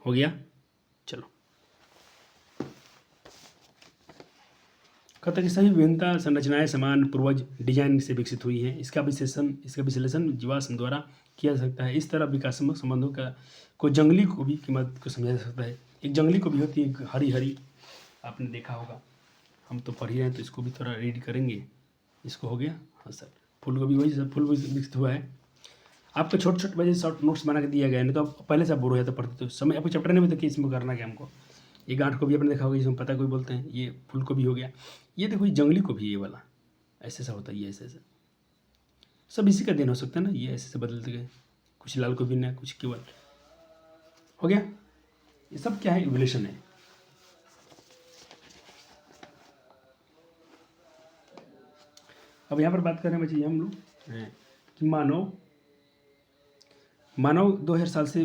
हो गया? चलो, कहता कि सभी विभिन्नता संरचनाएं समान पूर्वज डिजाइन से विकसित हुई हैं। इसका विश्लेषण जीवाश्म द्वारा किया जा सकता है। इस तरह विकासात्मक संबंधों को जंगली को भी की मदद को समझा जा सकता है। एक जंगली को भी होती है, हरी हरी, आपने देखा होगा, हम तो पढ़ ही रहे हैं तो इसको भी थोड़ा रीड करेंगे। इसको हो गया? हाँ सर, फूल को भी वही सर, फूल भी विकसित हुआ है। आपको छोटे छोटे वजह शॉर्ट नोट्स बना के दिया गया है, नहीं तो आप पहले से आप बोर हो जाते पढ़ते, तो समय आपको चैप्टर नहीं बताया कि इसमें करना क्या हमको। ये गांठ को भी आपने देखा होगा, जिसमें पता कोई बोलते हैं, ये फूल को भी हो गया। ये देखो, ये जंगली को भी ये वाला ऐसे ऐसा होता है, ये ऐसे ऐसे, सब इसी का देन हो सकता है ना। ये ऐसे ऐसे बदलते गए, कुछ लाल को भी ना, कुछ केवल हो गया। ये सब क्या है? इवोल्यूशन है। अब यहाँ पर बात करें बच्चे हम लोग कि मानव 2000 साल से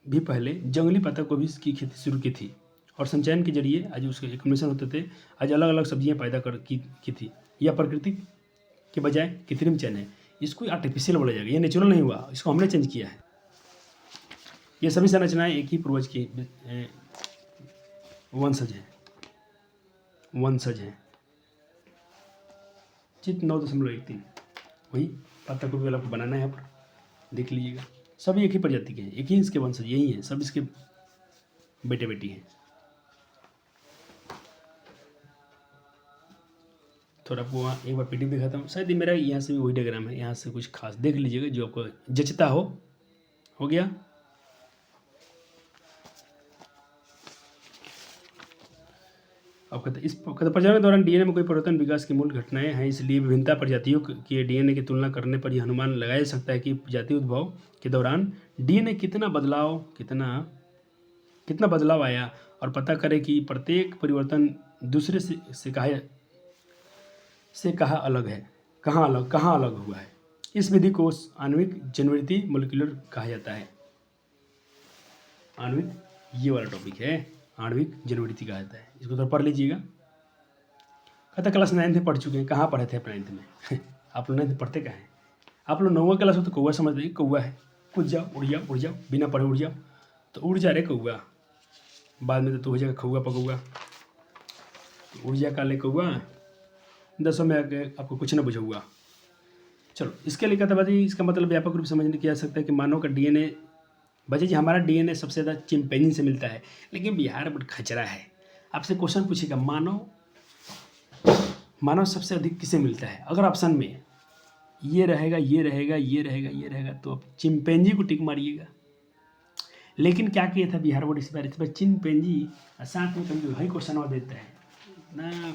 भी पहले जंगली पत्ता गोभी की खेती शुरू की थी, और संचयन के जरिए आज उसके एक्युमुलेशन होते थे। आज अलग अलग सब्जियां पैदा की थी। यह प्रकृति के बजाय कृत्रिम चयन है। इसको आर्टिफिशियल बोला जाएगा, ये नेचुरल नहीं हुआ, इसको हमने चेंज किया है। ये सभी संरचनाएं एक ही पूर्वज की वंशज हैं। चित 9.13 वही पत्ता गोभी वाला को बनाना है, यहाँ पर देख लीजिएगा। सभी एक ही प्रजाति के हैं, एक ही इसके वंशज यही हैं, सब इसके बेटे बेटी हैं। थोड़ा आपको वहाँ एक बार PDF दिखाता हूँ, शायद मेरा यहाँ से भी वही डायग्राम है, यहाँ से कुछ खास देख लीजिएगा जो आपको जचता हो गया। अब कहते प्रजनन के दौरान DNA में कोई परिवर्तन विकास की मूल घटनाएं हैं, इसलिए विभिन्नता प्रजातियों के DNA की तुलना करने पर यह अनुमान लगाया जा सकता है कि प्रजाति उद्भव के दौरान DNA कितना बदलाव आया, और पता करें कि प्रत्येक परिवर्तन दूसरे से कहाँ अलग हुआ है। इस विधि को आणविक जेनेटिक मॉलिक्यूलर कहा जाता है। आणविक, ये वाला टॉपिक है, आणविक जेनेटिक कहा जाता है। इसको तो पढ़ लीजिएगा। कहता क्लास 9th में पढ़ चुके हैं, कहाँ पढ़े थे आप 9th में? आप लोग 9th में पढ़ते कहाँ हैं? आप लोग 9वीं क्लास में तो कौवा समझ रहे, कौवा है, कूद जाओ, उड़ जाओ, बिना पढ़े उड़ जाओ, तो उड़ जा रहे कौवा। बाद में तो हो जाएगा खौआ पकौआ, उड़ जा काले कौआ, 10वीं में आके आपको कुछ ना बुझाऊगा। चलो, इसके लिए कहता भाई, इसका मतलब व्यापक रूप से समझने किया जा सकता है कि मानव का DNA, बच्चे जी हमारा DNA सबसे ज़्यादा चिंपैंजी से मिलता है, लेकिन बिहार बड़ा खचरा है। आपसे क्वेश्चन पूछेगा मानव सबसे अधिक किसे मिलता है, अगर ऑप्शन में ये रहेगा तो आप चिंपैंजी को टिक मारिएगा। लेकिन क्या किया था बिहार बोर्ड इस बार चिंपैंजी साथ में कभी वही क्वेश्चन देता है ना,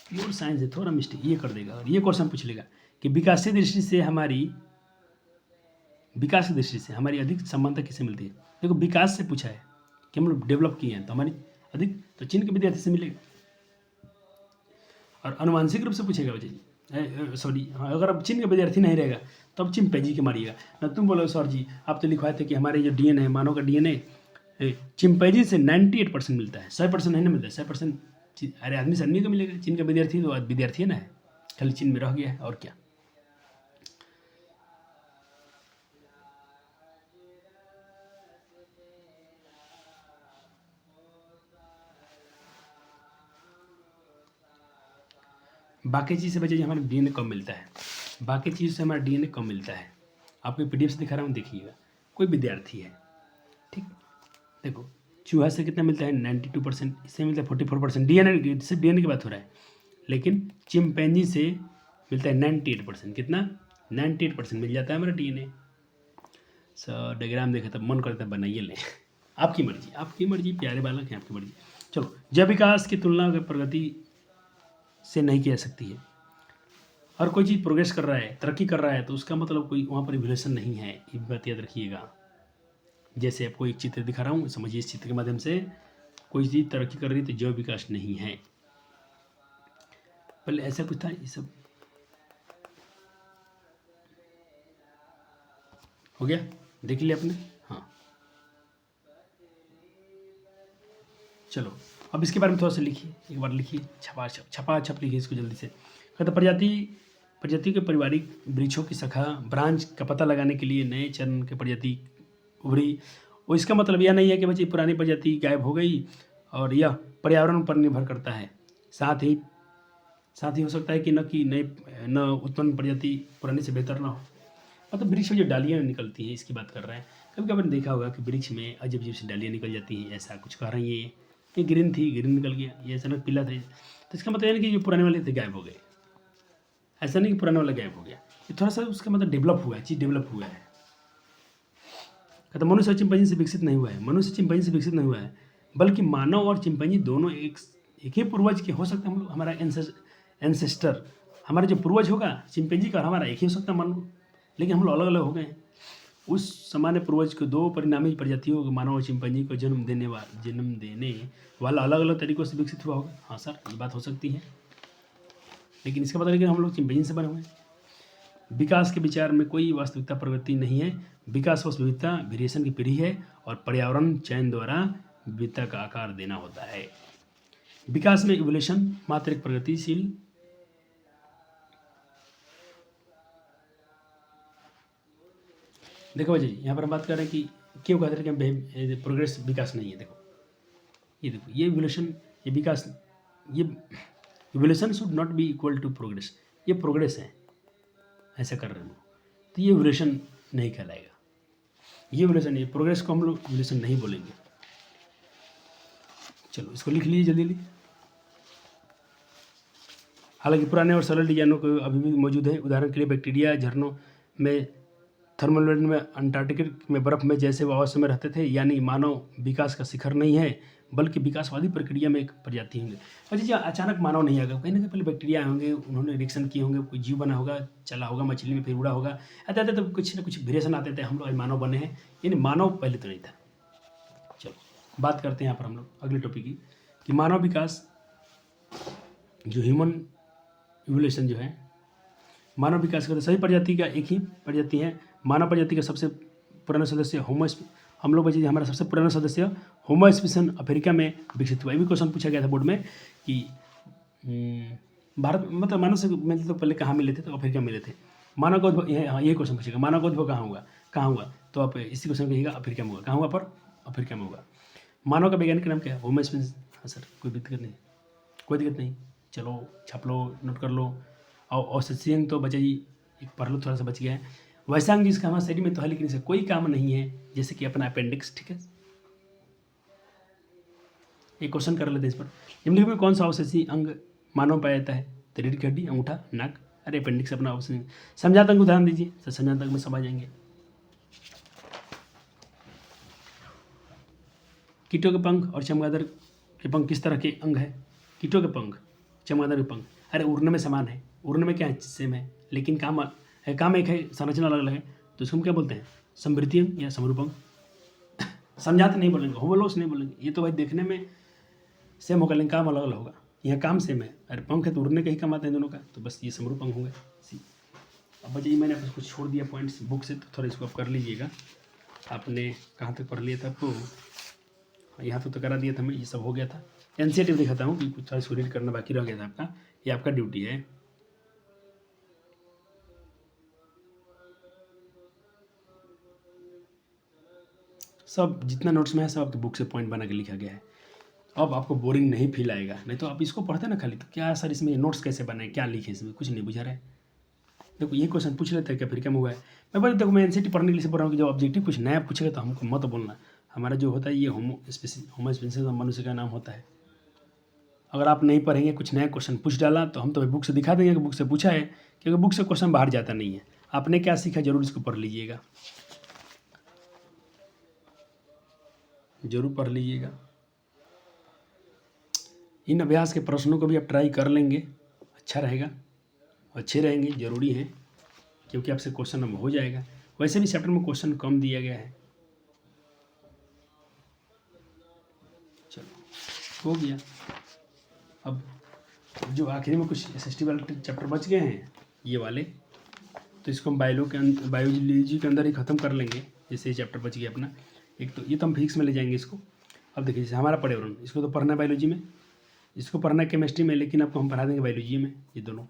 प्योर साइंस है, थोड़ा मिस्टेक ये कर देगा। और ये क्वेश्चन पूछ लेगा कि विकास की दृष्टि से हमारी अधिक समानता किसे मिलती है। देखो, विकास से पूछा है कि हम लोग डेवलप किए हैं तो हमारी अधिक, तो चीन के विद्यार्थी से मिलेगा। और अनुवांशिक रूप से पूछेगा बच्चे जी, सॉरी, अगर अब चिन का विद्यार्थी नहीं रहेगा तो अब चिंपैंजी के मारिएगा ना। तुम बोलो सर जी आप तो लिखवाए थे कि हमारे जो डीएनए है, मानव का डीएनए चिंपैंजी से 98% मिलता है, 100% नहीं ना मिलता है, 100%। अरे आदमी से आदमी को मिलेगा, चिन का विद्यार्थी तो विद्यार्थी है ना, खाली चिन में रह गया है और क्या। बाकी चीज़ से बचे हमारा डीएनए कम मिलता है, बाकी चीज़ से हमारा डीएनए कम मिलता है। आपको पीडीएफ से दिखा रहा हूँ, देखिएगा। कोई विद्यार्थी है, ठीक, देखो चूहा से कितना मिलता है 92%, इससे मिलता है 44%। डीएनए, सिर्फ डीएनए की बात हो रहा है, लेकिन चिंपैंजी से मिलता है 98%। कितना? 98% मिल जाता है हमारा डीएनए। सर डायग्राम देखा तब मन करता है बनाइए लें। आपकी मर्जी, आपकी मर्जी, प्यारे बालक हैं, आपकी मर्जी। चलो, जब विकास की तुलना अगर प्रगति से नहीं की जा सकती है, और कोई चीज़ प्रोग्रेस कर रहा है, तरक्की कर रहा है, तो उसका मतलब कोई वहाँ पर इवोल्यूशन नहीं है, ये बात याद रखिएगा। जैसे आपको एक चित्र दिखा रहा हूँ, समझिए इस चित्र के माध्यम से, कोई चीज़ तरक्की कर रही है तो जैव विकास नहीं है। पहले ऐसा कुछ था, ये सब हो गया, देख लिया आपने। हाँ चलो, अब इसके बारे में थोड़ा सा लिखिए, एक बार लिखिए, छपा छप लिखिए इसको जल्दी से। कहते प्रजाति के पारिवारिक वृक्षों की शाखा ब्रांच का पता लगाने के लिए नए चरण के प्रजाति उभरी। और इसका मतलब यह नहीं है कि बच्चे पुरानी प्रजाति गायब हो गई, और यह पर्यावरण पर निर्भर करता है। साथ ही हो सकता है कि न उत्पन्न प्रजाति पुरानी से बेहतर ना हो। मतलब वृक्ष में जो डालियाँ निकलती हैं, इसकी बात कर रहे हैं। कभी कभी देखा होगा कि वृक्ष में अजीब अजीब सी डालियाँ निकल जाती हैं, ऐसा कुछ कह रही है। ये ग्रीन थी, ग्रीन निकल गया, ये अचानक पीला था, तो इसका मतलब है कि जो पुराने वाले थे गायब हो गए। ऐसा नहीं कि पुराने वाला गायब हो गया, ये थोड़ा सा उसका मतलब डेवलप हुआ है, चीज़ डेवलप हुआ है। कहते मनुष्य चिंपैंजी से विकसित नहीं हुआ है, मनुष्य चिंपैंजी से विकसित नहीं हुआ है, बल्कि मानव और चिंपैंजी दोनों एक ही पूर्वज के हो सकते हैं। हम लोग, हमारा एंसेस्टर, हमारा जो पूर्वज होगा चिंपैंजी का, हमारा एक ही हो सकता है मानव, लेकिन हम लोग अलग अलग हो गए। उस सामान्य पूर्वज को दो परिणामी प्रजातियों को, मानव और चिंपैंजी को जन्म देने वाला अलग अलग तरीकों से विकसित हुआ होगा। हाँ सर, ये बात हो सकती है, लेकिन इसका मतलब है कि हम लोग चिंपैंजी से बने हुए हैं। विकास के विचार में कोई वास्तविकता प्रवृत्ति नहीं है। विकास बस विविधता, वेरिएशन की पीढ़ी है, और पर्यावरण चयन द्वारा विविधता का आकार देना होता है। विकास में इवोल्यूशन मात्र एक प्रगतिशील देखो भाई जी, यहाँ पर हम बात कर रहे हैं कि क्यों कहते हैं कि प्रोग्रेस विकास नहीं है। देखो ये इवोल्यूशन, ये विकास, ये evolution should not be equal to progress. ये प्रोग्रेस है, ऐसा कर रहे हैं, तो ये इवोल्यूशन नहीं कहलाएगा। ये इवोल्यूशन नहीं, प्रोग्रेस को हम लोग इवोल्यूशन नहीं बोलेंगे। चलो इसको लिख लीजिए जल्दी। हालांकि पुराने और सरल डिजाइनों को अभी भी मौजूद है। उदाहरण के लिए बैक्टीरिया झरनों में, थर्मल में, अंटार्कटिक में बर्फ में जैसे वो अवस्था में रहते थे। यानी मानव विकास का शिखर नहीं है, बल्कि विकासवादी प्रक्रिया में एक प्रजाति होंगे। अच्छा जी, अचानक मानव नहीं आएगा, कहीं ना कहीं पहले बैक्टीरिया होंगे, उन्होंने रिएक्शन किए होंगे, कोई जीव बना होगा, चला होगा मछली में, फिर उड़ा होगा, आते तो कुछ ना कुछ वेरिएशन आते थे, हम लोग मानव बने हैं। यानी मानव पहले तो नहीं था। चलो बात करते हैं यहाँ पर हम लोग अगले टॉपिक की, कि मानव विकास, जो ह्यूमन इवोल्यूशन जो है, मानव विकास का सभी प्रजाति का एक ही प्रजाति है। मानव प्रजाति का सबसे पुराना सदस्य हम लोग बचे, हमारा सबसे पुराना सदस्य होमो स्पेसियन अफ्रीका में विकसित हुआ। ये भी क्वेश्चन पूछा गया था बोर्ड में कि भारत मतलब मानव से मिलते तो पहले कहाँ मिले थे, तो अफ्रीका में मिले थे। मानव का उद्भव, ये क्वेश्चन पूछेगा, मानव का उद्भव कहाँ हुआ, तो आप इसी क्वेश्चन कहिएगा अफ्रीका में हुआ। कहाँ हुआ? पर अफ्रीका में होगा। मानव का वैज्ञानिक नाम क्या है? होमो स्पेसियन। हाँ सर, कोई दिक्कत नहीं, कोई दिक्कत नहीं, चलो छाप लो, नोट कर लो। और ऑस्ट्रेलियन तो बचा जी, एक पढ़ लो, थोड़ा सा बच गया है। वैसांग जिसका हमारे शरीर में तो है, लेकिन इसे कोई काम नहीं है, जैसे कि अपना अपेंडिक्स। ठीक है, एक क्वेश्चन कर लेते हैं इस पर। निम्नलिखित में कौन सा अवशेषी अंग मानव पाया जाता है? तो रीढ़ की हड्डी, अंगूठा, नाक। अरे अपेंडिक्स अपना अवशेष। समझात अंग उदाहरण दीजिए, सर समझात अंग में सब आ जाएंगे। कीटों के पंख और चमगादड़ के पंख किस तरह के अंग है? कीटों के पंख, चमगादड़ के पंख, अरे उड़ने में समान है, उड़ने में क्या है, सेम है, लेकिन काम एक है, संरचना अलग अलग है, तो इसको हम क्या बोलते हैं? समृद्धि अंग या समरूप अंग। समझाते नहीं बोलेंगे, होमोलोस नहीं बोलेंगे, ये तो भाई देखने में सेम होगा, लेकिन काम अलग अलग होगा। यहाँ काम सेम है, अरे पंख है तो उड़ने का ही काम आता है दोनों का, तो बस ये समरूप अंग होंगे। सी अब बच्चे मैंने आपको कुछ छोड़ दिया पॉइंट्स बुक से, तो थोड़ा इसको आप कर लीजिएगा। आपने कहाँ तक पढ़ लिया था आपको, यहाँ तो करा दिया था मैं, ये सब हो गया था। एनसीईआरटी दिखाता हूँ कि कुछ इसको रीड करना बाकी रह गया था आपका, ये आपका ड्यूटी है। सब जितना नोट्स में है सब आपके बुक से पॉइंट बना के लिखा गया है। अब आपको बोरिंग नहीं फील आएगा, नहीं तो आप इसको पढ़ते ना खाली तो क्या सर इसमें नोट्स कैसे बनाए, क्या लिखे इसमें, कुछ नहीं बुझा रहा है। देखो ये क्वेश्चन पूछ लेते हैं क्या, फिर क्या हुआ है। मैं बोल देखो मैं एनसीईआरटी पढ़ने के लिए पढ़ रहा हूँ कि जब ऑब्जेक्टिव कुछ नया पूछेगा तो हमको मत बोलना। हमारा जो होता है ये होमो स्पेसिस मनुष्य का नाम होता है। अगर आप नहीं पढ़ेंगे, कुछ नया क्वेश्चन पूछ डाला तो हम तो बुक से दिखा देंगे कि बुक से पूछा है, क्योंकि बुक से क्वेश्चन बाहर जाता नहीं है। आपने क्या सीखा जरूर इसको पढ़ लीजिएगा, जरूर पढ़ लीजिएगा। इन अभ्यास के प्रश्नों को भी आप ट्राई कर लेंगे, अच्छा रहेगा, अच्छे रहेंगे, जरूरी है, क्योंकि आपसे क्वेश्चन अब हो जाएगा। वैसे भी चैप्टर में क्वेश्चन कम दिया गया है। चलो हो गया। अब जो आखिरी में कुछ एसएसटी वाले चैप्टर बच गए हैं ये वाले, तो इसको हम बायोलॉजी के अंदर ही ख़त्म कर लेंगे। जैसे ये चैप्टर बच गया अपना एक, तो ये तो हम फिजिक्स में ले जाएंगे इसको। अब देखिए जैसे हमारा पर्यावरण, इसको तो पढ़ना है बायोलॉजी में, इसको पढ़ना है केमिस्ट्री में, लेकिन आपको हम पढ़ा देंगे बायोलॉजी में ये दोनों।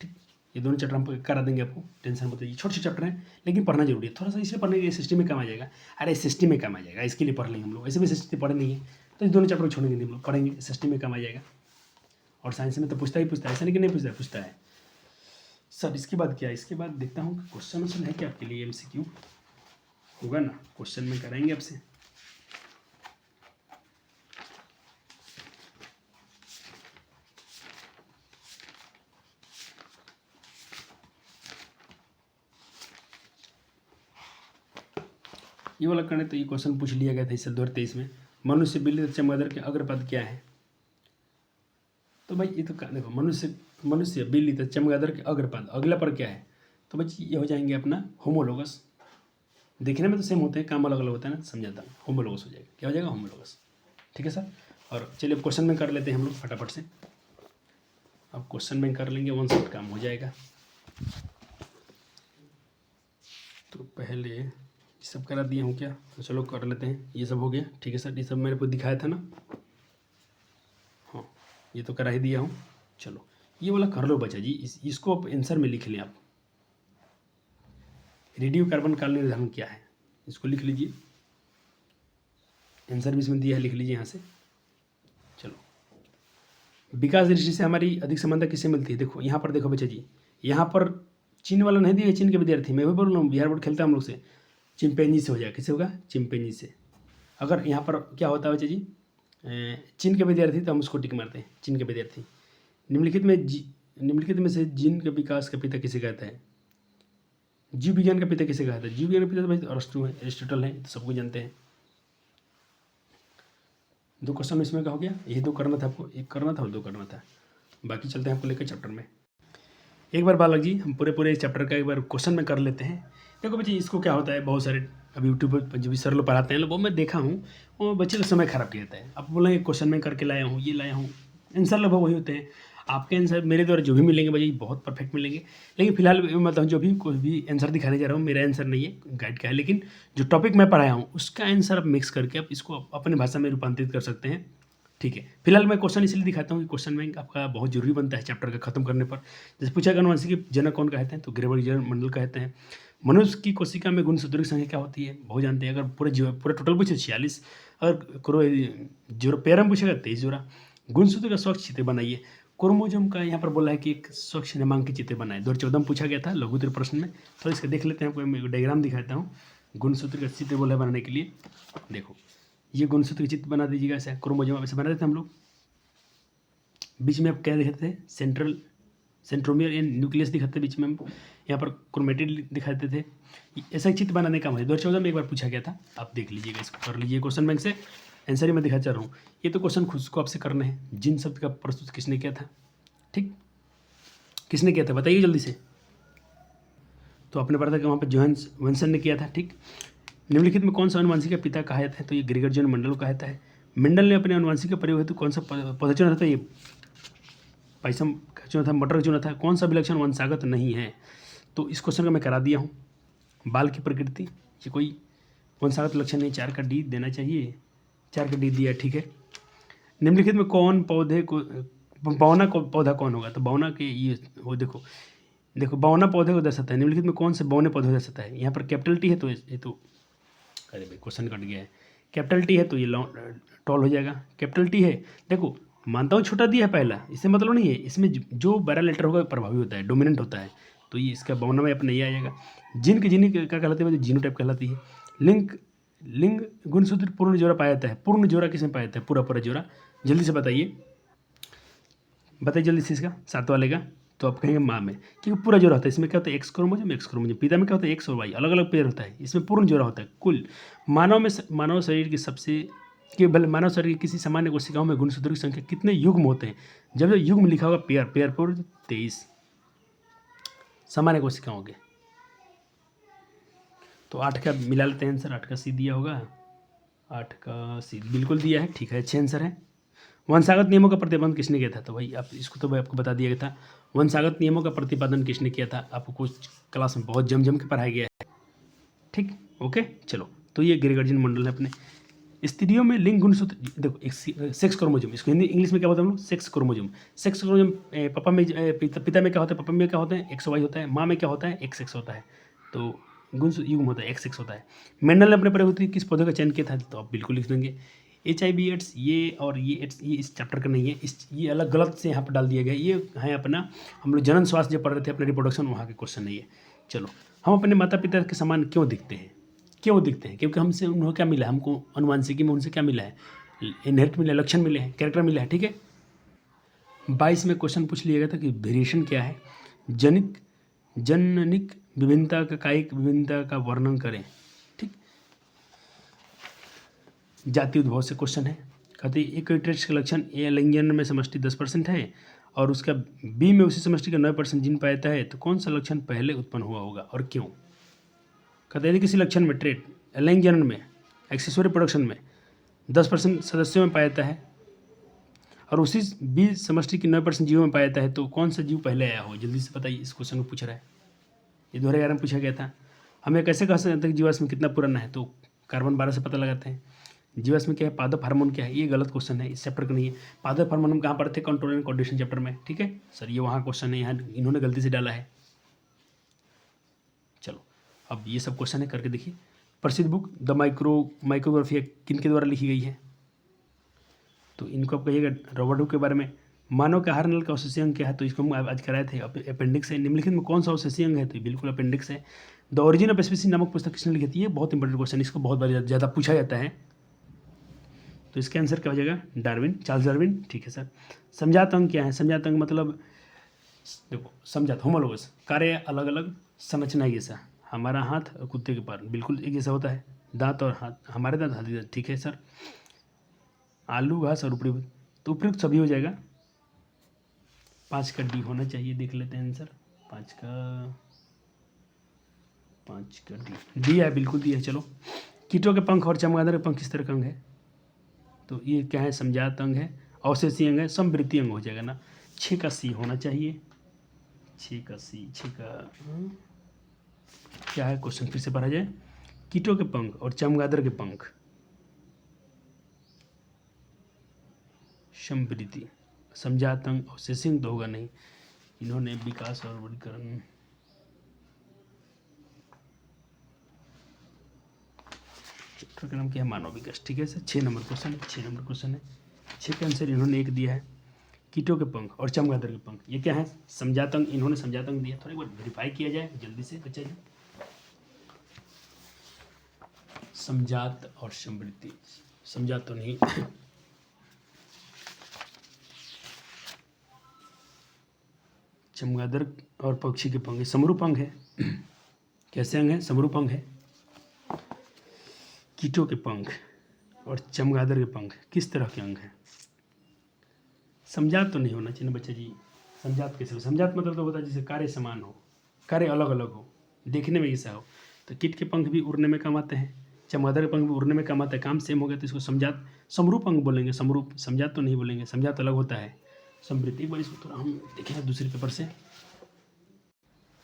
ठीक, ये दोनों चैप्टर हम करा देंगे आपको, टेंशन मत लीजिए। छोटे छोटे चैप्टर हैं लेकिन पढ़ना जरूरी है, थोड़ा सा इसलिए पढ़ने के सिस्टम में काम आ जाएगा। अरे सिस्टम में काम आ जाएगा, इसके लिए पढ़ लेंगे हम लोग, ऐसे भी सिस्टम पढ़े नहीं है तो इस दोनों चैप्टर को छोड़ेंगे नहीं हम लोग, पढ़ेंगे, सिस्टम में काम आ जाएगा। और साइंस में तो पूछता ही पूछता है, ऐसा नहीं कि नहीं पूछता है। सर इसके बाद क्या है, इसके बाद देखता हूँ क्वेश्चन वोश्चन है क्या आपके लिए, एमसीक्यू होगा ना, क्वेश्चन में कराएंगे आपसे। ये वाला करने तो ये क्वेश्चन पूछ लिया गया था इस साल 2023 में, मनुष्य बिल्ली तथा चमगादड़ के अग्रपद क्या है। तो भाई ये तो देखो मनुष्य बिल्ली तथा चमगादड़ के अग्रपद अगला पर क्या है, तो भाई ये हो जाएंगे अपना होमोलोगस। देखने में तो सेम होते हैं, काम अलग अलग होता है ना, समझाता हूँ। होमोलोगस हो जाएगा, क्या हो जाएगा, होमोलोगस। ठीक है सर। और चलिए अब क्वेश्चन में कर लेते हैं हम लोग फटाफट से। अब क्वेश्चन में कर लेंगे, वन शॉट काम हो जाएगा। तो पहले ये सब करा दिया हूँ क्या, तो चलो कर लेते हैं। ये सब हो गया, ठीक है सर, ये सब मेरे को दिखाया था ना, हाँ ये तो करा ही दिया हूँ। चलो ये वाला कर लो बच्चा जी, इसको आप आंसर में लिख लें आप। रेडियो कार्बन काल निर्धारण क्या है, इसको लिख लीजिए, आंसर भी इसमें दिया है, लिख लीजिए यहाँ से। चलो विकास दृष्टि से हमारी अधिक समानता किससे मिलती है, देखो यहाँ पर देखो बच्चा जी, यहाँ पर चीन वाला नहीं दिया, चीन के विद्यार्थी, मैं भी बोल रहा हूँ बिहार बोर्ड खेलता है हम लोग से, चिंपैंजी से हो जाएगा, किससे होगा, चिंपैंजी से। अगर यहाँ पर क्या होता है बच्चा जी, चीन के विद्यार्थी, तो हम उसको टिक मारते हैं, चीन के विद्यार्थी। निम्नलिखित में से जीन के विकास का पिता किसे कहता है, जीव विज्ञान का पिता किसे कहता है। जीव विज्ञान का पिता तो भाई अरस्तु है, एरिस्टोटल है, तो सबको जानते हैं। दो क्वेश्चन इसमें का हो गया, यही दो करना था आपको, एक करना था और दो करना था, बाकी चलते हैं आपको लेकर चैप्टर में। एक बार बालक जी हम पूरे चैप्टर का एक बार क्वेश्चन में कर लेते हैं। देखो बच्चे इसको क्या होता है, बहुत सारे अब यूट्यूब पर जो भी सर लोग पढ़ाते हैं, वो मैं देखा हूँ, वो बच्चे का समय खराब किया जाता है। अब बोलेंगे क्वेश्चन में करके लाया हूँ, ये लाया हूँ, आंसर लगभग वही होते हैं। आपके आंसर मेरे द्वारा जो भी मिलेंगे बच्चे बहुत परफेक्ट मिलेंगे, लेकिन फिलहाल मतलब जो भी कोई भी आंसर दिखाने जा रहा हूँ, मेरा आंसर नहीं है, गाइड का है, लेकिन जो टॉपिक मैं पढ़ाया हूँ उसका आंसर आप मिक्स करके आप इसको अपनी भाषा में रूपांतरित कर सकते हैं। ठीक है, फिलहाल मैं क्वेश्चन इसलिए दिखाता हूँ कि क्वेश्चन बैंक आपका बहुत जरूरी बनता है चैप्टर का खत्म करने पर। जैसे पूछा गया अनुवांशिक के जनक कौन कहते हैं, तो ग्रेगर मंडल कहते हैं। मनुष्य की कोशिका में गुणसूत्र की संख्या क्या होती है, बहुत जानते हैं। अगर पूरे टोटल पूछे 46, अगर जोड़ा पैरम पूछेगा 23 जोड़ा। गुणसूत्र का स्वच्छ चित्र बनाइए। क्रोमोजोम का यहाँ पर बोला है कि एक स्वच्छ नामांकित चित्र बनाए, 2014 में पूछा गया था लघुत्तर प्रश्न में। तो इसका देख लेते हैं, आपको मैं डायग्राम दिखाता हूँ। गुणसूत्र का चित्र बोला है बनाने के लिए, देखो ये गुणसूत्र का चित्र बना दीजिएगा, ऐसा क्रोमोजोम ऐसे बना देते हम लोग। बीच में आप क्या दिखाते थे, सेंट्रोमियर एंड न्यूक्लियस दिखाते थे बीच में, हम यहाँ पर क्रोमेटिड दिखाते थे। ऐसा चित्र बनाने का मुझे 2014 में एक बार पूछा गया था, आप देख लीजिएगा, इसको कर लीजिए क्वेश्चन बैंक से। आंसर ही मैं दिखा चाह रहा हूँ। ये तो क्वेश्चन खुद को आपसे करना है। जिन शब्द का प्रस्तुत किसने किया था, ठीक, किसने किया था बताइए जल्दी से। तो आपने पढ़ा था कि वहाँ पर जोहान्स वंसन ने किया था, ठीक। निम्नलिखित में कौन सा अनुवांशिक का पिता कहा जाता है, तो ये ग्रेगर जॉन मंडल को कहता है। मेंडल ने अपने अनुवांशिक के प्रयोग हेतु कौन सा पौधा चुना था, तो ये पायसम का चुना था, मटर का चुना था, कौन सा भी लक्षण वंशागत नहीं है। तो इस क्वेश्चन का मैं करा दिया हूँ। बाल की प्रकृति ये कोई वंशागत लक्षण नहीं, 4 का डी देना चाहिए, 4 का डी दिया, ठीक है। निम्नलिखित में कौन पौधे को बौना को पौधा कौन होगा, तो बौना के ये वो देखो बौना पौधे को दर्शाता है। निम्नलिखित में कौन से बौने पौधे को दर्शाता है, यहाँ पर कैपिटल टी है तो ये तो अरे भाई क्वेश्चन कट गया है। कैपिटल टी है तो ये टॉल हो जाएगा, कैपिटल टी है। देखो मानता हूँ छोटा दिया है पहला, इससे मतलब नहीं है, इसमें जो बड़ा लेटर होगा प्रभावी होता है, डोमिनेंट होता है, तो ये इसका बौना में अपना ये आ जाएगा। जिन क्या कहलाती है, जीनोटाइप कहलाती है। लिंग गुणसूत्र पूर्ण जोड़ा पाया जाता है, पूर्ण जोड़ा किसमें पाया जाता है, पूरा जोड़ा, जल्दी से बताइए जल्दी से इसका 7 वाले का। तो आप कहेंगे माँ में, क्योंकि पूरा जोड़ा होता है। इसमें क्या होता है, एक्स क्रोमोसोम, पिता में क्या होता है, एक्स और वाई, अलग अलग पेयर होता है, इसमें पूर्ण जोड़ा होता है। कुल मानव शरीर की मानव शरीर की किसी सामान्य कोशिकाओं में गुणसूत्र की संख्या कितने युग्म होते हैं। जब युग्म लिखा होगा पेयर पर 23 सामान्य कोशिकाओं के, तो 8 का मिला लेते हैं आंसर, 8 का सी दिया होगा, 8 का सी बिल्कुल दिया है, ठीक है, 6 आंसर है। वंशागत नियमों का प्रतिपादन किसने किया था, तो भाई आप इसको तो भाई आपको बता दिया गया था। वंशागत नियमों का प्रतिपादन किसने किया था, आपको कुछ क्लास में बहुत जम के पढ़ाया गया है, ठीक, ओके। चलो, तो ये ग्रेगोरियन मॉडल है अपने। स्त्रियों में लिंग गुणसूत्र, देखो सेक्स क्रोमोसोम, इसको हिंदी इंग्लिश में क्या बोलते हैं हम लोग, सेक्स क्रोमोसोम। सेक्स क्रोमोसोम पापा में पिता में क्या होता है, पापा में क्या होता है, एक्स वाई होता है, माँ में क्या होता है, एक्स एक्स होता है, तो युग्म होता है, एक्स एक्स होता है। मेंडल ने अपने प्रयोग किस पौधे का चयन किया था, तो आप बिल्कुल लिख देंगे HIV एड्स, ये और ये एड्स, ये इस चैप्टर का नहीं है, ये अलग गलत से यहाँ पर डाल दिया गया। ये है अपना, हम लोग जनन स्वास्थ्य जो पढ़ रहे थे अपने रिप्रोडक्शन, वहाँ के क्वेश्चन नहीं है। चलो, हम अपने माता पिता के समान क्यों दिखते हैं, क्योंकि हमसे उन्हें क्या मिला है, हमको अनुवांशिकी में उनसे क्या मिला है, इनहेरिट मिला है, लक्षण मिले हैं, कैरेक्टर मिला है, ठीक है। 22 में क्वेश्चन पूछ लिया गया था कि वेरिएशन क्या है, जननिक विभिन्नता का कायिक विभिन्नता का वर्णन करें, ठीक। जाति उद्भव से क्वेश्चन है, कहते एक ट्रेट्स का लक्षण ए लिंग जनन में समष्टि 10% है और उसका बी में उसी समष्टि का 9% जीन पाया जाता है, तो कौन सा लक्षण पहले उत्पन्न हुआ होगा और क्यों। कहते हैं किसी लक्षण में ट्रेट लिंग जनन में एक्सेसरी प्रोडक्शन में 10% सदस्यों में पाया जाता है और उसी बी समष्टि की 9% जीवों में पाया जाता है, तो कौन सा जीव पहले आया हो, जल्दी से बताइए। इस क्वेश्चन को पूछ रहा है, ये 2011 में पूछा गया था। हमें कैसे कह सकते हैं कि जीवाश्म कितना पुराना है, तो कार्बन 12 से पता लगाते हैं। जीवाश्म क्या है, पादप हार्मोन क्या है, ये गलत क्वेश्चन है, इस चैप्टर का नहीं है। पादप हार्मोन हम कहाँ पर थे, कंट्रोल एंड कोऑर्डिनेशन चैप्टर में, ठीक है सर, ये वहाँ क्वेश्चन है, यहाँ इन्होंने गलती से डाला है। चलो, अब ये सब क्वेश्चन है, करके देखिए। प्रसिद्ध बुक द माइक्रोग्राफी किन के द्वारा लिखी गई है, तो इनको आप कहिएगा रॉबर्ट हुक के बारे में। मानव के आहार नल का औषधीय अंग क्या है, तो इसको हम आज कराए थे, अपेंडिक्स है। निम्नलिखित में कौन सा औषधीय अंग है, तो बिल्कुल अपेंडिक्स है। द ओरिजिन ऑफ स्पीसीज नामक पुस्तक किसने लिखी थी, ये बहुत इंपॉर्टेंट क्वेश्चन, इसको बहुत बार ज़्यादा पूछा जाता है, तो इसका आंसर क्या हो जाएगा, डार्विन, चार्ल्स डार्विन, ठीक है सर। समझात अंग क्या है, समझात अंग मतलब देखो, समझात होमोलोगस, कार्य अलग अलग, संरचना जैसा, हमारा हाथ और कुत्ते के पैर बिल्कुल एक जैसा होता है, दांत और हाथ, हमारे दांत हाथी दांत, ठीक है सर। आलू घास और उपयुक्त, तो उपयुक्त सभी हो जाएगा। 5 का डी होना चाहिए, देख लेते हैं आंसर, 5 का डी है, बिल्कुल डी है। चलो, कीटों के पंख और चमगादड़ के पंख किस तरह का अंग है, तो ये क्या है, समझात अंग है, अवशेषी अंग है, समवृत्ति अंग हो जाएगा ना। 6 का सी होना चाहिए, 6 का सी, 6 का क्या है, क्वेश्चन फिर से पढ़ा जाए। कीटों के पंख और चमगादड़ के पंख, समवृत्ति, समझात अंग, अवशेषी अंग तो होगा नहीं, इन्होंने विकास और वर्गीकरण, चैप्टर का नाम क्या है, मानव विकास, ठीक है सर। 6 नंबर क्वेश्चन है, 6 नंबर क्वेश्चन है, 6 का आंसर इन्होंने एक दिया है। कीटों के पंख और चमगादड़ के पंख, ये क्या है, समझात अंग, इन्होंने समझात अंग दिया। थोड़ा एक बार वेरीफाई किया जाए जल्दी से बच्चा जी, समझात और समवृत्ति, समझात तो नहीं, चमगादड़ और पक्षी के पंख, समरूप अंग है, कैसे अंग है, समरूप अंग है। कीटों के पंख और चमगादड़ के पंख किस तरह के अंग हैं, समझात तो नहीं होना चाहिए ना बच्चा जी, समझात कैसे हो, समझात मतलब तो होता है जैसे कार्य समान हो, कार्य अलग अलग हो, देखने में ऐसा हो। तो कीट के पंख भी उड़ने में काम आते हैं, चमगादड़ के पंख भी उड़ने में काम आता है, काम सेम हो गया तो इसको समझात, समरूप अंग बोलेंगे, समरूप, समझात तो नहीं बोलेंगे, समझात अलग होता है। समृद्धि। एक बार इसको थोड़ा हम देखें दूसरे पेपर से।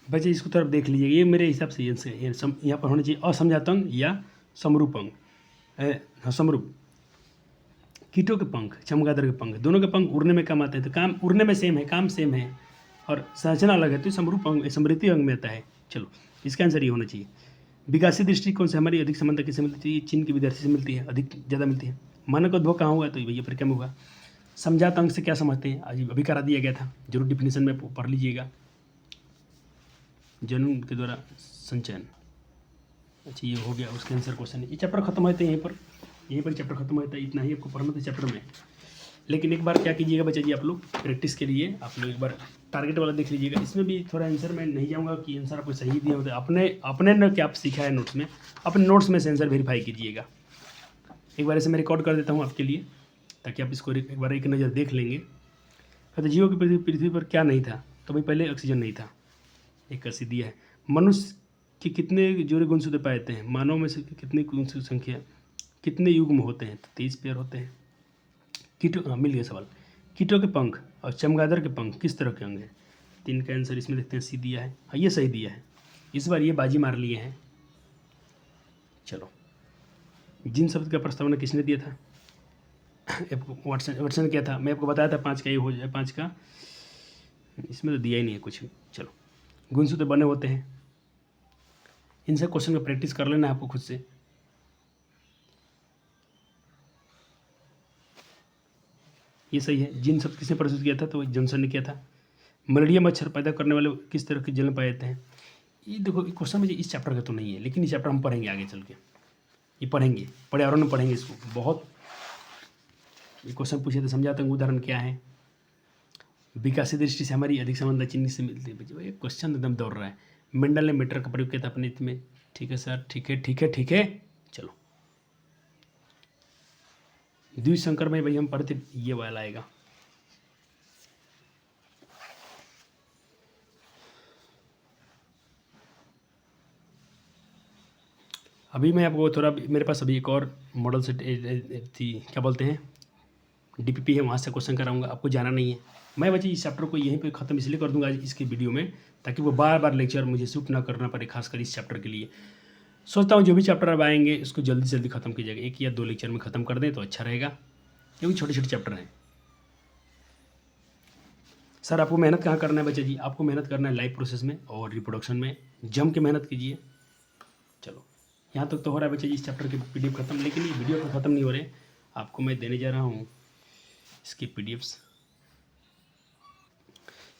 बच्चे इसको तरफ देख लीजिए, ये मेरे हिसाब से यहाँ पर होना चाहिए असमझात अंग या समरूप अंग। हाँ, समरूप। कीटों के पंख, चमगादड़ के पंख, दोनों के पंख उड़ने में काम आते हैं, तो काम उड़ने में सेम है, काम सेम है और संरचना अलग है, तो समरूप अंग समृद्धि अंग में आता है। चलो इसका आंसर ये होना चाहिए। विकासीय दृष्टिकोण से हमारी अधिक समानता किससे मिलती है? चीन के विद्यार्थी से मिलती है, अधिक ज़्यादा मिलती है। मानक उद्भव कहाँ हुआ? तो भैया परिक्रम हुआ। समझात अंग से क्या समझते हैं? आज अभी करा दिया गया था, जरूर डिफिनेशन में पढ़ लीजिएगा। जनन के द्वारा संचयन। अच्छा ये हो गया उसके आंसर क्वेश्चन। ये चैप्टर खत्म होते हैं यहीं पर चैप्टर खत्म होता है। इतना ही आपको पढ़ना था चैप्टर में। लेकिन एक बार क्या कीजिएगा बच्चा जी, आप लोग प्रैक्टिस के लिए आप लोग एक बार टारगेट वाला देख लीजिएगा। इसमें भी थोड़ा आंसर मैं नहीं जाऊँगा कि आंसर आपको सही दिया होता है, अपने न क्या आप सीखा है नोट्स में, अपने नोट्स में से आंसर वेरीफाई कीजिएगा। एक बार ऐसे मैं रिकॉर्ड कर देता हूँ आपके लिए, ताकि आप इसको एक बार एक नज़र देख लेंगे। कहते जीवों की पृथ्वी पर क्या नहीं था? तो भाई पहले ऑक्सीजन नहीं था, एक अस्सी दिया है। मनुष्य के कितने जोड़े गुणसूत्र पाए जाते हैं? मानव में से कितनी गुणसूत्र संख्या, कितने युग्म होते हैं? तो 23 पेयर होते हैं। कीटों, मिल गया सवाल। कीटों के पंख और चमगादड़ के पंख किस तरह के अंग हैं? 3 का आंसर इसमें देखते हैं, सी दिया है। हाँ ये सही दिया है, इस बार ये बाजी मार लिए हैं। चलो, जिन शब्द का प्रस्तावना किसने दिया था? वाटसन किया था। मैं आपको बताया था 5 का ये हो जाए, 5 का, इसमें तो दिया ही नहीं है कुछ। चलो, गुणसूत्र बने होते हैं, इनसे क्वेश्चन का प्रैक्टिस कर लेना है आपको खुद से। ये सही है। जिन शब्द किसने प्रस्तुत किया था? तो जॉनसन ने किया था। मलेरिया मच्छर पैदा करने वाले किस तरह के जल में पाए जाते हैं? ये देखो क्वेश्चन मुझे इस चैप्टर का तो नहीं है, लेकिन इस चैप्टर हम पढ़ेंगे आगे चल के, ये पढ़ेंगे, पर्यावरण में पढ़ेंगे इसको बहुत। ये क्वेश्चन पूछे थे, समझाते हैं उदाहरण क्या है? विकासीय दृष्टि से हमारी अधिक समानता चीनी से मिलती है। बच्चों ये क्वेश्चन एकदम दौड़ रहा है। मेंडल ने मीटर का प्रयोग किया था अपने में। ठीक है सर, ठीक है ठीक है ठीक है। चलो, द्विसंकर में भाई हम पढ़ते, ये वाला आएगा। अभी मैं आपको थोड़ा, मेरे पास अभी एक और मॉडल सेट थी, क्या बोलते हैं, डीपीपी है, वहाँ से क्वेश्चन कराऊंगा, आपको जाना नहीं है। मैं बच्चे इस चैप्टर को यहीं पे ख़त्म इसलिए कर दूंगा आज इसके वीडियो में, ताकि वो बार बार लेक्चर मुझे शूट ना करना पड़े, खासकर इस चैप्टर के लिए। सोचता हूँ जो भी चैप्टर अब आएंगे उसको जल्दी से जल्दी ख़त्म कीजिएगा, 1 या 2 लेक्चर में ख़त्म कर दें तो अच्छा रहेगा, क्योंकि छोटे छोटे चैप्टर हैं। सर आपको मेहनत कहाँ करना है बच्चे जी? आपको मेहनत करना है लाइव प्रोसेस में और रिप्रोडक्शन में, जम के मेहनत कीजिए। चलो, यहाँ तक तो हो रहा है बच्चे जी इस चैप्टर के पीडीएफ खत्म, लेकिन ये वीडियो पर ख़त्म नहीं हो रहे। आपको मैं देने जा रहा हूँ इसके पीडीएफ्स।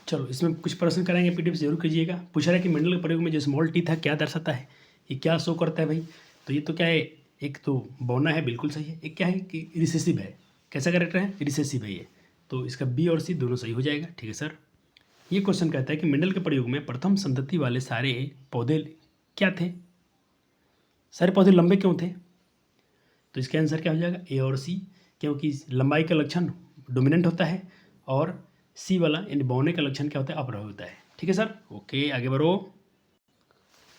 चलो, इसमें कुछ प्रश्न कराएंगे, पीडीएफ जरूर कीजिएगा। पूछ रहा है कि मेंडल के प्रयोग में जो स्मॉल टी था क्या दर्शाता है? ये क्या शो करता है भाई? तो ये तो क्या है, एक तो बौना है, बिल्कुल सही है। एक क्या है कि रिसेसिव है। कैसा कैरेक्टर है? रिसेसिव है ये। तो इसका बी और सी दोनों सही हो जाएगा। ठीक है सर। ये क्वेश्चन कहता है कि मेंडल के प्रयोग में प्रथम संतति वाले सारे पौधे क्या थे? सारे पौधे लंबे क्यों थे? तो इसका आंसर क्या हो जाएगा? ए और सी, क्योंकि लंबाई का लक्षण डोमिनेंट होता है, और सी वाला यानी बौने का लक्षण क्या होता है? अपरह होता है। ठीक है सर, ओके आगे बढ़ो।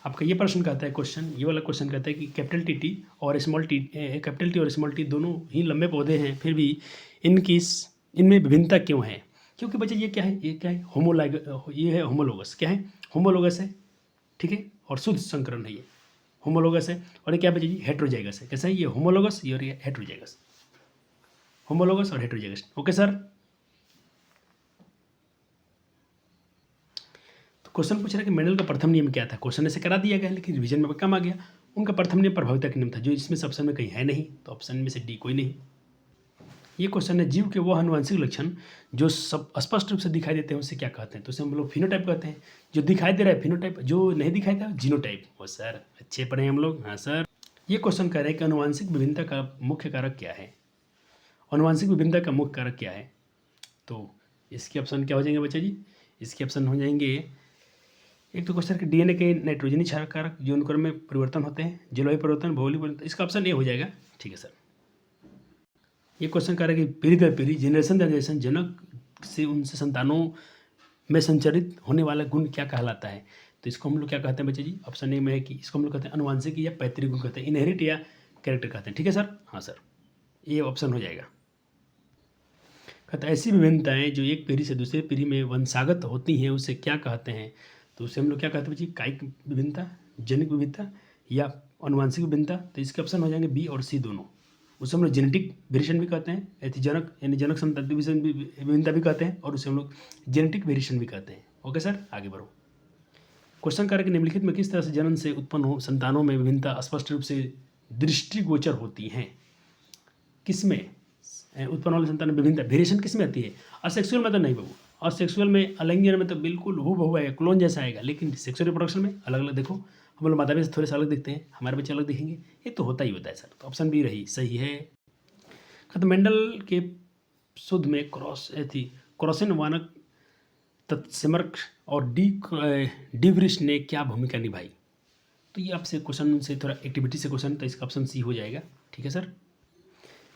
आपका ये प्रश्न कहता है, क्वेश्चन ये वाला क्वेश्चन कहता है कि कैपिटल टी और स्मॉल टी, कैपिटल टी और स्मॉल टी दोनों ही लंबे पौधे हैं, फिर भी इनमें विभिन्नता क्यों है? क्योंकि बच्चे ये क्या है, ये क्या है, ये है होमोलोगस। क्या है? होमोलोगस है। ठीक है, और शुद्ध संकरण है ये, होमोलोगस है। और ये क्या बच्चे जी? हेट्रोजाइगस है। कैसा है? ये होमोलोगस, ये और ये हेट्रोजाइगस, होमोलोगस और हेट्रोजाइगस। Okay sir. तो क्वेश्चन पूछ रहा है कि मेंडल का प्रथम नियम क्या था? क्वेश्चन ऐसे करा दिया गया, लेकिन रिवीजन में कम आ गया। उनका प्रथम नियम प्रभाविता का नियम था, जो इसमें से ऑप्शन में कहीं है नहीं, तो ऑप्शन में से डी कोई नहीं। ये क्वेश्चन है, जीव के वो आनुवंशिक लक्षण जो सब स्पष्ट रूप से दिखाई देते हैं उसे क्या कहते हैं? तो उसे हम लोग फिनोटाइप कहते हैं। जो दिखाई दे रहा है फिनोटाइप, जो नहीं दिखाई दे रहा है जीनोटाइप। वो सर अच्छे पढ़े हम लोग। हाँ सर। ये क्वेश्चन कह रहे हैं कि आनुवंशिक विभिन्नता का मुख्य कारक क्या है? आनुवंशिक विभिन्नता का मुख्य कारक क्या है? तो इसके ऑप्शन क्या हो जाएंगे बच्चा जी? इसके ऑप्शन हो जाएंगे, एक तो क्वेश्चन कि डीएनए के नाइट्रोजनी क्षार कारक जो अनुक्रम में परिवर्तन होते हैं, जलवायु परिवर्तन, भौगोलिक परिवर्तन। इसका ऑप्शन ए हो जाएगा। ठीक है सर। ये क्वेश्चन कह रहा है कि पीढ़ी दर पीढ़ी, जनरेशन दर जनरेशन, जनक से उनसे संतानों में संचरित होने वाला गुण क्या कहलाता है? तो इसको हम लोग क्या कहते हैं बच्चे जी? ऑप्शन ए में है कि इसको हम लोग कहते हैं अनुवांशिक या पैतृक गुण कहते हैं, इनहेरिट या कैरेक्टर कहते हैं। ठीक है सर। हाँ सर, ये ऑप्शन हो जाएगा। कहता है ऐसी विभिन्नताएं जो एक पीढ़ी से दूसरी पीढ़ी में वंशागत होती हैं उसे क्या कहते हैं? तो उसे हम लोग क्या कहते हैं बच्चे? कायिक विभिन्नता, जनिक विविधता या आनुवंशिक विभिन्नता। तो इसके ऑप्शन हो जाएंगे बी और सी दोनों। उसे हम लोग जेनेटिक वेरिएशन भी कहते हैं, एथिजनक यानी जनक संतति विभिन्नता भी कहते हैं, और उसे हम लोग जेनेटिक वेरिएशन भी कहते हैं। ओके सर, आगे बढ़ो। क्वेश्चन कर कि निम्नलिखित में किस तरह से जन्म से उत्पन्न हो संतानों में विभिन्नता स्पष्ट रूप से दृष्टिगोचर होती हैं? किसमें उत्पन्न वाले संतान में विभिन्नता, वेरिएशन किस में आती है? असेक्सुअल में तो नहीं बाबू, असेक्सुअल में अलैंगिक में तो बिल्कुल हूबहू है, क्लोन जैसा आएगा, लेकिन सेक्सुअल रिप्रोडक्शन में अलग अलग। देखो हम लोग माता पिता से थोड़े से अलग दिखते हैं, हमारे बच्चे अलग दिखेंगे, ये तो होता ही होता है सर। तो ऑप्शन बी रही सही है। खत मेंडल के शुद्ध में क्रॉसिन वानक तत्सिमर्क और डी वृष ने क्या भूमिका निभाई? तो ये आपसे क्वेश्चन से थोड़ा एक्टिविटी से क्वेश्चन, तो इसका ऑप्शन सी हो जाएगा। ठीक है सर।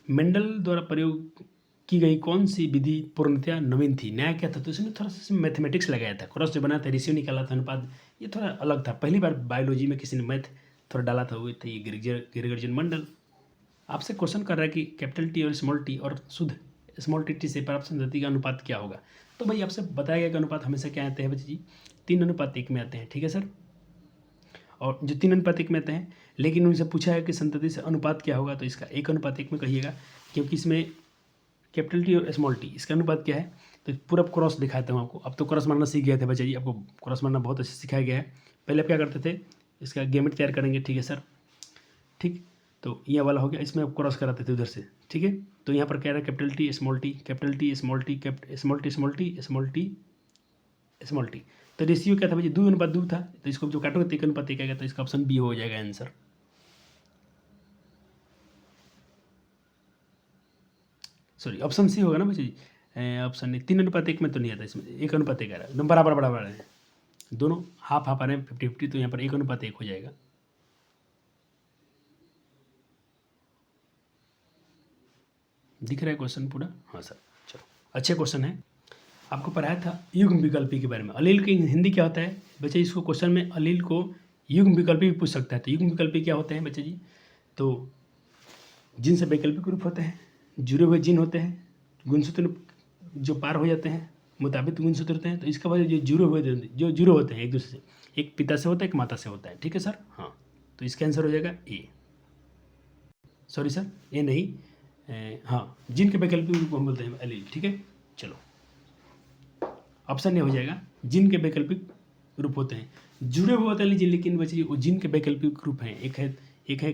मेंडल द्वारा प्रयोग की गई कौन सी विधि पूर्णतया नवीन थी? नया क्या था? तो इसमें थोड़ा सा मैथमेटिक्स लगाया था, क्रॉस जो बना था, रेशियो निकाला था, अनुपात, ये थोड़ा अलग था। पहली बार बायोलॉजी में किसी ने मैथ थोड़ा डाला था, हुए थे ये ग्रेगर्जन मंडल। आपसे क्वेश्चन कर रहा है कि कैपिटल टी और स्मॉल टी और शुद्ध स्मॉल टी से प्राप्त संतति का अनुपात क्या होगा? तो भाई आपसे बताया गया कि अनुपात हमेशा क्या आते हैं बच्चे जी? 3:1 में आते हैं। ठीक है सर। और जो 3:1 में आते हैं, लेकिन उनसे पूछा है कि संतति से अनुपात क्या होगा, तो इसका 1:1 में कहिएगा, क्योंकि इसमें कैपिटल टी और स्मॉल टी इसका अनुपात क्या है? तो पूरा क्रॉस दिखाता हूँ आपको। अब तो क्रॉस मारना सीख गए थे बच्चे जी, आपको क्रॉस मारना बहुत अच्छे सिखाया गया है। पहले आप क्या करते थे, इसका गेमेट तैयार करेंगे। ठीक है सर। ठीक, तो ये वाला हो गया, इसमें आप क्रॉस कराते थे उधर से। ठीक है, तो यहाँ पर क्या रहा है? Capital T small T, capital T small T, small T small T, small T small T. तो रेशियो क्या था भाई? 2:2 था। तो इसको जो काटोगे तो 1:1 आएगा, तो इसका ऑप्शन बी हो जाएगा आंसर। सॉरी, ऑप्शन सी होगा ना बच्चे जी। ऑप्शन नहीं, 3:1 में तो नहीं आता, इसमें 1:1 आ रहा है, एकदम बराबर बराबर है, दोनों हाफ हाफ आ रहे हैं, 50-50। तो यहाँ पर 1:1 हो जाएगा। दिख रहा है क्वेश्चन पूरा? हाँ सर, चलो अच्छे क्वेश्चन है। आपको पढ़ाया था युग्म विकल्पी के बारे में। अलील की हिंदी क्या होता है बच्चे? इसको क्वेश्चन में अलील को युग्म विकल्पी भी पूछ सकता है। तो युग्म विकल्पी क्या होते हैं बच्चे जी? तो जिन से वैकल्पिक रूप होते हैं, जुड़े हुए जिन होते हैं, गुणसूत्र जो पार हो जाते हैं, मुताबिक गुणसूत्र होते हैं। तो इसका वजह जो जुड़े होते हैं एक दूसरे से, एक पिता से होता है, एक माता से होता है। ठीक है सर। हाँ, तो इसका आंसर हो जाएगा ए। सॉरी सर, ए नहीं, हाँ, जिन के वैकल्पिक रूप को हम बोलते हैं अलील। ठीक है, चलो ऑप्शन ए हो जाएगा, जिन के वैकल्पिक रूप होते हैं, जुड़े हुए होते हैं लीजिए, लेकिन बच्चे वो जिन के वैकल्पिक रूप हैं, एक है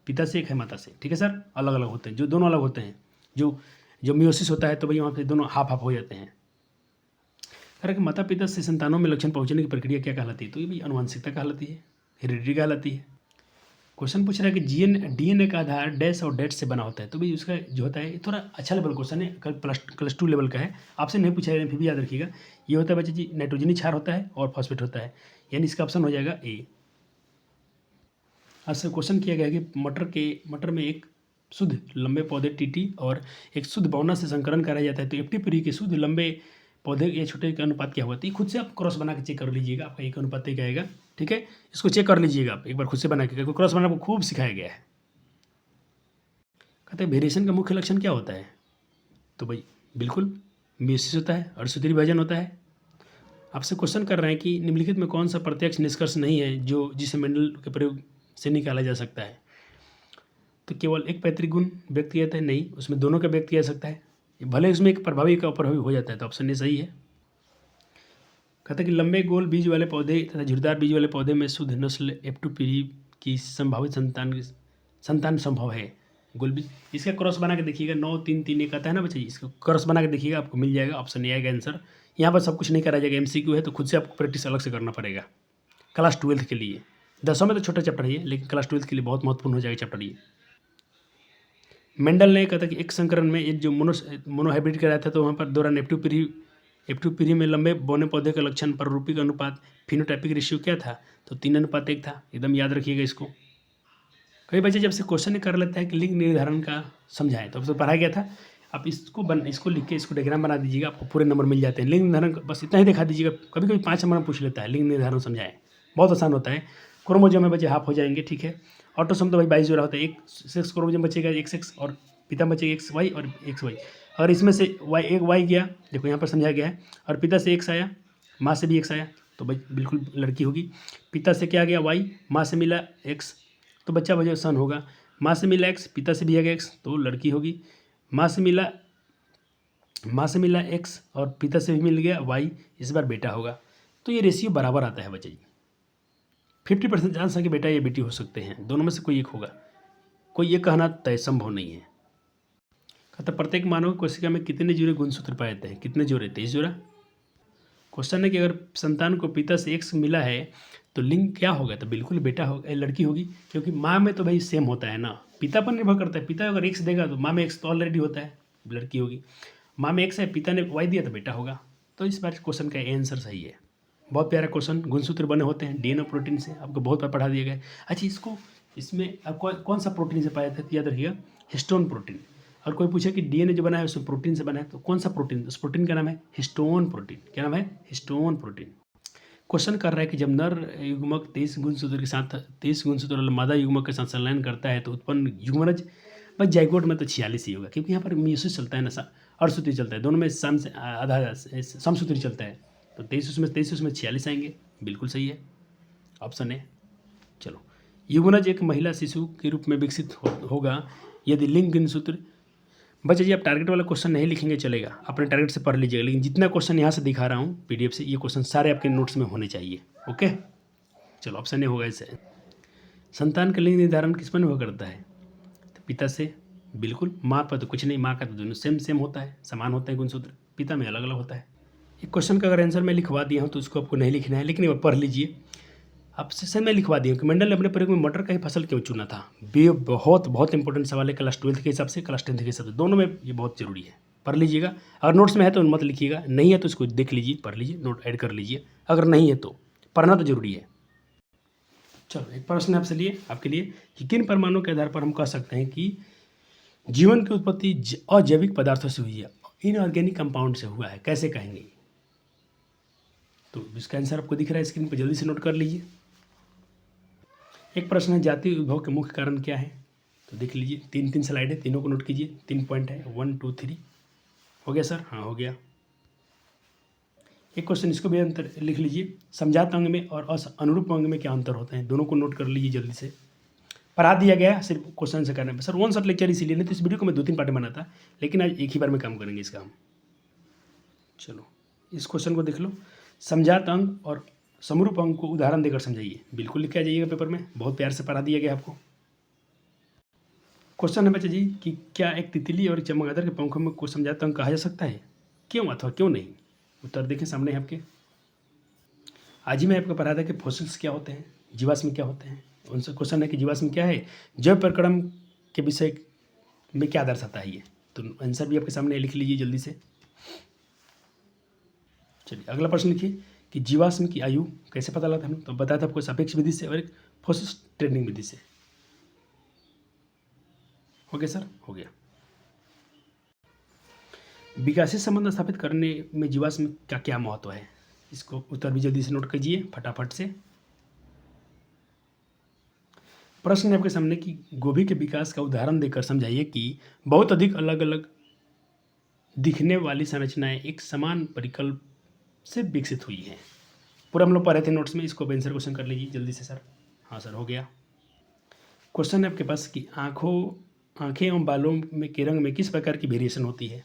पिता से, एक है माता से। ठीक है सर, अलग अलग होते हैं, जो दोनों अलग होते हैं। जो मियोसिस होता है तो भाई वहाँ पे दोनों हाफ हाफ हो जाते हैं। कह कि माता पिता से संतानों में लक्षण पहुँचने की प्रक्रिया क्या कहलाती है? तो ये भी आनुवंशिकता कहलाती है, हेरिडिटी कहलाती है। क्वेश्चन पूछ रहा है कि डीएनए का आधार डैश और डेट से बना होता है। तो भाई उसका जो होता है, थोड़ा अच्छा लेवल क्वेश्चन है, क्लास 2 लेवल का है, आपसे नहीं पूछा है, फिर भी याद रखिएगा। ये होता है बच्चे जी, नाइट्रोजनी क्षार होता है और फॉस्फेट होता है, यानी इसका ऑप्शन हो जाएगा ए। आपसे क्वेश्चन किया गया कि मटर में एक शुद्ध लंबे पौधे टीटी और एक शुद्ध बौना से संकरण कराया जाता है, तो एफ्टी पीढ़ी के शुद्ध लंबे पौधे या छोटे का अनुपात क्या होता है? खुद से आप क्रॉस बना के चेक कर लीजिएगा, आपका 1:1 आएगा। ठीक है, इसको चेक कर लीजिएगा आप एक बार खुद से बना के, क्रॉस बनाना आपको खूब सिखाया गया है। कहते हैं वेरिएशन का मुख्य लक्षण क्या होता है? तो भाई बिल्कुल मियोसिस होता है और सूत्री विभाजन होता है। आपसे क्वेश्चन कर रहे हैं कि निम्नलिखित में कौन सा प्रत्यक्ष निष्कर्ष नहीं है जिसे मेंडल के प्रयोग से निकाला जा सकता है? तो केवल एक पैतृक गुण व्यक्त किया था? नहीं, उसमें दोनों का व्यक्त किया जा सकता है, भले उसमें एक प्रभावी का अप्रभावी हो जाता है। तो ऑप्शन ए सही है। कहता है कि लंबे गोल बीज वाले पौधे तथा झुर्रीदार बीज वाले पौधे में शुद्ध नस्ल F2 पीढ़ी की संभावित संतान संभव है। गोल बीज, इसका क्रॉस बना के देखिएगा, 9-3-3 आता है ना बच्चे, इसका क्रॉस बना के देखिएगा, आपको मिल जाएगा, ऑप्शन ए आएगा आंसर। यहाँ पर सब कुछ नहीं करा जाएगा, MCQ है, तो खुद से आपको प्रैक्टिस अलग से करना पड़ेगा क्लास 12 के लिए। 10वीं में तो छोटा चैप्टर है, लेकिन क्लास 12 के लिए बहुत महत्वपूर्ण हो जाएगा चैप्टर ये। मेंडल ने कहता कि एक संकरण में एक जो मोनोहाइब्रिड कराया था, तो वहाँ पर दौरान F2 पीढ़ी में लंबे बौने पौधे का लक्षण पर रूपिक अनुपात फिनोटाइपिक रेशियो क्या था? तो 3:1 था, एकदम याद रखिएगा इसको। कई बच्चे जब से क्वेश्चन कर लेता है कि लिंग निर्धारण का समझाएं, तो अब तो पढ़ाया गया था, आप इसको लिख के इसको डायग्राम बना दीजिएगा, आपको पूरे नंबर मिल जाते हैं। लिंग निर्धारण बस इतना ही दिखा दीजिएगा, कभी कभी 5 नंबर पूछ लेता है, लिंग निर्धारण समझाएं, बहुत आसान होता है। क्रोमोजोम में बच्चे हाफ हो जाएंगे। ठीक है, ऑटोसोम तो भाई 22 जोड़ा होता है, एक सेक्स क्रोमोजोम बचेगा, एक सेक्स, और पिता बचेगा XY और XY। अगर इसमें से एक वाई गया, देखो यहाँ पर समझा गया है, और पिता से एक्स आया, माँ से भी एक्स आया, तो भाई बिल्कुल लड़की होगी। पिता से क्या गया वाई, माँ से मिला एक्स, तो बच्चा बच्चा सन होगा। माँ से मिला एक्स, पिता से भी आ गया एक्स, तो लड़की होगी। माँ से मिला एक्स और पिता से भी मिल गया वाई, इस बार बेटा होगा। तो ये रेशियो बराबर आता है बच्चे जी। 50% चांस है कि बेटा या बेटी हो सकते हैं, दोनों में से कोई एक होगा। कोई ये कहना तय संभव नहीं है। कहता प्रत्येक मानव कोशिका में कितने जोड़े गुणसूत्र पाए जाते हैं, कितने जोड़े, 23 जोड़ा। क्वेश्चन है कि अगर संतान को पिता से एक्स मिला है तो लिंग क्या होगा, तो बिल्कुल बेटा होगा, लड़की होगी, क्योंकि माँ में तो भाई सेम होता है ना, पिता पर निर्भर करता है। पिता अगर एक्स देगा तो माँ में एक्स तो ऑलरेडी होता है, लड़की होगी। माँ में एक्स है, पिता ने वाई दिया तो बेटा होगा। तो इस बार क्वेश्चन का आंसर सही है। बहुत प्यारा क्वेश्चन। गुणसूत्र बने होते हैं डीएनए प्रोटीन से, आपको बहुत बार पढ़ा दिया गया है। अच्छा, इसमें आपको कौन सा प्रोटीन से पाया था, याद रखिएगा, हिस्टोन प्रोटीन। और कोई पूछे कि डीएनए जो बना है उसमें प्रोटीन से बना है, तो कौन सा प्रोटीन, उस प्रोटीन का नाम है हिस्टोन प्रोटीन। क्या नाम है, हिस्टोन प्रोटीन। क्वेश्चन कर रहा है कि जब नर युग्मक 23 गुणसूत्र के साथ 23 गुणसूत्र वाला मादा युग्मक के साथ संलयन करता है तो उत्पन्न युग्मनज, बस जाइगोट में तो 46 ही होगा, क्योंकि यहाँ पर मियोसिस चलता है ना, अर्धसूत्री चलता है, दोनों में आधा समसूत्री चलता है, तो 23 उसमें 46 आएंगे, बिल्कुल सही है, ऑप्शन है। चलो, युग्मनज एक महिला शिशु के रूप में विकसित होगा यदि लिंग गुणसूत्र। बच्चे जी आप टारगेट वाला क्वेश्चन नहीं लिखेंगे चलेगा, अपने टारगेट से पढ़ लीजिएगा, लेकिन जितना क्वेश्चन यहाँ से दिखा रहा हूँ पीडीएफ से, ये क्वेश्चन सारे आपके नोट्स में होने चाहिए। ओके, चलो ऑप्शन ए होगा इसे। संतान का लिंग निर्धारण किस पर निर्भर करता है, तो पिता से, बिल्कुल। माँ पर तो कुछ नहीं, माँ का तो दोनों सेम होता है, समान होता है गुणसूत्र, पिता में अलग अलग होता है। एक क्वेश्चन का अगर आंसर मैं लिखवा दिया हूँ तो उसको आपको नहीं लिखना है, लेकिन एक बार पढ़ लीजिए। अब सेशन में लिखवा दिया कि मंडल ने अपने प्रयोग में मटर का ही फसल क्यों चुना था। ये बहुत इंपॉर्टेंट सवाल है, क्लास 12th के हिसाब से, क्लास 10th के हिसाब से, दोनों में ये बहुत जरूरी है। पढ़ लीजिएगा, अगर नोट्स में है तो मत लिखिएगा, नहीं है तो इसको देख लीजिए, पढ़ लीजिए, नोट ऐड कर लीजिए, अगर नहीं है तो पढ़ना तो जरूरी है। चलो, एक प्रश्न आपसे लिए आपके लिए कि किन प्रमाणों के आधार पर हम कह सकते हैं कि जीवन की उत्पत्ति अजैविक पदार्थों से हुई है, इनऑर्गेनिक कंपाउंड से हुआ है, कैसे कहेंगे। तो इसका आंसर आपको दिख रहा है स्क्रीन पर, जल्दी से नोट कर लीजिए। एक प्रश्न है जाति उद्भव के मुख्य कारण क्या है, तो देख लीजिए, 3 स्लाइड है, तीनों को नोट कीजिए, 3 पॉइंट है, 1 2 3। हो गया सर, हाँ हो गया। एक क्वेश्चन इसको भी अंतर लिख लीजिए, समझात अंग में और अनुरूप अंग में क्या अंतर होते हैं, दोनों को नोट कर लीजिए जल्दी से। पढ़ा दिया गया सिर्फ क्वेश्चन से करना है सर, 1 शॉट लेक्चर इसीलिए, नहीं तो इस वीडियो को मैं 2-3 पार्ट में बनाता, लेकिन आज एक ही बार में काम करेंगे इसका हम। चलो, इस क्वेश्चन को देख लो, समझात अंग और समरूप अंग को उदाहरण देकर समझाइए, बिल्कुल लिख के आ जाइएगा पेपर में, बहुत प्यार से पढ़ा दिया गया आपको। क्वेश्चन है बच्चा जी कि क्या एक तितली और चमगादड़ के पंखों में को समझाता अंग कहा जा सकता है, क्यों अथवा क्यों नहीं। उत्तर देखें सामने है आपके। आज ही मैं आपको पढ़ा था कि फॉसिल्स क्या होते हैं, जीवाश्म क्या होते हैं। उनसे क्वेश्चन है कि जीवाश्म क्या है, जैव प्रक्रम के विषय में क्या दर्शाता है ये, तो आंसर भी आपके सामने लिख लीजिए जल्दी से। चलिए अगला प्रश्न लिखिए कि जीवाश्म की आयु कैसे पता लगता है, तो बताया था आपको सापेक्ष विधि से और एक फॉसिल ट्रेनिंग विधि से। हो गया सर, हो गया। विकासीय संबंध स्थापित करने में जीवाश्म का क्या महत्व है, इसको उत्तर भी जल्दी से नोट कीजिए फटाफट से। प्रश्न है आपके सामने कि गोभी के विकास का उदाहरण देकर समझाइए कि बहुत अधिक अलग अलग दिखने वाली संरचनाएं एक समान परिकल्प से विकसित हुई हैं। पूरा हम लोग पढ़े थे नोट्स में, इसको आंसर क्वेश्चन कर लीजिए जल्दी से सर। हाँ सर, हो गया। क्वेश्चन है आपके पास कि आंखें एवं बालों में के रंग में किस प्रकार की वेरिएशन होती है,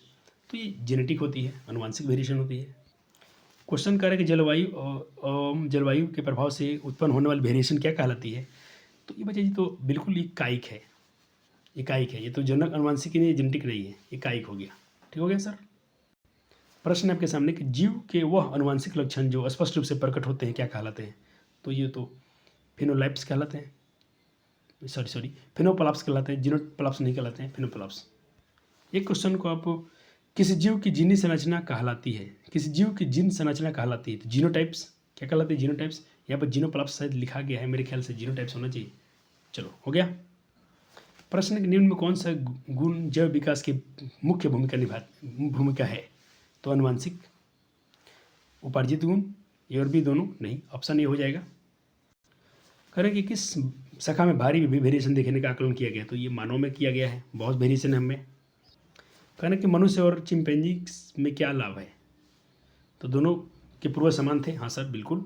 तो ये जेनेटिक होती है, आनुवांशिक वेरिएशन होती है। क्वेश्चन कर रहे हैं कि जलवायु के प्रभाव से उत्पन्न होने वाली वेरिएशन क्या कहलाती है, तो ये बच्चे जी तो बिल्कुल ये कायिक है, ये तो जनक आनुवांशिक नहीं, जेनेटिक नहीं है, ये कायिक हो गया। ठीक हो गया सर। प्रश्न है आपके सामने कि जीव के वह आनुवांशिक लक्षण जो स्पष्ट रूप से प्रकट होते हैं क्या कहलाते हैं, तो ये तो फिनोलाइप्स कहलाते हैं, फिनोप्लाप्स कहलाते हैं, जीनोप्लाप्स नहीं कहलाते हैं, फिनोप्लाप्स। एक क्वेश्चन को आप किसी जीव की जीनी संरचना कहलाती है, किसी जीव की जीन संरचना कहलाती है, तो जीनोटाइप्स क्या कहलाते हैं, जीनोटाइप्स। यहाँ पर जीनोप्लाप्स शायद लिखा गया है, मेरे ख्याल से जीनोटाइप्स होना चाहिए। चलो, हो गया। प्रश्न के निम्न में कौन सा गुण जैव विकास की मुख्य भूमिका है, तो आनुवांशिक, उपार्जित गुण, ये और भी दोनों नहीं, ऑप्शन ए हो जाएगा। करें कि किस शाखा में भारी वेरिएशन देखने का आकलन किया गया, तो ये मानव में किया गया है, बहुत वेरिएशन है हमें। कहना कि मनुष्य और चिंपैंजी में क्या लाभ है, तो दोनों के पूर्वज समान थे। हाँ सर, बिल्कुल।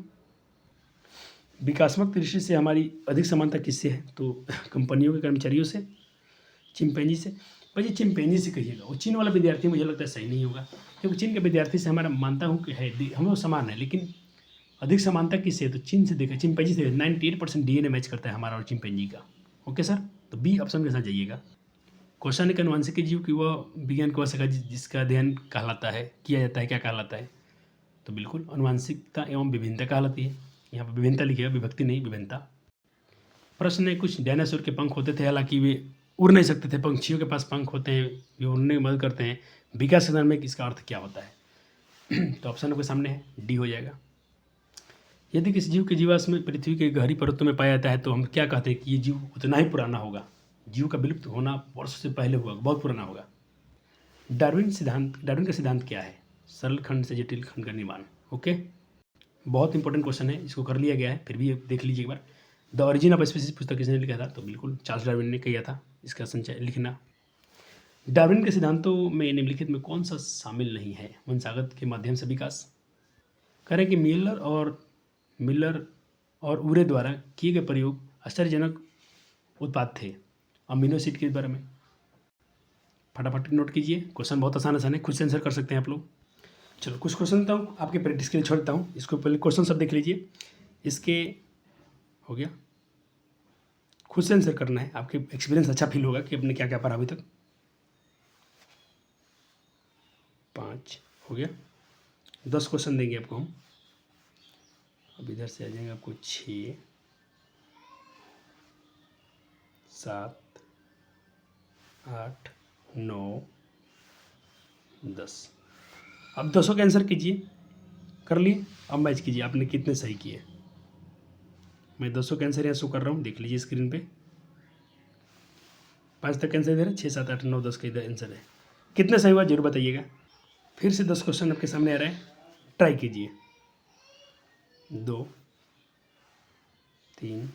विकासात्मक दृष्टि से हमारी अधिक समानता किससे है, तो कंपनियों के कर्मचारियों से, चिंपैंजी से। भाई चिंपैंजी से कहिएगा, वो चीन वाला विद्यार्थी मुझे लगता है सही नहीं होगा, क्योंकि चीन के विद्यार्थी से हमारा मानता हूँ कि है हम लोग समान है, लेकिन अधिक समानता किससे है, तो चीन से देखा, चिंपैंजी से 98% DNA मैच करता है हमारा और चिंपैंजी का। ओके सर, तो बी ऑप्शन के साथ जाइएगा। क्वेश्चन एक अनुवांशिक जीव की वह विज्ञान कोशिका जिसका अध्ययन कहलाता है, किया जाता है, क्या कहलाता है, तो बिल्कुल अनुवांशिकता एवं विभिन्नता कहलाती है। यहाँ पर विभिन्नता लिखिएगा, विभक्ति नहीं, विभिन्नता। प्रश्न है, कुछ डायनासोर के पंख होते थे, हालांकि वे उड़ नहीं सकते थे। पंछियों के पास पंख होते हैं, वे उड़ने में मदद करते हैं। विकास के दौरान में इसका अर्थ क्या होता है, तो ऑप्शन आपके सामने है, डी हो जाएगा। यदि किसी जीव के जीवाश्म में पृथ्वी के गहरी परतों में पाया जाता है, तो हम क्या कहते हैं कि ये जीव उतना ही पुराना होगा। जीव का विलुप्त होना वर्षों से पहले हुआ, बहुत पुराना होगा। डार्विन का सिद्धांत क्या है, सरल खंड से जटिल खंड का निर्माण। ओके, बहुत इंपॉर्टेंट क्वेश्चन है, इसको कर लिया गया है, फिर भी देख लीजिए एक बार। द ओरिजिन ऑफ स्पीसीज पुस्तक किसने लिखा था, तो बिल्कुल चार्ल्स डार्विन ने किया था इसका संचय लिखना। डार्विन के सिद्धांतों में निम्नलिखित में कौन सा शामिल नहीं है, वंशागत के माध्यम से विकास। करें कि मिलर और उरे द्वारा किए गए प्रयोग आश्चर्यजनक उत्पाद थे। अमीनो एसिड के बारे में फटाफट नोट कीजिए, क्वेश्चन बहुत आसान है, खुद से आंसर कर सकते हैं आप लोग। चलो कुछ क्वेश्चन देता हूँ आपके प्रैक्टिस के लिए, छोड़ देता हूँ इसको। पहले क्वेश्चन सब देख लीजिए, इसके हो गया, खुद से आंसर करना है। आपके एक्सपीरियंस अच्छा फील होगा कि आपने क्या क्या पढ़ा अभी तक। 5 हो गया, 10 क्वेश्चन देंगे आपको हम। अब इधर से आ जाएंगे आपको 6, 7, 8, 9, 10। अब 10 का आंसर कीजिए, कर लिए। अब मैच कीजिए आपने कितने सही किए। मैं 200 का आंसर यहाँ शो कर रहा हूँ, देख लीजिए स्क्रीन पे। 5 तक आंसर इधर है, 6, 7, 8, 9, 10 का इधर आंसर है। कितने सही हुआ जरूर बताइएगा। फिर से 10 क्वेश्चन आपके सामने आ रहा है, ट्राई कीजिए। 2, 3,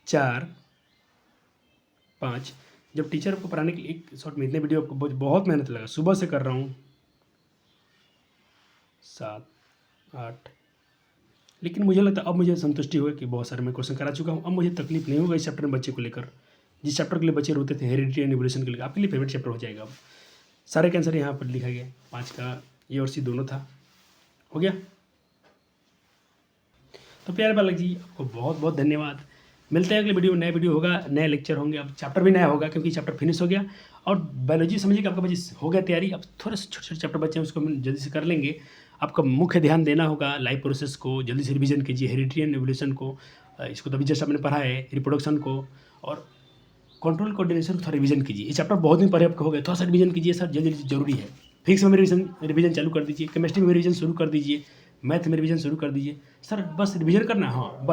4, 5। जब टीचर आपको पढ़ाने के लिए एक शॉर्ट में इतने वीडियो आपको बहुत मेहनत लगा, सुबह से कर रहा हूँ। 7, 8। लेकिन मुझे लगता है अब मुझे संतुष्टि हुई कि बहुत सारे मैं क्वेश्चन करा चुका हूँ। अब मुझे तकलीफ नहीं होगा इस चैप्टर में बच्चे को लेकर। जिस चैप्टर के लिए बच्चे रोते थे, हेरिडिटी एंड इवोल्यूशन के लिए, आपके लिए फेवरेट चैप्टर हो जाएगा। अब सारे के आंसर यहाँ पर लिखा गया, 5 का ए और सी दोनों था। हो गया। तो प्यारे बालक जी, आपको बहुत बहुत धन्यवाद। मिलते हैं अगले वीडियो में, नया वीडियो होगा, नए लेक्चर होंगे। अब चैप्टर भी नया होगा क्योंकि चैप्टर फिनिश हो गया। और बायोलॉजी समझिए कि आपका बच्चे हो गया तैयारी। अब थोड़े से छोटे छोटे चैप्टर बच्चे हैं, उसको हम जल्दी से कर लेंगे। आपका मुख्य ध्यान देना होगा लाइफ प्रोसेस को, जल्दी से रिवीजन कीजिए। हेरिडिटी एंड एवोल्यूशन को, इसको तो अभी जस्ट आपने पढ़ा है, रिप्रोडक्शन को और कंट्रोल कोऑर्डिनेशन को थोड़ा रिवीजन कीजिए। ये चैप्टर बहुत दिन पहले आपका हो गया, थोड़ा सा रिवीजन कीजिए सर, जल्दी जरूरी है। फिजिक्स में रिवीजन चालू कर दीजिए, केमिस्ट्री में रिवीजन शुरू कर दीजिए, मैथ में रिवीजन शुरू कर दीजिए। सर बस रिवीजन करना है, हाँ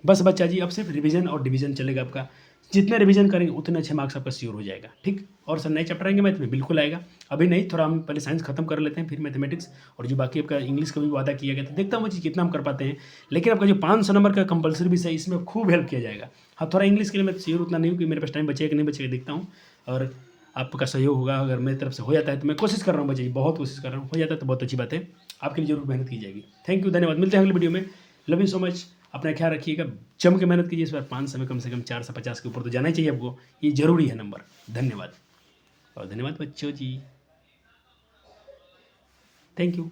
बस बच्चा जी, अब सिर्फ रिवीजन और डिवीजन चलेगा आपका। जितने रिवीजन करेंगे उतने अच्छे मार्क्स आपका श्योर हो जाएगा, ठीक। और सर नए चैप्टर आएंगे मैथ में, बिल्कुल आएगा। अभी नहीं, थोड़ा हम पहले साइंस खत्म कर लेते हैं, फिर मैथमेटिक्स और जो बाकी आपका इंग्लिश का भी वादा किया गया था, देखता हूँ चीज़ कितना हम कर पाते हैं। लेकिन आपका जो 500 नंबर का कंपलसरी विषय, इसमें खूब हेल्प किया जाएगा। हाँ, थोड़ा इंग्लिश के लिए मैं श्योर उतना नहीं हूँ कि मेरे पास टाइम बचेगा कि नहीं बचेगा, देखता हूँ। और आपका सहयोग होगा, अगर मेरी तरफ से हो जाता है तो मैं कोशिश कर रहा हूँ बच्चे, बहुत कोशिश कर रहा हूँ। हो जाता है तो बहुत अच्छी बात है, आपके लिए जरूर मेहनत की जाएगी। थैंक यू, धन्यवाद। मिलते हैं अगले वीडियो में। Love you so much. अपना ख्याल रखिएगा, जम के मेहनत कीजिए। इस बार 5 समय कम से कम 4 से 50 के ऊपर तो जाना ही चाहिए आपको, ये जरूरी है नंबर। धन्यवाद और धन्यवाद बच्चों जी, थैंक यू।